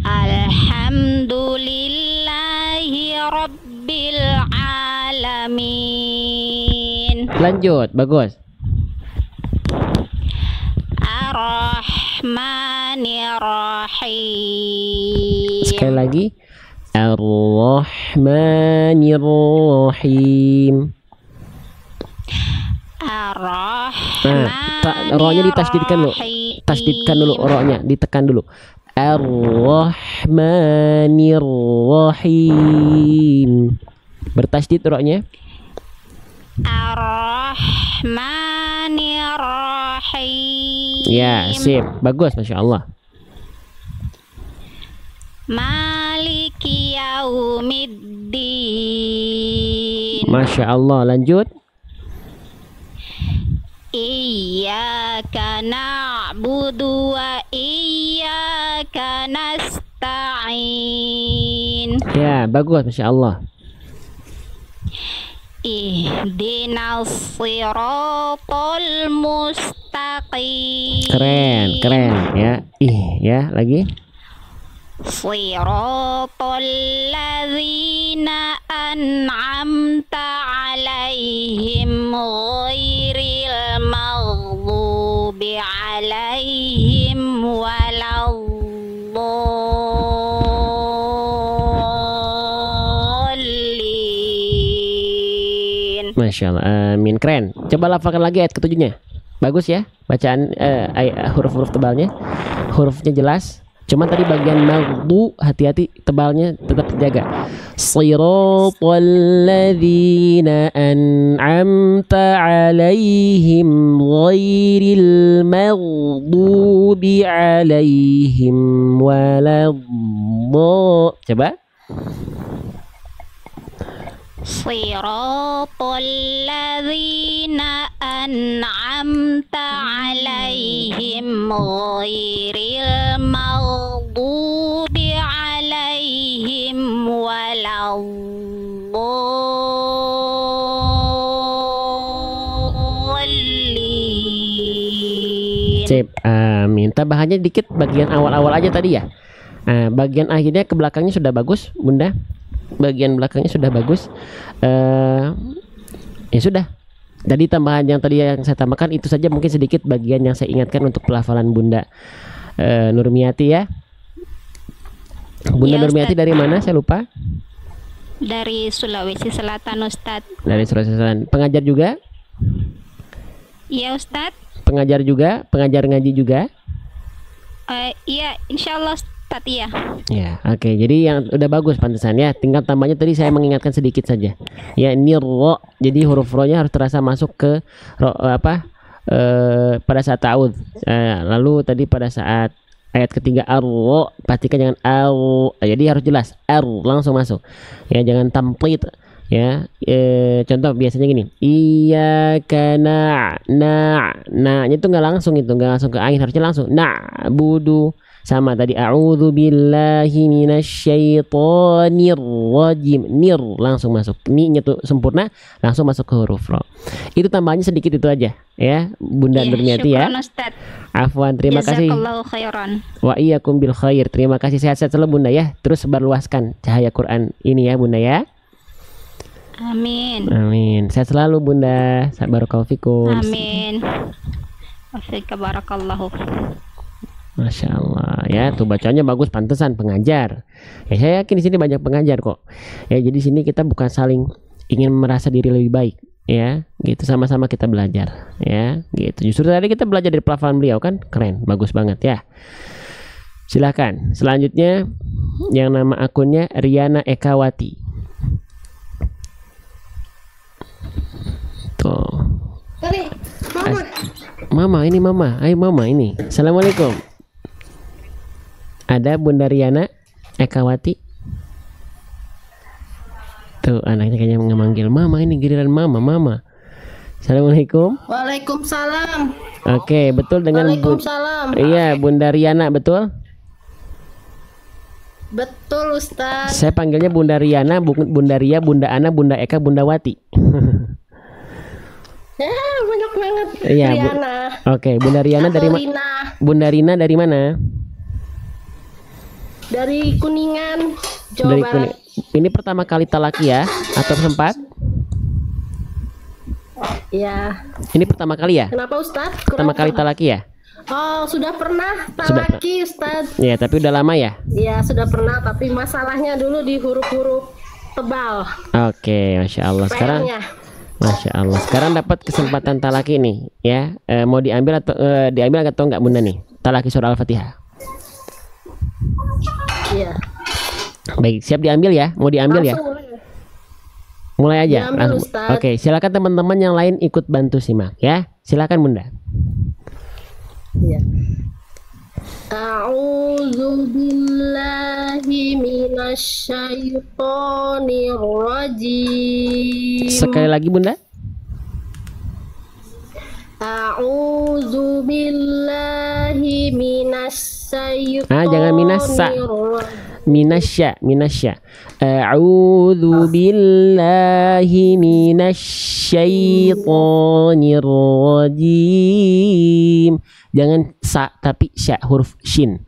Speaker 2: Alhamdulillahi rabbil alamin.
Speaker 1: Lanjut, bagus.
Speaker 2: Ar-Rahmanir-Rahim.
Speaker 1: Sekali lagi. Ar-Rahmanir-Rahim.
Speaker 2: Ar-Rahmanir-Rahim.
Speaker 1: Ro-nya ditasdidkan dulu. Tasdidkan dulu ro-nya, ditekan dulu. Ar-Rahmanir-Rahim. Bertasdid ro-nya.
Speaker 2: Ar-Rahmanir-Rahim.
Speaker 1: Ya, sip. Bagus, Masya Allah.
Speaker 2: Maliki yaumiddin.
Speaker 1: Masya Allah. Lanjut.
Speaker 2: Iyyaka na'budu wa iyyaka nasta'in.
Speaker 1: Ya, bagus, Masya Allah.
Speaker 2: Ihdinas siratal mustaqim.
Speaker 1: Keren, keren ya. Ya, lagi.
Speaker 2: Siratal ladzina an'amta 'alaihim ghairil maghdubi 'alaihim waladdallin.
Speaker 1: Masya Allah, amin, keren. Coba lafalkan lagi ayat ketujuhnya. Bagus ya, bacaan huruf-huruf tebalnya, hurufnya jelas. Cuman tadi bagian maghdu, hati-hati tebalnya tetap terjaga. Siratal ladzina an'amta 'alaihim ghairil maghdubi 'alaihim waladdallin. Coba.
Speaker 2: Siratal ladzina an'amta 'alaihim ghairil maghdubi 'alaihim waladdallin.
Speaker 1: Sip, amin. Tambahannya dikit bagian awal-awal aja tadi ya. Nah, bagian akhirnya ke belakangnya sudah bagus, Bunda. Bagian belakangnya sudah bagus. Ya sudah. Jadi tambahan yang tadi yang saya tambahkan itu saja, mungkin sedikit bagian yang saya ingatkan untuk pelafalan Bunda Nurmiati ya. Bunda
Speaker 2: Ya,
Speaker 1: Nurmiati
Speaker 2: Ustadz.
Speaker 1: dari mana? Saya lupa.
Speaker 2: Dari Sulawesi Selatan, Ustadz.
Speaker 1: Dari Sulawesi Selatan. Pengajar juga?
Speaker 2: Iya, Ustadz.
Speaker 1: Pengajar juga? Pengajar ngaji juga?
Speaker 2: Iya, insyaallah Ustadz ya.
Speaker 1: Ya, oke. Jadi yang udah bagus pantesan ya. Tinggal tambahnya tadi saya mengingatkan sedikit saja. Ya, nirro. Jadi huruf ro-nya harus terasa masuk ke pada saat ta'ud. Lalu tadi pada saat ayat ketiga ar-ro, pastikan jangan au. Jadi harus jelas ar langsung masuk. Ya, jangan tamplit. Ya, contoh biasanya gini. Iyyaka na-nya itu nggak langsung ke ain, harusnya langsung na'budu. Sama tadi a'udzu billahi minasyaitonir rajim. Nir langsung masuk. Ni-nya tuh sempurna, langsung masuk ke huruf ro. Itu tambahannya sedikit itu aja ya, Bunda
Speaker 2: Iya,
Speaker 1: Nurmiati ya.
Speaker 2: syukran Ustadz.
Speaker 1: Afwan, terima kasih.
Speaker 2: Jazakallahu khairan.
Speaker 1: Wa iyyakum bil khair. Terima kasih, sehat-sehat selalu Bunda ya. Terus sebarluaskan cahaya Quran ini ya Bunda ya.
Speaker 2: Amin.
Speaker 1: Amin. Sehat selalu Bunda. Barakallahu fikum.
Speaker 2: Amin. Wafika barakallahu.
Speaker 1: Masya Allah ya, tuh bacanya bagus, pantesan pengajar. Ya saya yakin di sini banyak pengajar kok. Ya jadi sini kita bukan saling ingin merasa diri lebih baik ya, gitu, sama-sama kita belajar ya, gitu. Justru tadi kita belajar dari pelafalan beliau kan, keren, bagus banget ya. Silakan. Selanjutnya yang nama akunnya Riana Ekawati. Tuh. Mama ini mama, ayo mama ini. Assalamualaikum. Ada Bunda Riana Ekawati. Tuh anaknya kayaknya memanggil mama, ini giliran mama. Assalamualaikum.
Speaker 3: Waalaikumsalam.
Speaker 1: Oke, betul dengan
Speaker 3: Waalaikumsalam.
Speaker 1: Iya, Bunda Riana betul.
Speaker 3: Betul Ustaz.
Speaker 1: Saya panggilnya Bunda Riana, Bunda Ria, Bunda Ana, Bunda Eka, Bunda Wati.
Speaker 3: Ya, banyak banget.
Speaker 1: Iya,
Speaker 3: Riana.
Speaker 1: Oke, Bunda Riana dari mana?
Speaker 3: Rina.
Speaker 1: Bunda Rina dari mana?
Speaker 3: Dari Kuningan, Jawa
Speaker 1: Dari
Speaker 3: Barat.
Speaker 1: Kuning. Ini pertama kali talaki ya atau sempat?
Speaker 3: Ya.
Speaker 1: Ini pertama kali ya?
Speaker 3: Kenapa Ustaz?
Speaker 1: Pertama kali talaki ya?
Speaker 3: Oh, sudah pernah
Speaker 1: Sudah
Speaker 3: talaki Ustaz.
Speaker 1: Ya, tapi udah lama ya?
Speaker 3: Iya, sudah pernah, tapi masalahnya dulu di huruf-huruf tebal.
Speaker 1: Oke, Masya Allah. Sekarang
Speaker 3: PR-nya.
Speaker 1: Masya Allah. Sekarang dapat kesempatan talaki nih, ya. Mau diambil atau diambil atau enggak Bunda nih? Talaki surah Al-Fatihah.
Speaker 3: Iya.
Speaker 1: Baik, siap diambil ya? Mau diambil ya?
Speaker 3: Langsung boleh.
Speaker 1: Mulai aja.
Speaker 3: Diambil,
Speaker 1: Langsung.
Speaker 3: Ustaz.
Speaker 1: Oke, silakan teman-teman yang lain ikut bantu simak ya. Silakan Bunda.
Speaker 3: Iya. A'udzu billahi minasyaitonir rajim.
Speaker 1: Sekali lagi Bunda.
Speaker 3: A'udzu billahi minasyaitonir
Speaker 1: Jangan minasa. Minasya. A'udzu billahi minasyaitonir rajim. Jangan sa tapi sya, huruf shin.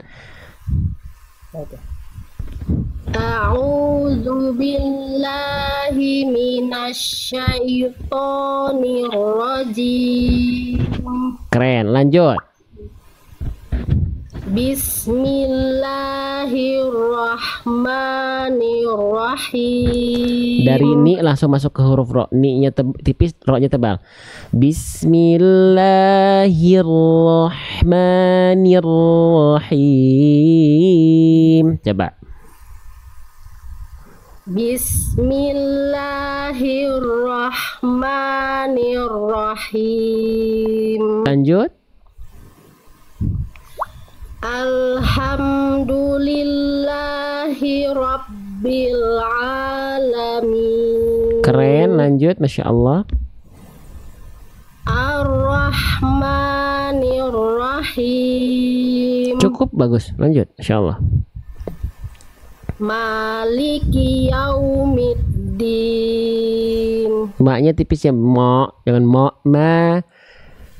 Speaker 3: A'udzu billahi minasyaitonir rajim.
Speaker 1: Keren, lanjut.
Speaker 3: Bismillahirrahmanirrahim.
Speaker 1: Dari ni langsung masuk ke huruf ro. Ni-nya tipis, ro-nya tebal. Bismillahirrahmanirrahim. Coba.
Speaker 3: Bismillahirrahmanirrahim.
Speaker 1: Lanjut.
Speaker 3: Alhamdulillahi rabbil alamin.
Speaker 1: Keren, lanjut. Masya Allah.
Speaker 3: Ar-Rahmanir-Rahim.
Speaker 1: Cukup bagus. Lanjut. Masya Allah.
Speaker 3: Maliki yaumiddin.
Speaker 1: Ma-nya tipis ya. Mo. Jangan mo.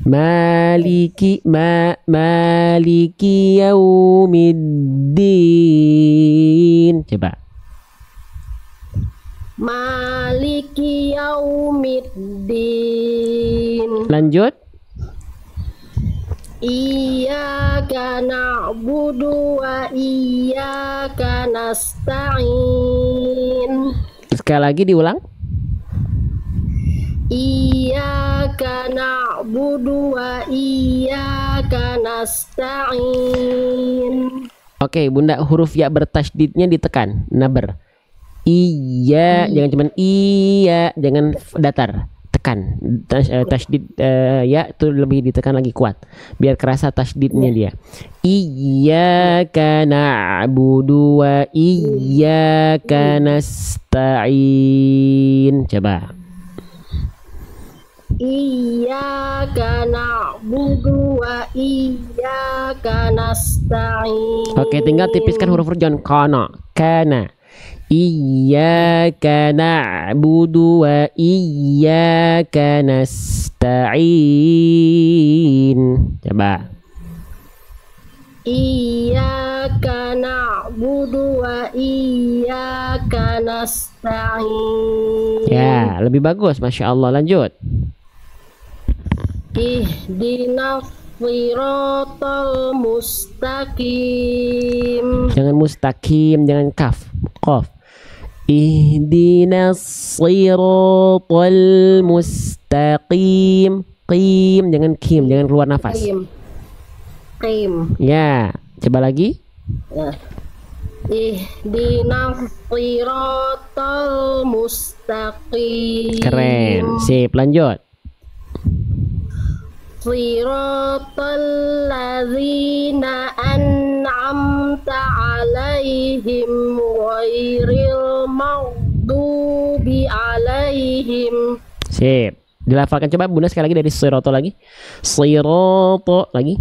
Speaker 1: Maliki yaumiddin. Coba.
Speaker 3: Maliki yaumiddin.
Speaker 1: Lanjut.
Speaker 3: Iyyaka na'budu wa iyyaka nasta'in.
Speaker 1: Sekali lagi diulang.
Speaker 3: Iyyaka na'budu wa iyyaka nasta'in.
Speaker 1: Oke, Bunda, huruf ya bertasydidnya ditekan. Naber. Iya, jangan cuman iya, jangan datar. Tekan. Tasydid ya itu lebih ditekan lagi kuat. Biar kerasa tasydidnya dia. Iyyaka na'budu wa iyyaka nasta'in. Coba.
Speaker 3: Iyyaka na'budu wa iyyaka nasta'in.
Speaker 1: Oke, tinggal tipiskan huruf jangan kana. Iyyaka na'budu wa iyyaka nasta'in. Coba.
Speaker 3: Iyyaka na'budu wa iyyaka nasta'in.
Speaker 1: Ya, lebih bagus, Masya Allah. Lanjut.
Speaker 3: Ihdinas siratal mustaqim.
Speaker 1: Jangan mustaqim, jangan kaf, qaf. Ihdinas siratal mustaqim. Qim, jangan kim, jangan keluar nafas.
Speaker 3: Qim.
Speaker 1: Ya, coba lagi.
Speaker 3: Ya. Ihdinas siratal mustaqim.
Speaker 1: Keren, sip, lanjut.
Speaker 3: Siratal ladzina an'amta 'alaihim ghairil maghdubi 'alaihim.
Speaker 1: Sip. Dilafalkan coba Bunda sekali lagi dari siroto lagi. Siroto lagi.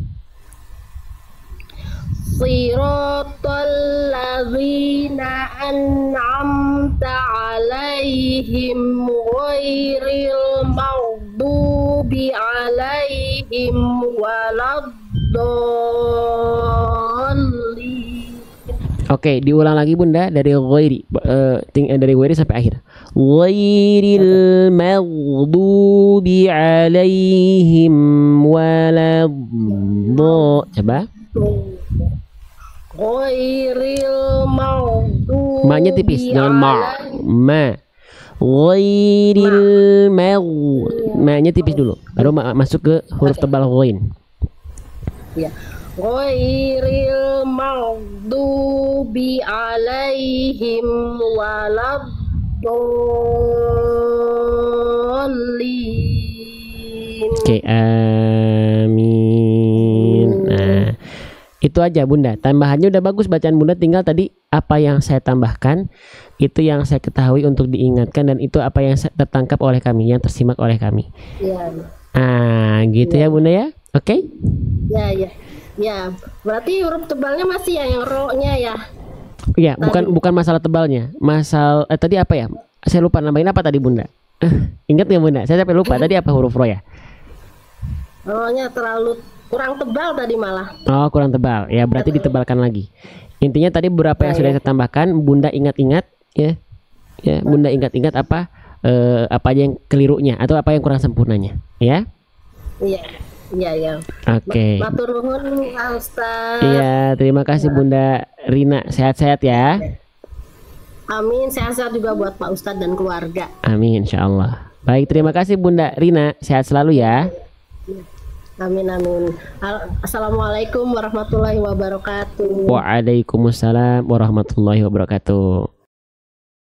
Speaker 3: Siratal ladzina an'amta 'alaihim ghairil maghdubi 'alaihim waladdallin.
Speaker 1: Oke, diulang lagi Bunda dari ghairi. Dari ghairi sampai akhir. Ghairil maghdubi 'alaihim waladdo. Coba.
Speaker 3: Ghairil maghdubi.
Speaker 1: Ma-nya tipis, jangan ma. Ghairil ma-nya tipis dulu. Baru masuk ke huruf tebal ghain.
Speaker 3: Ya. Ghairil maghdubi 'alaihim waladdallin.
Speaker 1: Oke, amin. Nah, itu aja Bunda. Tambahannya udah bagus bacaan Bunda. Tinggal tadi apa yang saya tambahkan, itu yang saya ketahui untuk diingatkan, dan itu apa yang tertangkap oleh kami, yang tersimak oleh kami.
Speaker 3: Ya.
Speaker 1: Ah, gitu ya Bunda ya. Oke?
Speaker 3: Ya, ya. Ya, berarti huruf tebalnya masih ya, yang ro-nya ya.
Speaker 1: Iya, bukan masalah tebalnya. Tadi apa ya? Saya lupa nambahin apa tadi Bunda. Ingat nggak Bunda? Saya sampai lupa tadi apa huruf ro ya?
Speaker 3: Ro-nya terlalu kurang tebal tadi malah.
Speaker 1: Oh, kurang tebal. Ya, berarti ditebalkan lagi. Intinya tadi beberapa yang sudah saya tambahkan, Bunda ingat-ingat ya. Ya, Bunda ingat-ingat apa aja yang kelirunya atau apa yang kurang sempurnanya, ya.
Speaker 3: Iya. Iya, ya.
Speaker 1: Oke.
Speaker 3: Matur nuwun Pak Ustaz.
Speaker 1: Iya, terima kasih Bunda Rina. Sehat-sehat ya.
Speaker 3: Amin, sehat-sehat juga buat Pak Ustadz dan keluarga.
Speaker 1: Amin, insyaallah. Baik, terima kasih Bunda Rina. Sehat selalu ya.
Speaker 3: Amin, amin. Assalamualaikum warahmatullahi wabarakatuh.
Speaker 1: Waalaikumsalam warahmatullahi wabarakatuh.